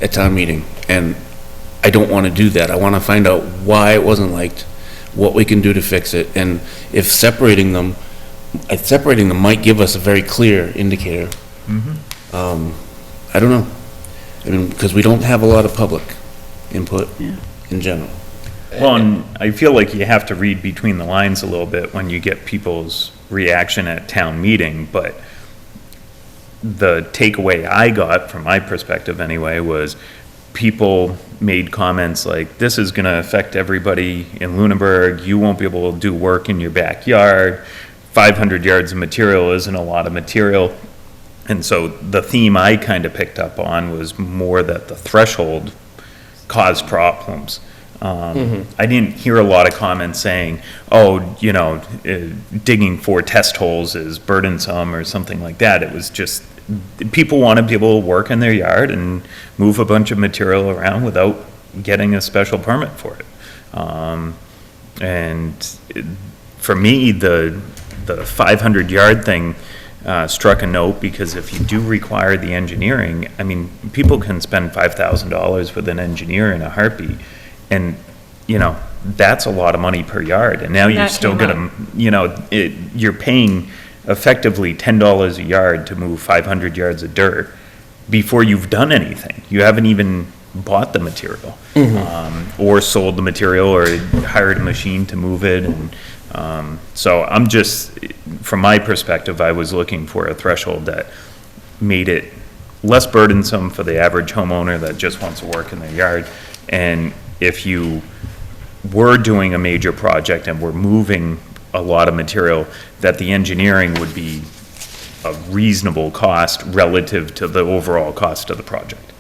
at town meeting, and I don't want to do that. I want to find out why it wasn't liked, what we can do to fix it, and if separating them might give us a very clear indicator. I don't know. I mean, because we don't have a lot of public input Yeah. in general. Well, and I feel like you have to read between the lines a little bit when you get people's reaction at town meeting, but the takeaway I got, from my perspective anyway, was people made comments like, this is gonna affect everybody in Lunenburg, you won't be able to do work in your backyard, 500 yards of material isn't a lot of material. And so the theme I kind of picked up on was more that the threshold caused problems. I didn't hear a lot of comments saying, oh, digging 4 test holes is burdensome or something like that. It was just, people want to be able to work in their yard and move a bunch of material around without getting a special permit for it. For me, the 500-yard thing struck a note, because if you do require the engineering, I mean, people can spend $5,000 with an engineer in a heartbeat, and, that's a lot of money per yard, and now you're That still came gonna, you're paying effectively $10 a yard to move 500 yards of dirt before you've done anything. You haven't even bought the material, or sold the material, or hired a machine to move it, and so I'm just, from my perspective, I was looking for a threshold that made it less burdensome for the average homeowner that just wants to work in their yard. And if you were doing a major project and were moving a lot of material, that the engineering would be a reasonable cost relative to the overall cost of the project.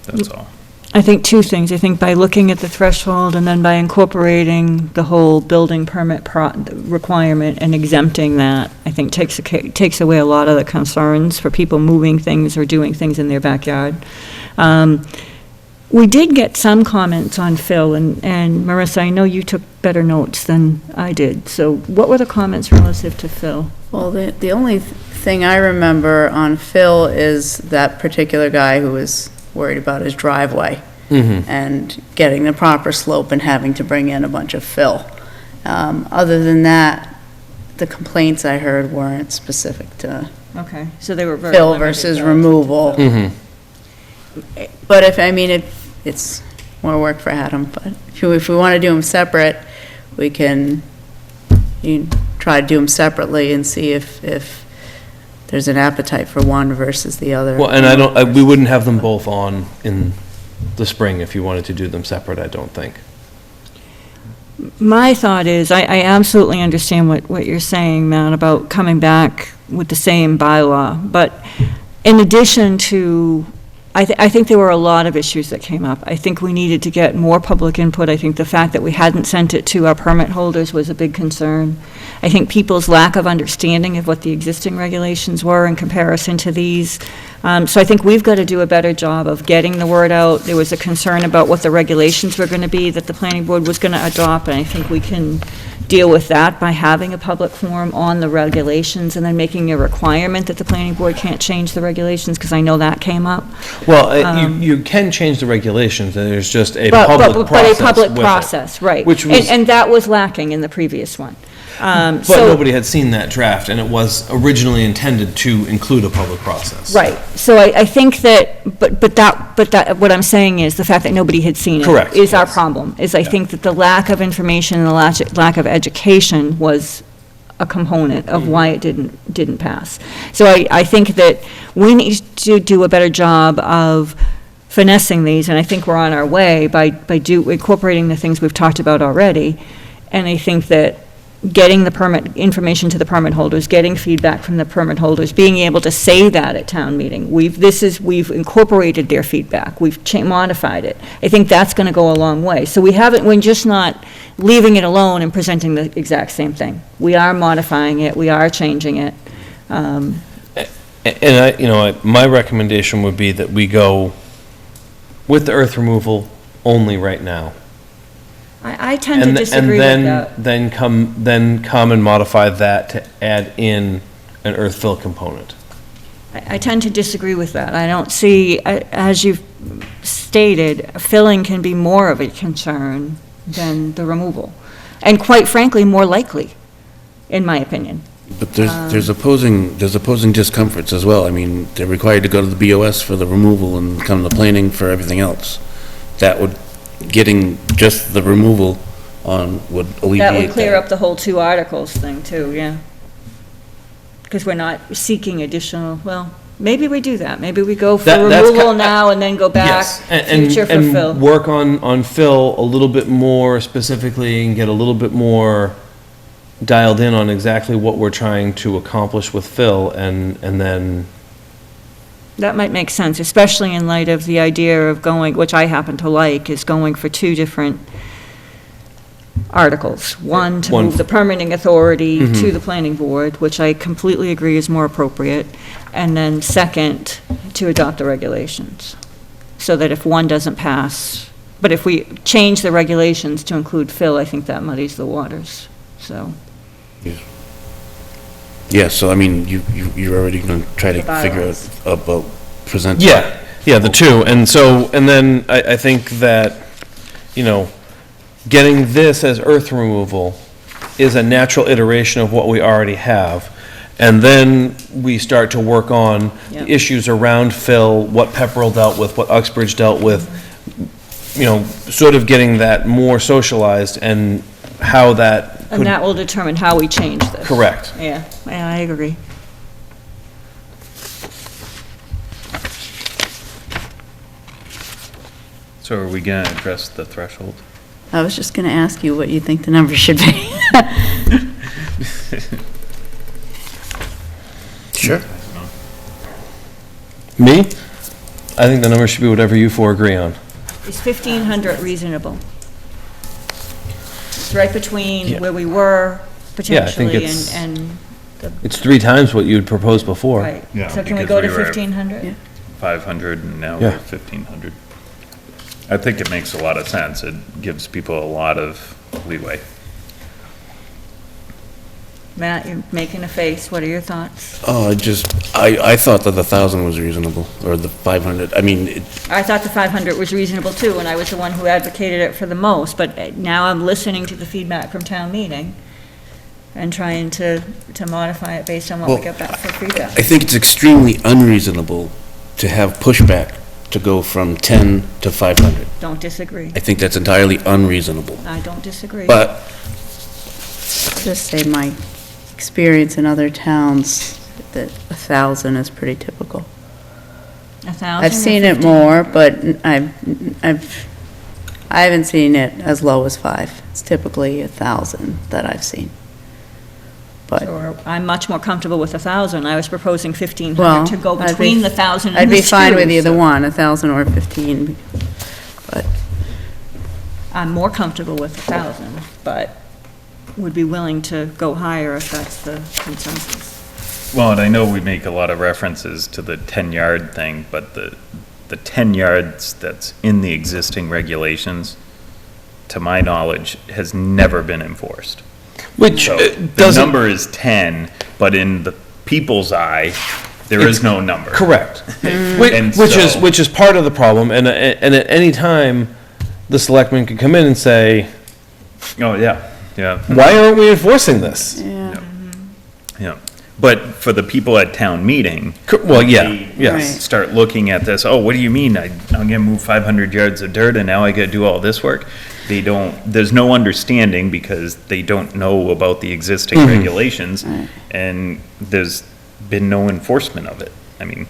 That's all. I think 2 things. I think by looking at the threshold and then by incorporating the whole building permit requirement and exempting that, I think takes away a lot of the concerns for people moving things or doing things in their backyard. We did get some comments on fill, and Marissa, I know you took better notes than I did. So what were the comments relative to fill? Well, the only thing I remember on Phil is that particular guy who was worried about his driveway and getting the proper slope and having to bring in a bunch of fill. Other than that, the complaints I heard weren't specific to Okay, so they were very fill limited, versus though. removal. But if, I mean, it's more work for Adam, but if we want to do them separate, we can try to do them separately and see if there's an appetite for one versus the other. Well, and we wouldn't have them both on in the spring if you wanted to do them separate, I don't think. My thought is, I absolutely understand what you're saying, Matt, about coming back with the same bylaw, but in addition to, I think there were a lot of issues that came up. I think we needed to get more public input. I think the fact that we hadn't sent it to our permit holders was a big concern. I think people's lack of understanding of what the existing regulations were in comparison to these. So I think we've got to do a better job of getting the word out. There was a concern about what the regulations were going to be that the planning board was going to adopt, and I think we can deal with that by having a public forum on the regulations and then making a requirement that the planning board can't change the regulations, because I know that came up. Well, you can change the regulations, and there's just a public process But a public with it. process, right. Which was- And that was lacking in the previous one. But So- nobody had seen that draft, and it was originally intended to include a public process. Right, so I think that, but that, what I'm saying is, the fact that nobody had seen it. Correct, Is our yes. problem, is I think that the lack of information and the lack of education was a component of why it didn't pass. So I think that we need to do a better job of finessing these, and I think we're on our way by incorporating the things we've talked about already, and I think that getting the permit information to the permit holders, getting feedback from the permit holders, being able to say that at town meeting. We've incorporated their feedback, we've modified it. I think that's going to go a long way. So we're just not leaving it alone and presenting the exact same thing. We are modifying it, we are changing it. And my recommendation would be that we go with the earth removal only right now. I tend to disagree with that. Then come and modify that to add in an earth fill component. I tend to disagree with that. I don't see, as you've stated, filling can be more of a concern than the removal. And quite frankly, more likely, in my opinion. But there's opposing discomforts as well. I mean, they're required to go to the BOS for the removal and come to planning for everything else. Getting just the removal on would alleviate that. That would clear up the whole 2 articles thing too, yeah. Because we're not seeking additional, well, maybe we do that. Maybe we go for That's removal now and then go back future for fill. And work on fill a little bit more specifically and get a little bit more dialed in on exactly what we're trying to accomplish with fill, and then That might make sense, especially in light of the idea of going, which I happen to like, is going for 2 different articles. One, to move the permitting authority to the planning board, which I completely agree is more appropriate, and then second, to adopt the regulations. So that if one doesn't pass, but if we change the regulations to include fill, I think that muddies the waters, so. Yeah, so I mean, you're already gonna try to The figure bylaws. out about present. Yeah, the 2. And then I think that, getting this as earth removal is a natural iteration of what we already have. And then we start to work on Yeah. the issues around fill, what Pepperell dealt with, what Uxbridge dealt with, sort of getting that more socialized and how that And that will determine how we change this. Correct. Yeah, I agree. So are we gonna address the threshold? I was just gonna ask you what you think the number should be. Sure. Me? I think the number should be whatever you 4 agree on. Is 1,500 reasonable? It's right between Yeah. where we were Yeah, I think potentially it's- and, It's 3 times what you'd proposed before. right. Yeah, So can we because go to we were at- 1,500? Yeah. 500 and now Yeah. we're 1,500. I think it makes a lot of sense. It gives people a lot of leeway. Matt, you're making a face. What are your thoughts? Oh, I thought that the 1,000 was reasonable, or the 500. I mean, I thought the 500 was reasonable too, and I was the one who advocated it for the most, but now I'm listening to the feedback from town meeting and trying to modify it based on what we Well, get back for feedback. I think it's extremely unreasonable to have pushback to go from 10 to 500. Don't disagree. I think that's entirely unreasonable. I don't disagree. But just say my experience in other towns, that 1,000 is pretty typical. 1,000 I've or seen it 15? more, but I haven't seen it as low as 5. It's typically 1,000 that I've seen. But, Or I'm much more comfortable with 1,000. I was proposing 1,500 well. to go I'd be- between the 1,000 and I'd the be fine 2, with either so one, 1,000 or 15, but. I'm more comfortable with 1,000, but would be willing to go higher if that's the consensus. Well, and I know we make a lot of references to the 10-yard thing, but the 10 yards that's in the existing regulations, to my knowledge, has never been enforced. Which So the doesn't. number is 10, but in the people's eye, there is no number. Correct. And Which is part of the problem, and at any time, the selectmen can come in and say, Oh, yeah, yeah. why aren't we enforcing this? Yeah. Yeah, but for the people at town meeting. Well, yeah, they yes. Start looking at this, oh, what do you mean, I'm gonna move 500 yards of dirt and now I gotta do all this work? There's no understanding because they don't know about the existing regulations, and there's been no enforcement of it. I mean,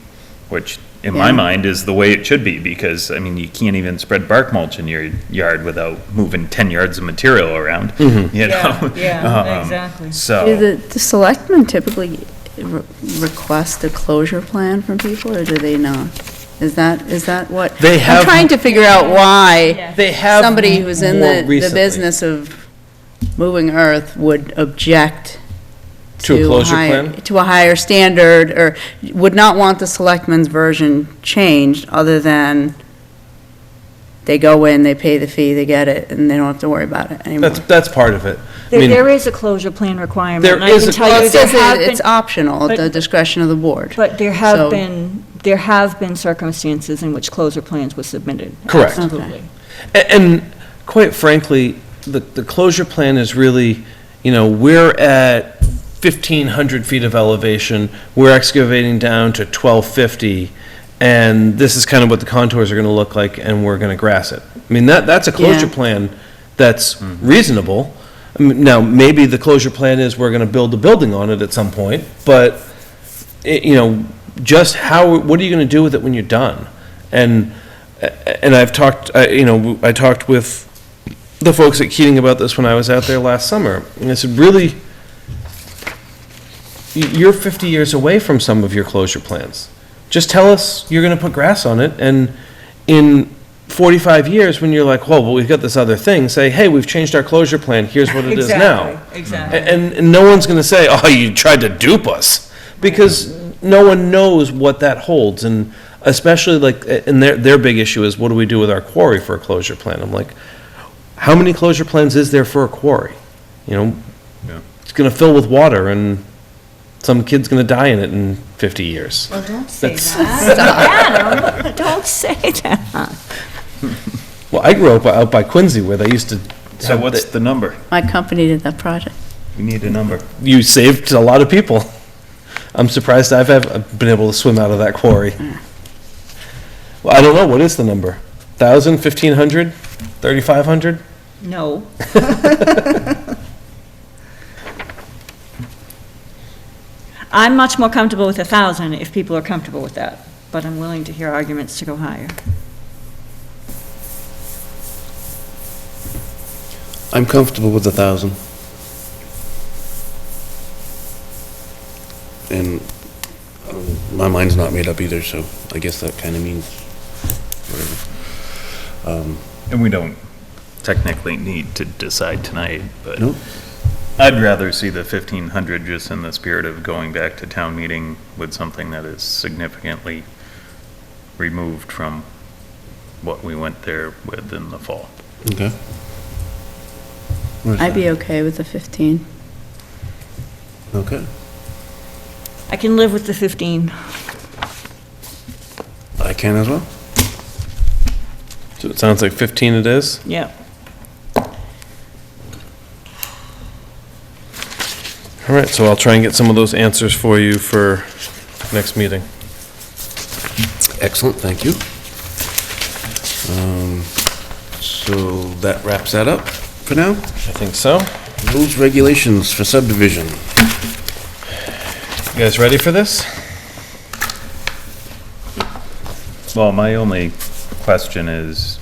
which, in my Yeah. mind, is the way it should be, because, I mean, you can't even spread bark mulch in your yard without moving 10 yards of material around, you know? Yeah, exactly. So. Do the selectmen typically request a closure plan from people, or do they not? Is that what? They have- I'm trying to figure out why They have somebody who's in more the recently. business of moving earth would object To a closure higher- plan? to a higher standard, or would not want the selectmen's version changed, other than they go in, they pay the fee, they get it, and they don't have to worry about it anymore. That's part of it. I mean, There is a closure plan requirement. There and I is can a- tell Well, you it there says have it's been- optional, at but- the discretion of the board. But there So- have been circumstances in which closure plans were submitted. Correct. Absolutely. And quite frankly, the closure plan is really, we're at 1,500 feet of elevation, we're excavating down to 1,250, and this is kind of what the contours are gonna look like, and we're gonna grass it. I mean, that's a closure Yeah. plan that's reasonable. I mean, now, maybe the closure plan is we're gonna build a building on it at some point, but, just what are you gonna do with it when you're done? And I've talked, I talked with the folks at Keating about this when I was out there last summer, and I said, really, you're 50 years away from some of your closure plans. Just tell us you're gonna put grass on it, and in 45 years, when you're like, well, we've got this other thing, say, hey, we've changed our closure plan, here's what it is now. Exactly. And no one's gonna say, oh, you tried to dupe us, because no one knows what that holds, and especially and their big issue is, what do we do with our quarry for a closure plan? I'm like, how many closure plans is there for a quarry? It's gonna fill with water, and some kid's gonna die in it in 50 years. Well, don't say that. Adam, don't say that. Well, I grew up out by Quincy, where they used to. So what's the number? My company did that project. We need a number. You saved a lot of people. I'm surprised I've been able to swim out of that quarry. Well, I don't know, what is the number? 1,000, 1,500, 3,500? No. I'm much more comfortable with 1,000 if people are comfortable with that, but I'm willing to hear arguments to go higher. I'm comfortable with 1,000. And my mind's not made up either, so I guess that kind of means whatever. And we don't technically need to decide tonight, but Nope. I'd rather see the 1,500 just in the spirit of going back to town meeting with something that is significantly removed from what we went there with in the fall. Okay. Where's I'd be that? okay with the 15. Okay. I can live with the 15. I can as well. So it sounds like 15 it is? Yeah. All right, so I'll try and get some of those answers for you for next meeting. Excellent, thank you. So that wraps that up for now? I think so. Rules, regulations for subdivision. You guys ready for this? Well, my only question is,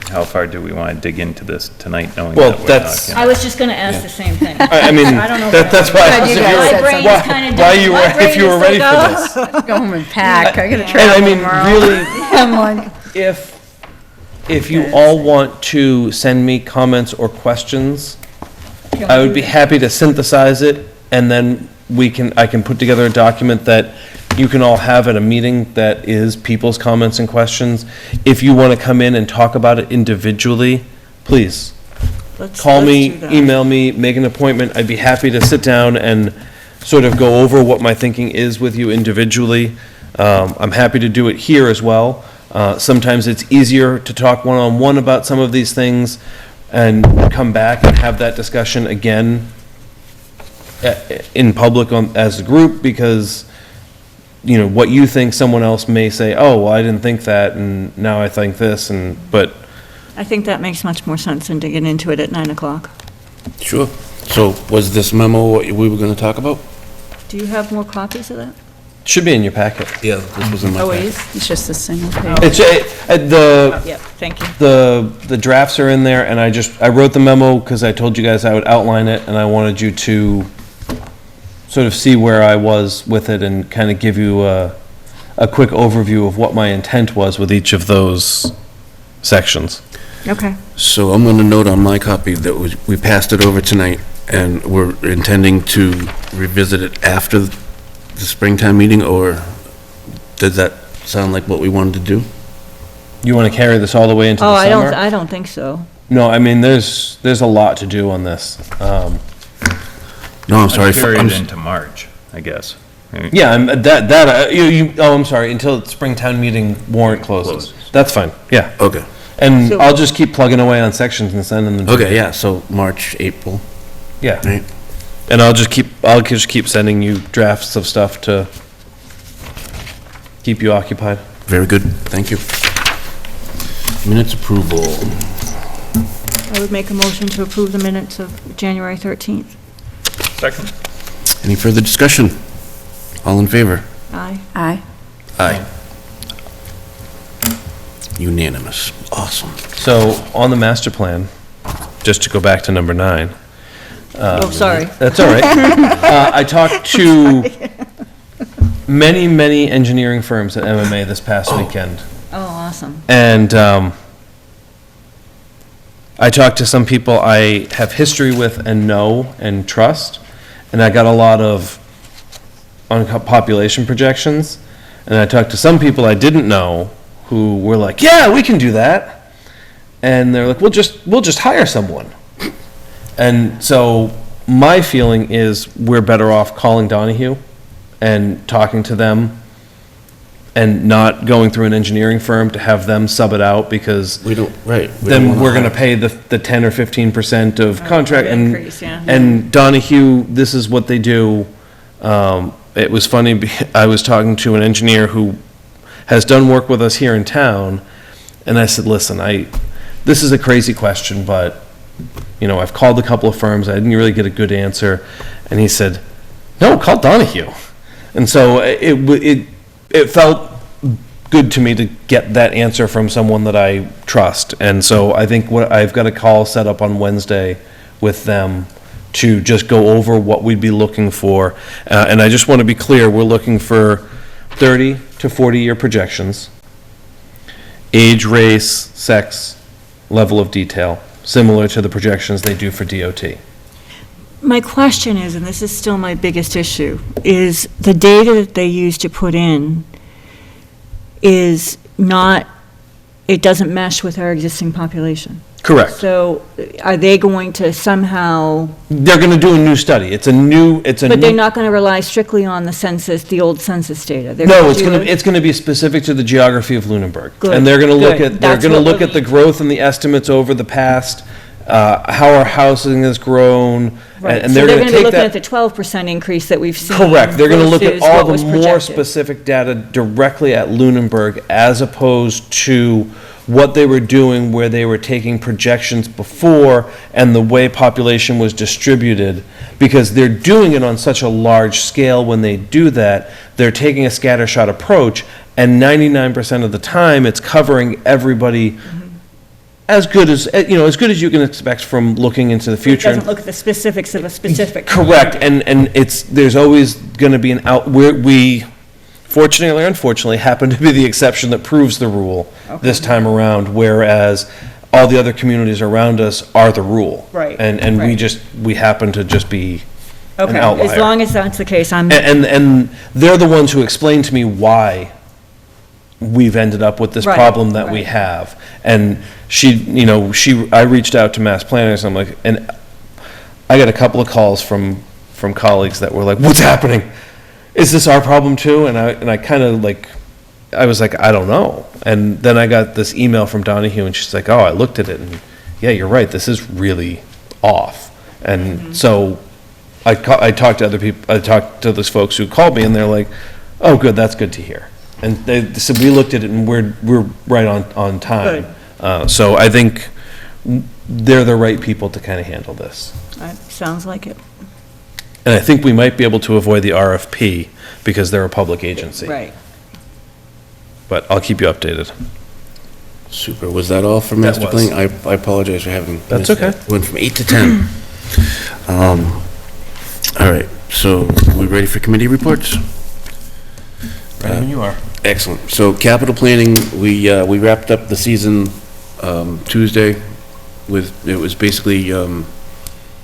how far do we want to dig into this tonight, knowing Well, that we're not that's- gonna- I was just gonna ask the same thing. I mean, I don't know. that's why, I Glad asked you if guys you said My brain were- is kinda why done. you My were, if brain you were is ready like, for this. Go home and pack, I gotta And travel I mean, tomorrow. really, I'm like, if you all want to send me comments or questions, I would be happy to synthesize it, and then I can put together a document that you can all have at a meeting that is people's comments and questions. If you want to come in and talk about it individually, please, call me, do that. email me, make an appointment. I'd be happy to sit down and sort of go over what my thinking is with you individually. I'm happy to do it here as well. Sometimes it's easier to talk one-on-one about some of these things and come back and have that discussion again in public as a group, because, you know, what you think, someone else may say, oh, well, I didn't think that, and now I think this, but I think that makes much more sense than to get into it at 9 o'clock. Sure. So was this memo what we were gonna talk about? Do you have more copies of that? it should be in your packet. Yeah, this was in my Oh, it packet. is? it's just a single page. It's, Oh, the, yeah, thank you. the drafts are in there, and I wrote the memo because I told you guys I would outline it, and I wanted you to sort of see where I was with it and kind of give you a quick overview of what my intent was with each of those sections. Okay. So I'm gonna note on my copy that we passed it over tonight, and we're intending to revisit it after the springtime meeting, or does that sound like what we wanted to do? You want to carry this all the way into Oh, the summer? I don't think so. No, I mean, there's a lot to do on this. No, I'm sorry. Carry it into March, I guess. Yeah, I'm sorry, until the Springtown meeting warrant closes. That's fine, yeah. Okay, And So- I'll just keep plugging away on sections and sending them. to okay, you. yeah, so March, April, Yeah, right? and I'll just keep sending you drafts of stuff to keep you occupied. Very good, thank you. Minutes approval. I would make a motion to approve the minutes of January 13th. Second. Any further discussion? All in favor? Aye. Aye. Aye. Unanimous, awesome. So, on the master plan, just to go back to number 9. Oh, sorry. That's all right. I talked to many engineering firms at MMA this past weekend. Oh, awesome. And I talked to some people I have history with and know and trust, and I got a lot of population projections. And I talked to some people I didn't know who were like, yeah, we can do that. And they're like, we'll just hire someone. And so my feeling is we're better off calling Donahue and talking to them and not going through an engineering firm to have them sub it out, because We don't, right. we don't then wanna we're gonna hire- pay the 10 or 15% of contract, increase, yeah. and Donahue, this is what they do. It was funny, I was talking to an engineer who has done work with us here in town, and I said, listen, this is a crazy question, but, you know, I've called a couple of firms, I didn't really get a good answer, and he said, no, call Donahue. And so it felt good to me to get that answer from someone that I trust. And so I think I've got a call set up on Wednesday with them to just go over what we'd be looking for. And I just want to be clear, we're looking for 30 to 40-year projections, age, race, sex, level of detail, similar to the projections they do for DOT. My question is, and this is still my biggest issue, is the data that they use to put in is not, it doesn't mesh with our existing population. Correct. So are they going to somehow, They're going to do a new study. It's a new. but they're not going to rely strictly on the census, the old census data? They're No, do a- it's going to be specific to the geography of Lunenburg. Good, And they're going to look good. at, they're That's going to what look we at the need. growth and the estimates over the past, how our housing has grown. Right, And so they're going to be take looking at that. the 12% increase that we've seen. Correct. They're going to look at versus all what the was more projected. specific data directly at Lunenburg, as opposed to what they were doing, where they were taking projections before, and the way population was distributed, because they're doing it on such a large scale. When they do that, they're taking a scattershot approach, and 99% of the time, it's covering everybody as good as, as good as you can expect from looking into the It future. doesn't look at the specifics of a specific. Correct, and there's always gonna be we fortunately or unfortunately happen to be the exception that proves the rule this time around, whereas all the other communities around us are the rule. Right, And right. we happen to just be an Okay, outlier. as long as that's the case, I'm, And they're the ones who explain to me why we've ended up with this Right, problem that we right. have. And I reached out to Mass Planners, I'm like, and I got a couple of calls from colleagues that were like, what's happening? Is this our problem too? And I kind of I was like, I don't know. And then I got this email from Donahue, and she's like, oh, I looked at it, and yeah, you're right, this is really off. And so I talked to other people, I talked to those folks who called me, and they're like, oh, good, that's good to hear. And they said, we looked at it, and we're right on time. So I think they're the right people to kind of handle this. sounds like it. And I think we might be able to avoid the RFP because they're a public agency. Right. But I'll keep you updated. Super. Was that all for That master was. planning? I apologize for having. That's missed okay. that. Went from 8 to 10. All right, so we ready for committee reports? Right when you are. Excellent. So capital planning, we wrapped up the season Tuesday with, it was basically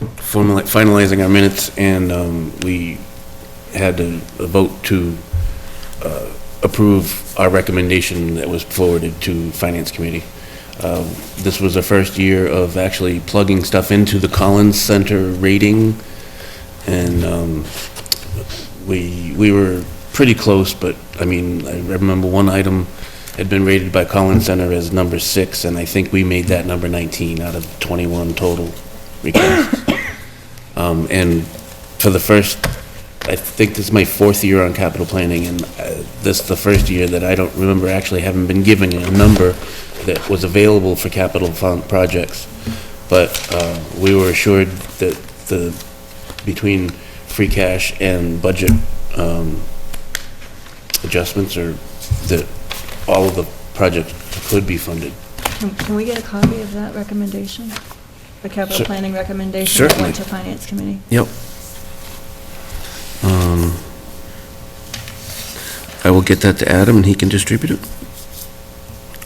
finalizing our minutes, and we had a vote to approve our recommendation that was forwarded to Finance Committee. This was the first year of actually plugging stuff into the Collins Center rating, and we were pretty close, but I mean, I remember one item had been rated by Collins Center as number 6, and I think we made that number 19 out of 21 total requests. And for the first, I think this is my 4th year on capital planning, and this is the first year that I don't remember actually having been given a number that was available for capital fund projects. But we were assured that between free cash and budget adjustments, or that all of the projects could be funded. Can we get a copy of that recommendation? The capital planning recommendation that went to Finance Committee? Yep. I will get that to Adam, and he can distribute it.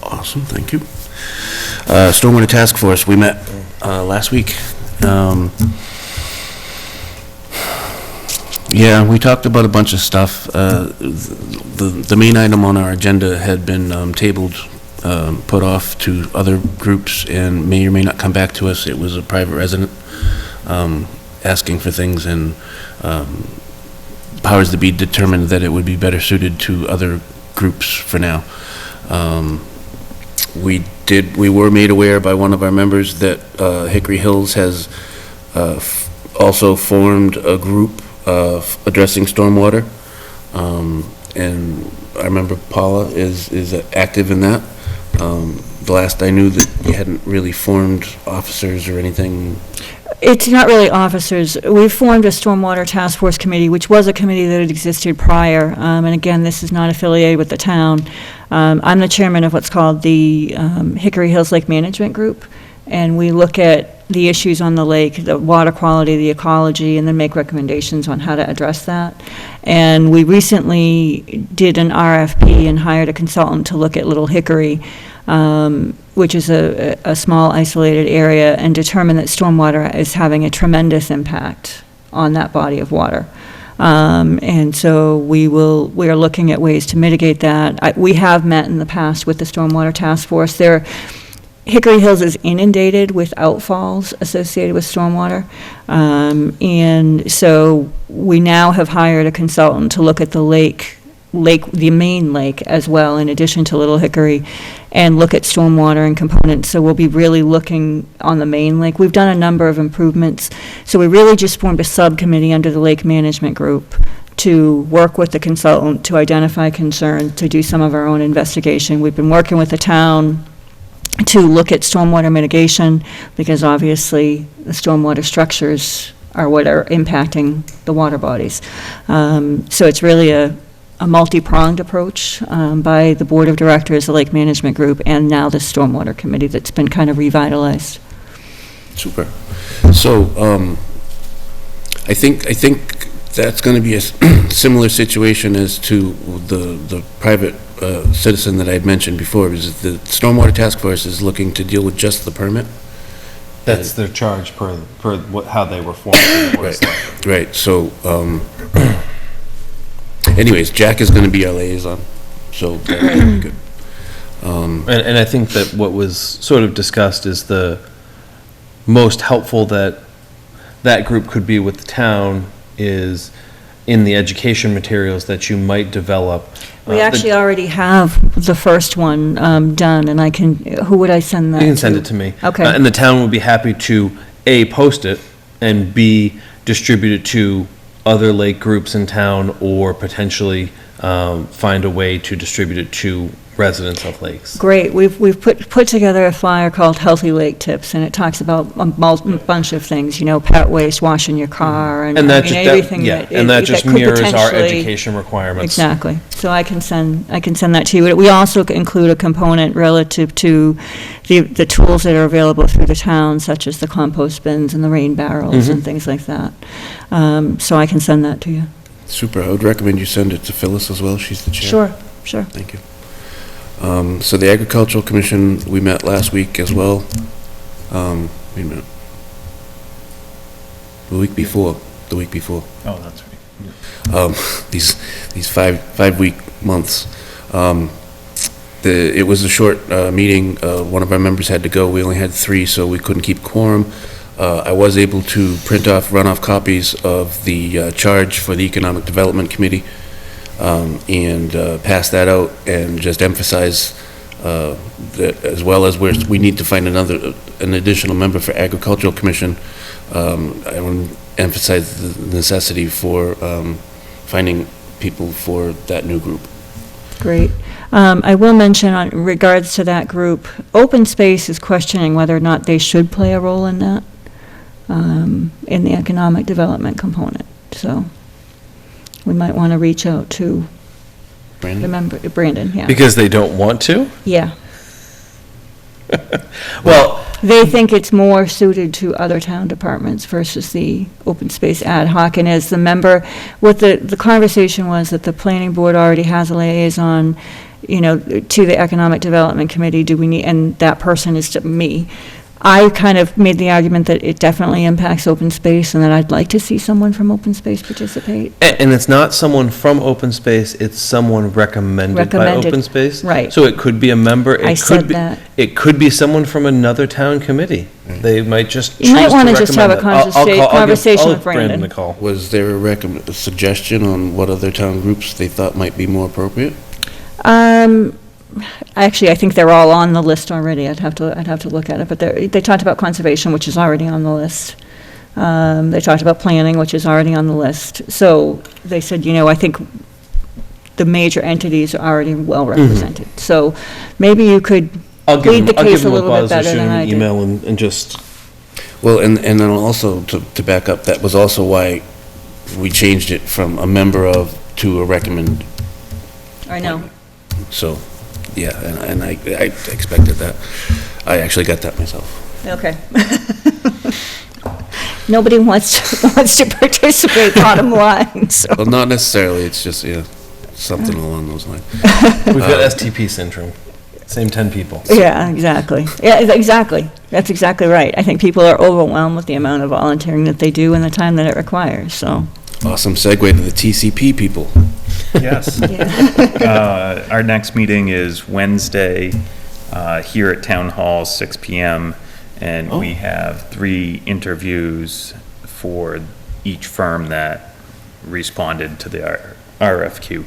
Awesome, thank you. Stormwater Task Force, we met last week. Yeah, we talked about a bunch of stuff. The main item on our agenda had been tabled, put off to other groups, and may or may not come back to us. It was a private resident asking for things, and powers that be determined that it would be better suited to other groups for now. We were made aware by one of our members that Hickory Hills has also formed a group of addressing stormwater, and I remember Paula is active in that. The last I knew that you hadn't really formed officers or anything. It's not really officers. We've formed a Stormwater Task Force Committee, which was a committee that had existed prior, and again, this is not affiliated with the town. I'm the chairman of what's called the Hickory Hills Lake Management Group, and we look at the issues on the lake, the water quality, the ecology, and then make recommendations on how to address that. And we recently did an RFP and hired a consultant to look at Little Hickory, which is a small isolated area, and determined that stormwater is having a tremendous impact on that body of water. And so we are looking at ways to mitigate that. We have met in the past with the Stormwater Task Force. Hickory Hills is inundated with outfalls associated with stormwater. And so we now have hired a consultant to look at the the main lake as well, in addition to Little Hickory, and look at stormwater and components. So we'll be really looking on the main lake. We've done a number of improvements. So we really just formed a subcommittee under the Lake Management Group to work with the consultant to identify concerns, to do some of our own investigation. We've been working with the town to look at stormwater mitigation, because obviously the stormwater structures are what are impacting the water bodies. So it's really a multi-pronged approach by the Board of Directors, the Lake Management Group, and now the Stormwater Committee that's been kind of revitalized. Super. So, I think that's going to be a similar situation as to the private citizen that I had mentioned before, is the Stormwater Task Force is looking to deal with just the permit. That's their charge per how they were formed. in the Board of Selectmen. Right, so, anyways, Jack is going to be our liaison, so that'll be good. And I think that what was sort of discussed is the most helpful that group could be with the town is in the education materials that you might develop. We actually already have the first one done, and I can, who would I send that to? You can send it to me. Okay. And the town would be happy to, A, post it, and B, distribute it to other lake groups in town, or potentially find a way to distribute it to residents of lakes. Great. We've put together a flyer called Healthy Lake Tips, and it talks about a bunch of things, pet waste, washing your car, and that everything yeah, that and that just could mirrors our potentially- education requirements. Exactly. So I can send that to you. We also include a component relative to the tools that are available through the town, such as the compost bins and the rain barrels and things like that. So I can send that to you. Super, I would recommend you send it to Phyllis as well, she's the chair. Sure. Thank you. So the Agricultural Commission, we met last week as well. Wait a minute. The week before. Oh, that's right. These 5 week months. It was a short meeting. One of our members had to go. We only had 3, so we couldn't keep quorum. I was able to print off runoff copies of the charge for the Economic Development Committee, and pass that out, and just emphasize that, as well as we need to find an additional member for Agricultural Commission. I want to emphasize the necessity for finding people for that new group. Great. I will mention, in regards to that group, Open Space is questioning whether or not they should play a role in that, in the economic development component. So we might want to reach out to Brandon, yeah. Because they don't want to? Yeah. Well, They think it's more suited to other town departments versus the open space ad hoc. And as the member, what the conversation was that the planning board already has a liaison, to the economic development committee. Do we need, and that person is me. I kind of made the argument that it definitely impacts open space, and that I'd like to see someone from open space participate. and it's not someone from open space, it's someone recommended by Recommended, open space. right. So it could be a member. I said that. It could be someone from another town committee. They might just choose You might to want to just have a recommend it. I'll conversation give with Brandon. Brandon a call. Was there a suggestion on what other town groups they thought might be more appropriate? Actually, I think they're all on the list already. I'd have to look at it, but they talked about conservation, which is already on the list. They talked about planning, which is already on the list. So they said, I think the major entities are already well represented. So maybe you could plead the case a little bit better than I did. Email and just. Well, and then also, to back up, that was also why we changed it from a member of to a recommend. I know. So, yeah, and I expected that. I actually got that myself. Okay. Nobody wants to participate, bottom line, so. Well, not necessarily, it's just, something along those lines. We've got STP syndrome. Same 10 people. Yeah, exactly. Yeah, exactly. That's exactly right. I think people are overwhelmed with the amount of volunteering that they do and the time that it requires, so. Awesome segue to the TCP people. Yes. Our next meeting is Wednesday here at Town Hall, 6 PM. And we have 3 interviews for each firm that responded to the RFQ.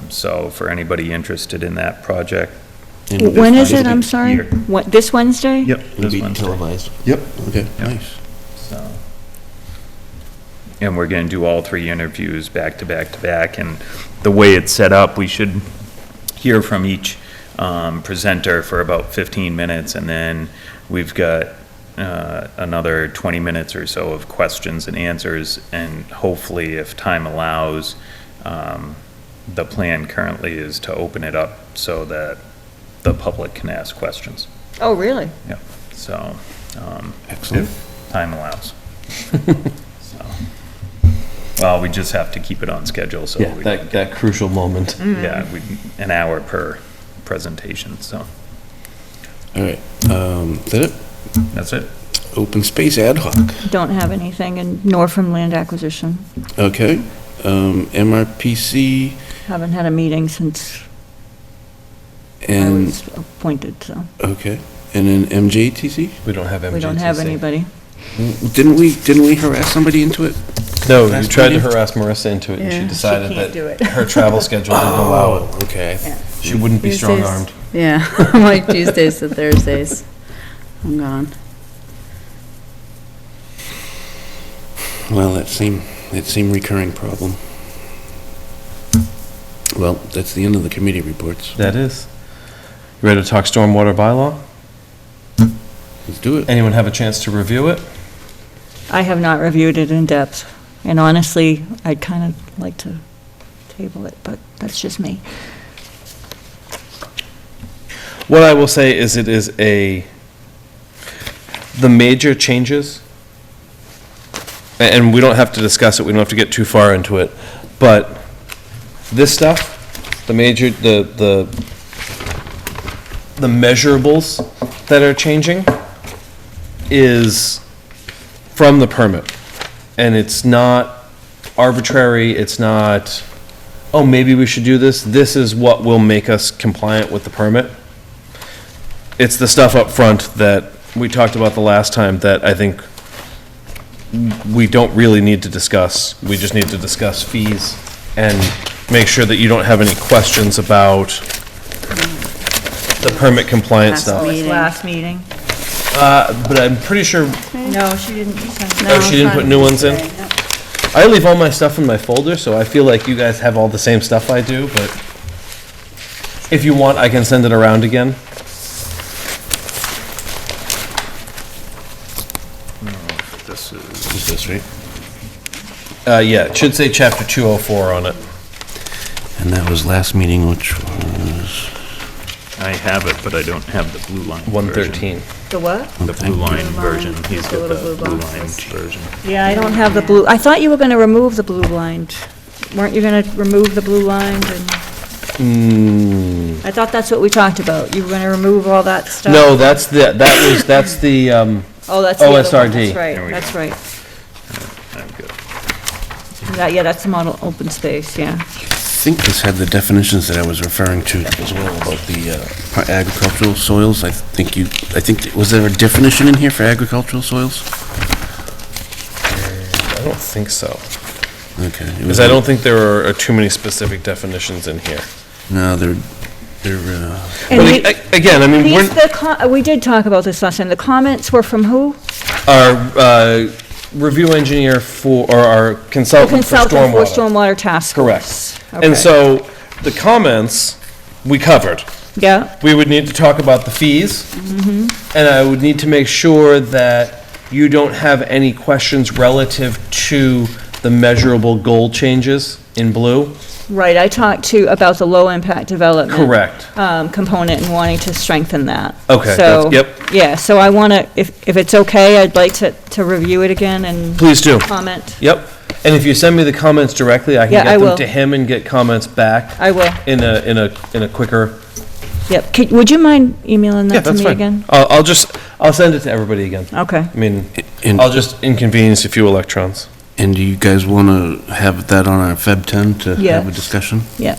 So for anybody interested in that project. When is it, I'm sorry? Here. What, this Wednesday? Yep. It'll This be Wednesday. televised. Yep. Okay, Yep. nice. So, and we're gonna do all 3 interviews back to back to back, and the way it's set up, we should hear from each presenter for about 15 minutes, and then we've got another 20 minutes or so of questions and answers, and hopefully, if time allows, the plan currently is to open it up so that the public can ask questions. Oh, really? Yeah, so, Excellent. if time allows. So, well, we just have to keep it on schedule, so. Yeah, we that crucial moment. Yeah, an hour per presentation, so All right, is that it? that's it. Open space ad hoc. Don't have anything, and nor from land acquisition. Okay, MRPC Haven't had a meeting since I and, was appointed, so okay, and then MJTC? We don't have MJTC. we don't have anybody. Didn't we harass somebody into it? No, you Last tried to meeting? harass Marissa into it, and Yeah, she she decided can't do that it. her travel schedule didn't allow it. Okay. She wouldn't be Tuesdays- strong-armed. Yeah, like Tuesdays to Thursdays. I'm gone. Well, that same recurring problem. Well, that's the end of the committee reports. That is. You ready to talk stormwater bylaw? Let's do it. Anyone have a chance to review it? I have not reviewed it in depth, and honestly, I'd kind of like to table it, but that's just me. What I will say is it is the major changes, and we don't have to discuss it, we don't have to get too far into it, but this stuff, the measurables that are changing is from the permit. And it's not arbitrary, it's not, oh, maybe we should do this, this is what will make us compliant with the permit. It's the stuff up front that we talked about the last time that I think we don't really need to discuss. We just need to discuss fees and make sure that you don't have any questions about the permit compliance stuff. Meeting. Last meeting. But I'm pretty sure, No, she didn't send oh, she didn't put new ones in? I leave all my stuff in my folder, so I feel like you guys have all the same stuff I do, but if you want, I can send it around again. This is, Is this right? Yeah, it should say chapter 204 on it. And that was last meeting, which was... I have it, but I don't have the blue line version. 113. The what? The blue line version, he's the got little the blue blue box. line version. Yeah, I don't have the blue, I thought you were gonna remove the blue line. Weren't you gonna remove the blue line and? I thought that's what we talked about. You were gonna remove all that stuff? No, that's the, Oh, that's the other one. OSRD. That's right, There we that's go. right. I'm good. Yeah, that's the model open space, yeah. I think this had the definitions that I was referring to as well about the agricultural soils. I think, was there a definition in here for agricultural soils? I don't think so. Okay. it Because was- I don't think there are too many specific definitions in here. No, they're, And we- Again, I mean, we did talk about this last time. The comments were from who? our review engineer or our The consultant for consultant for stormwater. Stormwater Task Correct. Force. And Okay. so the comments, we covered. Yeah, We would need to talk about the fees. And I would need to make sure that you don't have any questions relative to the measurable goal changes in blue. right. I talked about the low-impact development. Correct. Component and wanting to strengthen that. Okay, So, yep. yeah, so I want to, if it's okay, I'd like to review it again and Please do. comment. Yep. And if you send me the comments directly, I Yeah, can I get them will. to him and get comments back I will, in a quicker. yep. Would you mind emailing Yeah, that to that's me fine. again? I'll send it to everybody again. Okay. I mean, and, I'll just inconvenience a few electrons. and do you guys want to have that on our Feb 10 to have a Yes. discussion? Yeah.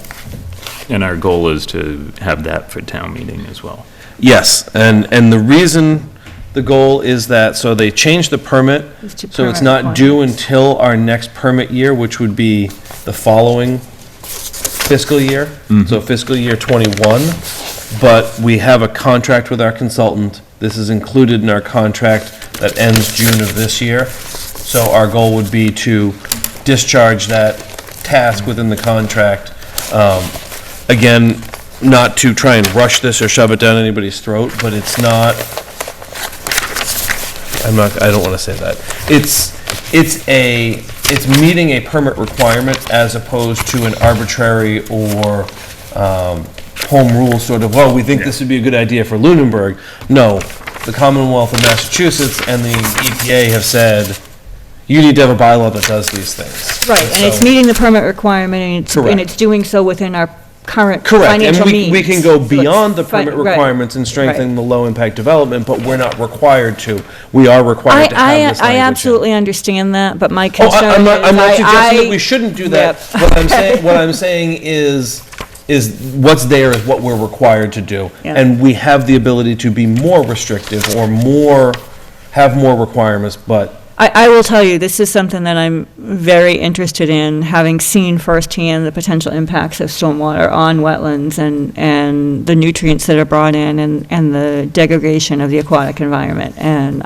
And our goal is to have that for town meeting as well. Yes, and the reason the goal is that, so they changed the permit, so it's not due until our next permit year, which would be the following fiscal year, so fiscal year '21. But we have a contract with our consultant. This is included in our contract that ends June of this year. So our goal would be to discharge that task within the contract. Again, not to try and rush this or shove it down anybody's throat, but it's not, I don't want to say that. It's meeting a permit requirement as opposed to an arbitrary or home rule sort of, well, we think this would be a good idea for Lunenburg. No, the Commonwealth of Massachusetts and the EPA have said, you need to have a bylaw that does these things. Right, and it's So- meeting the permit requirement, and Correct. it's doing so within our current Correct, financial and means. we can go So it's beyond the fi- permit right, requirements and strengthen right. the low-impact development, but we're not required to. We are required to have this language I in. absolutely understand that, but my Oh, concern is I'm not suggesting that I- we shouldn't do that. Yep. What I'm saying is what's there is what we're required to do. Yeah. And we have the ability to be more restrictive or have more requirements, but I will tell you, this is something that I'm very interested in, having seen firsthand the potential impacts of stormwater on wetlands and the nutrients that are brought in and the degradation of the aquatic environment. And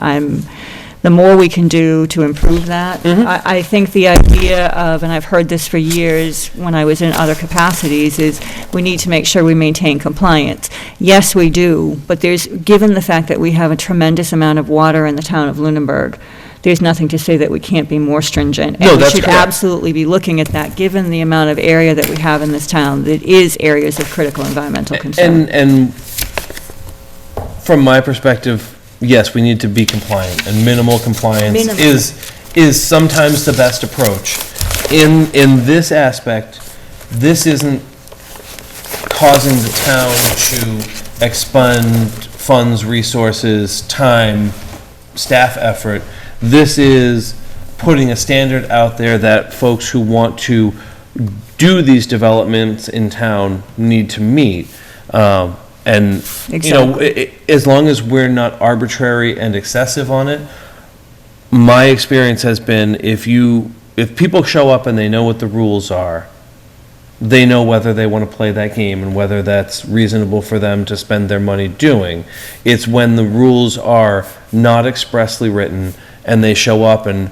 the more we can do to improve that, I think the idea of, and I've heard this for years when I was in other capacities, is we need to make sure we maintain compliance. Yes, we do, but given the fact that we have a tremendous amount of water in the town of Lunenburg, there's nothing to say that we can't be more stringent. No, that's And we should correct. absolutely be looking at that, given the amount of area that we have in this town that is areas of critical environmental concern. And from my perspective, yes, we need to be compliant, and minimal compliance Minimal. is sometimes the best approach. In this aspect, this isn't causing the town to expend funds, resources, time, staff effort. This is putting a standard out there that folks who want to do these developments in town need to meet. And, you know, as long as we're not arbitrary and excessive on it, my experience has been if people show up and they know what the rules are, they know whether they want to play that game and whether that's reasonable for them to spend their money doing. It's when the rules are not expressly written and they show up and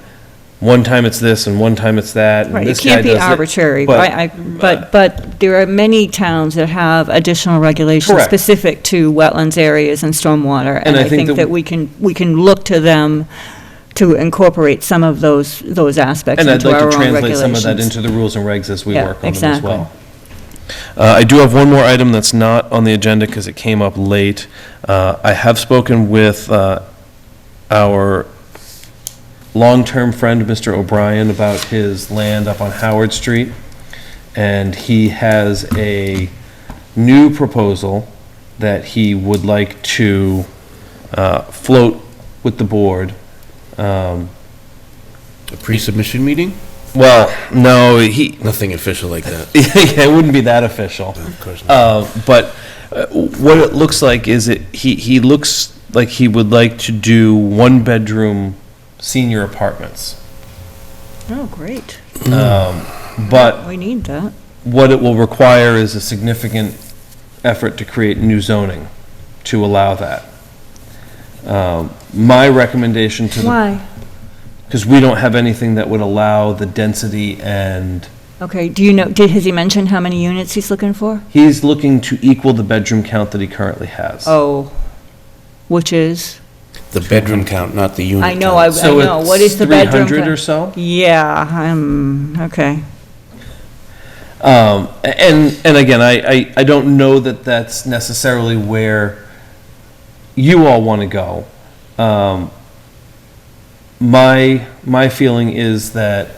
one time it's this and one time it's that. And Right, it this guy can't be does it, arbitrary, but- but there are many towns that have additional regulations Correct. specific to wetlands areas and stormwater. And I think that we can look to them to incorporate some of those aspects And I'd into like our to own translate some of that regulations. into the rules and regs as we Yeah, work on them as exactly. well. I do have one more item that's not on the agenda because it came up late. I have spoken with our long-term friend, Mr. O'Brien, about his land up on Howard Street, and he has a new proposal that he would like to float with the board. A pre-submission meeting? Well, no, Nothing official like that. yeah, it wouldn't be that official. Of course not. But what it looks like is he looks like he would like to do one-bedroom senior apartments. Oh, great. But We need that. what it will require is a significant effort to create new zoning to allow that. My recommendation to the Why? because we don't have anything that would allow the density, and Okay, do you know, has he mentioned how many units he's looking for? he's looking to equal the bedroom count that he currently has. Oh, which is? The bedroom count, not the unit I know, count. I know. What is the bedroom? 300 or count? so? Yeah, okay. And again, I don't know that that's necessarily where you all want to go. My feeling is that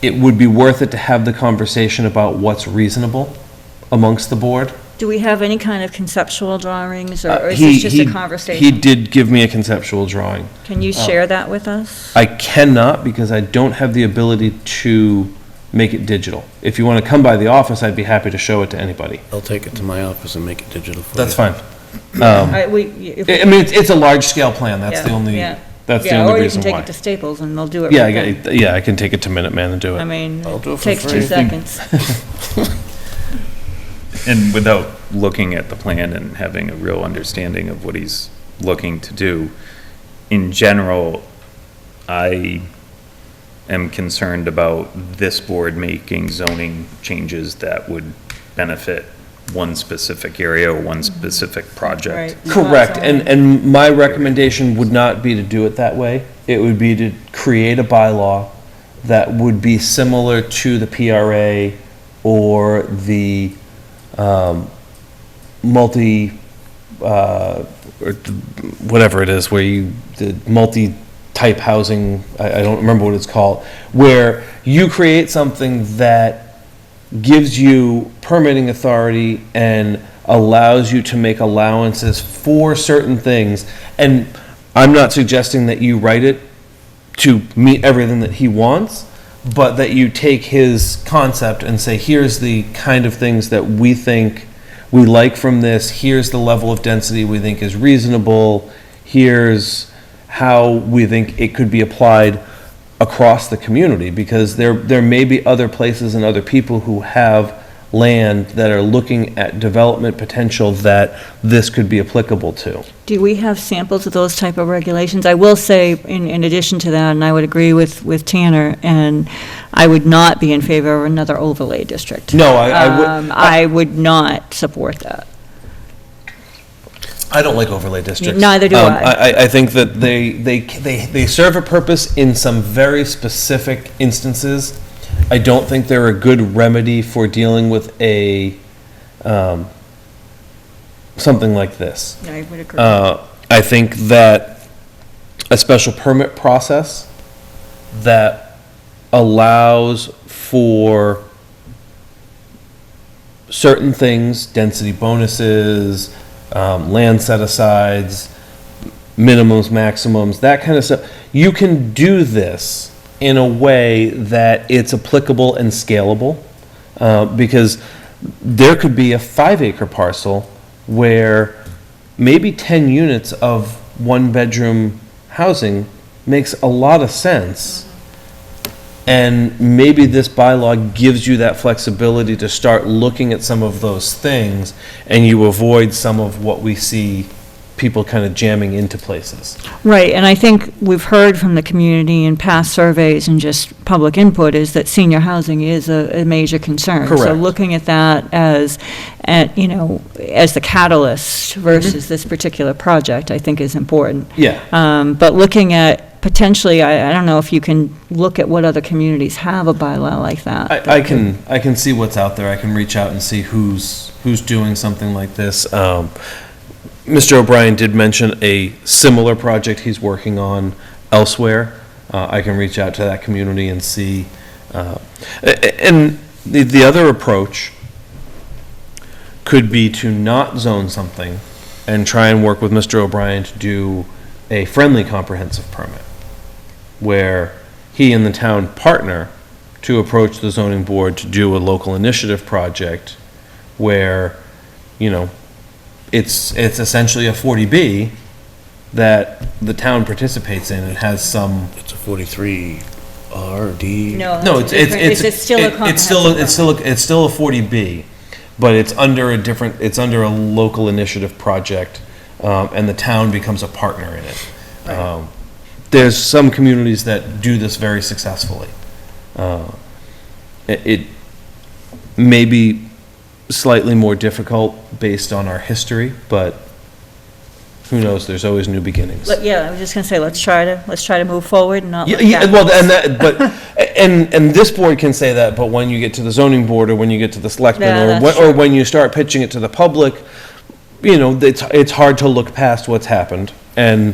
it would be worth it to have the conversation about what's reasonable amongst the board. Do we have any kind of conceptual drawings, or is this just a conversation? He did give me a conceptual drawing. Can you share that with us? I cannot because I don't have the ability to make it digital. If you want to come by the office, I'd be happy to show it to anybody. I'll take it to my office and make it digital for you. That's fine. I I mean, it's a large-scale plan, that's the only, that's the Yeah, only or you reason can why. take it to Staples and they'll do it Yeah, right then. yeah, I can take it to Minuteman and do I it. mean, I'll do it it for takes 2 free. seconds. And without looking at the plan and having a real understanding of what he's looking to do, in general, I am concerned about this board making zoning changes that would benefit one specific area or one specific project. Right. Correct, and my recommendation would not be to do it that way. It would be to create a bylaw that would be similar to the PRA or the or whatever it is, where the multi-type housing, I don't remember what it's called, where you create something that gives you permitting authority and allows you to make allowances for certain things. And I'm not suggesting that you write it to meet everything that he wants, but that you take his concept and say, here's the kind of things that we think we like from this, here's the level of density we think is reasonable, here's how we think it could be applied across the community, because there may be other places and other people who have land that are looking at development potential that this could be applicable to. Do we have samples of those type of regulations? I will say, in addition to that, and I would agree with Tanner, and I would not be in favor of another overlay district. No, I would. I would not support that. I don't like overlay districts. Neither do I. I think that they serve a purpose in some very specific instances. I don't think they're a good remedy for dealing with a, something like this. I would agree. I think that a special permit process that allows for certain things, density bonuses, land set-asides, minimums, maximums, that kind of stuff. You can do this in a way that it's applicable and scalable, because there could be a 5-acre parcel where maybe 10 units of one-bedroom housing makes a lot of sense. And maybe this bylaw gives you that flexibility to start looking at some of those things, and you avoid some of what we see people kind of jamming into places. Right, and I think we've heard from the community in past surveys and just public input is that senior housing is a major concern. So Correct. looking at that as the catalyst versus this particular project, I think is important. Yeah. But looking at potentially, I don't know if you can look at what other communities have a bylaw like that. I can see what's out there. I can reach out and see who's doing something like this. Mr. O'Brien did mention a similar project he's working on elsewhere. I can reach out to that community and see. And the other approach could be to not zone something and try and work with Mr. O'Brien to do a friendly comprehensive permit, where he and the town partner to approach the zoning board to do a local initiative project where, it's essentially a 40B that the town participates in. It has some. It's a 43 R, D. No, No, it's still a comprehensive. it's still a 40B, but it's under a local initiative project, and the town becomes a partner in it. There's some communities that do this very successfully. It may be slightly more difficult based on our history, but who knows? There's always new beginnings. Yeah, I was just gonna say, let's try to move forward and not look Yeah, backwards. well, and this board can say that, but when you get to the zoning board, or when you get to the Yeah, selectmen, that's or true. when you start pitching it to the public, it's hard to look past what's happened, and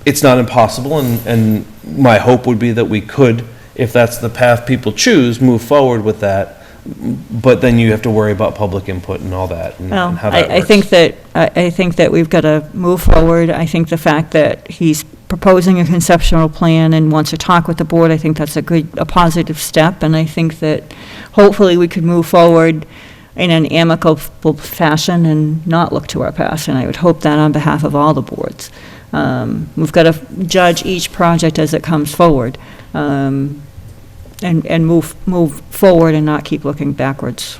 it's not impossible, and my hope would be that we could, if that's the path people choose, move forward with that, but then you have to worry about public input and all that, and Well, how that I works. think that we've got to move forward. I think the fact that he's proposing a conceptual plan and wants to talk with the board, I think that's a positive step, and I think that hopefully we could move forward in an amicable fashion and not look to our past, and I would hope that on behalf of all the boards. We've got to judge each project as it comes forward, and move forward and not keep looking backwards.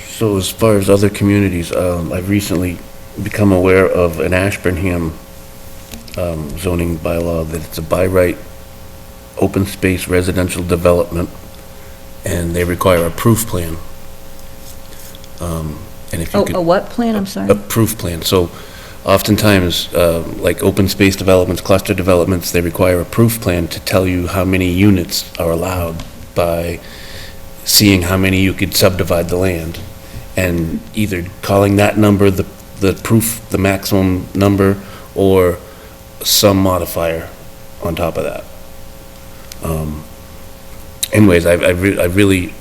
So as far as other communities, I've recently become aware of an Ashburnham zoning bylaw that it's a by right open space residential development, and they require a proof plan. And if you could. A what plan, I'm sorry? A proof plan. So oftentimes, like open space developments, cluster developments, they require a proof plan to tell you how many units are allowed by seeing how many you could subdivide the land. And either calling that number the proof, the maximum number, or some modifier on top of that. Anyways, I really,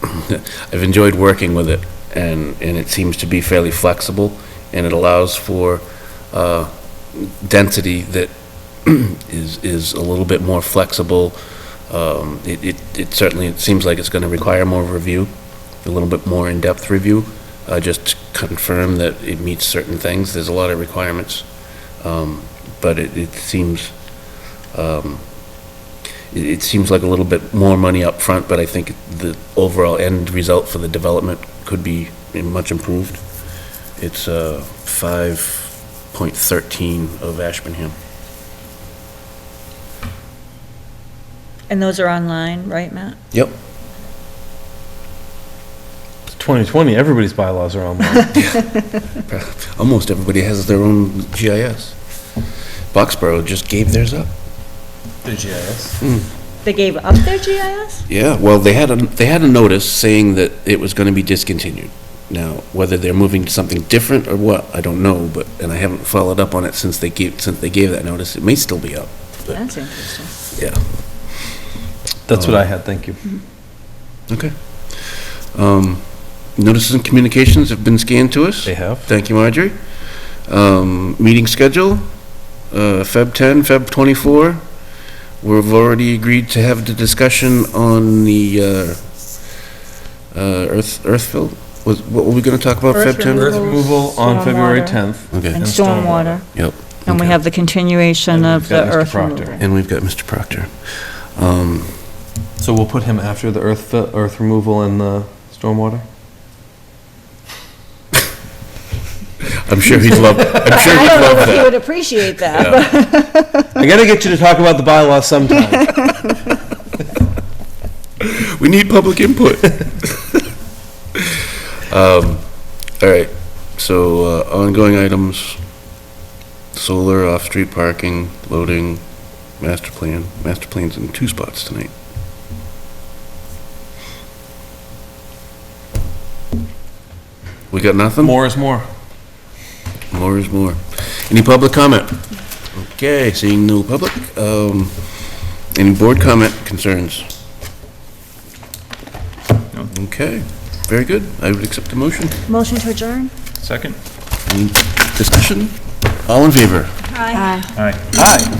I've enjoyed working with it, and it seems to be fairly flexible, and it allows for density that is a little bit more flexible. It certainly, it seems like it's going to require more review, a little bit more in-depth review, just to confirm that it meets certain things. There's a lot of requirements, but it seems like a little bit more money up front, but I think the overall end result for the development could be much improved. It's 5.13 of Ashburnham. And those are online, right, Matt? Yep. It's 2020, everybody's bylaws are online. Almost everybody has their own GIS. Boxborough just gave theirs up. The GIS. They gave up their GIS? Yeah, well, they had a notice saying that it was going to be discontinued. Now, whether they're moving to something different or what, I don't know, and I haven't followed up on it since they gave that notice. It may still be up. But, That's interesting. yeah. That's what I had, thank you. Okay. Notices and communications have been scanned to us. They have. Thank you, Marjorie. Meeting schedule, Feb 10, Feb 24. We've already agreed to have the discussion on the earthfill. What were we going to talk about, Earth Feb 10? Earth removal on February stormwater. 10th. Okay. And stormwater. Yep. And we Okay. have the continuation And of we've got the Mr. earth Proctor. removal. And we've got Mr. Proctor. So we'll put him after the earth removal and the stormwater? I'm sure he'd love I don't know if he that. would appreciate that. I gotta get you to talk about the bylaws sometime. We need public input. All right, so ongoing items, solar, off-street parking, loading, master plan. Master plan's in 2 spots tonight. We got nothing? More is more. More is more. Any public comment? Okay, seeing no public. Any board comment concerns? No. Okay, very good. I would accept the motion. Motion to adjourn? Second? Any discussion? All in favor? Aye. Aye. Aye.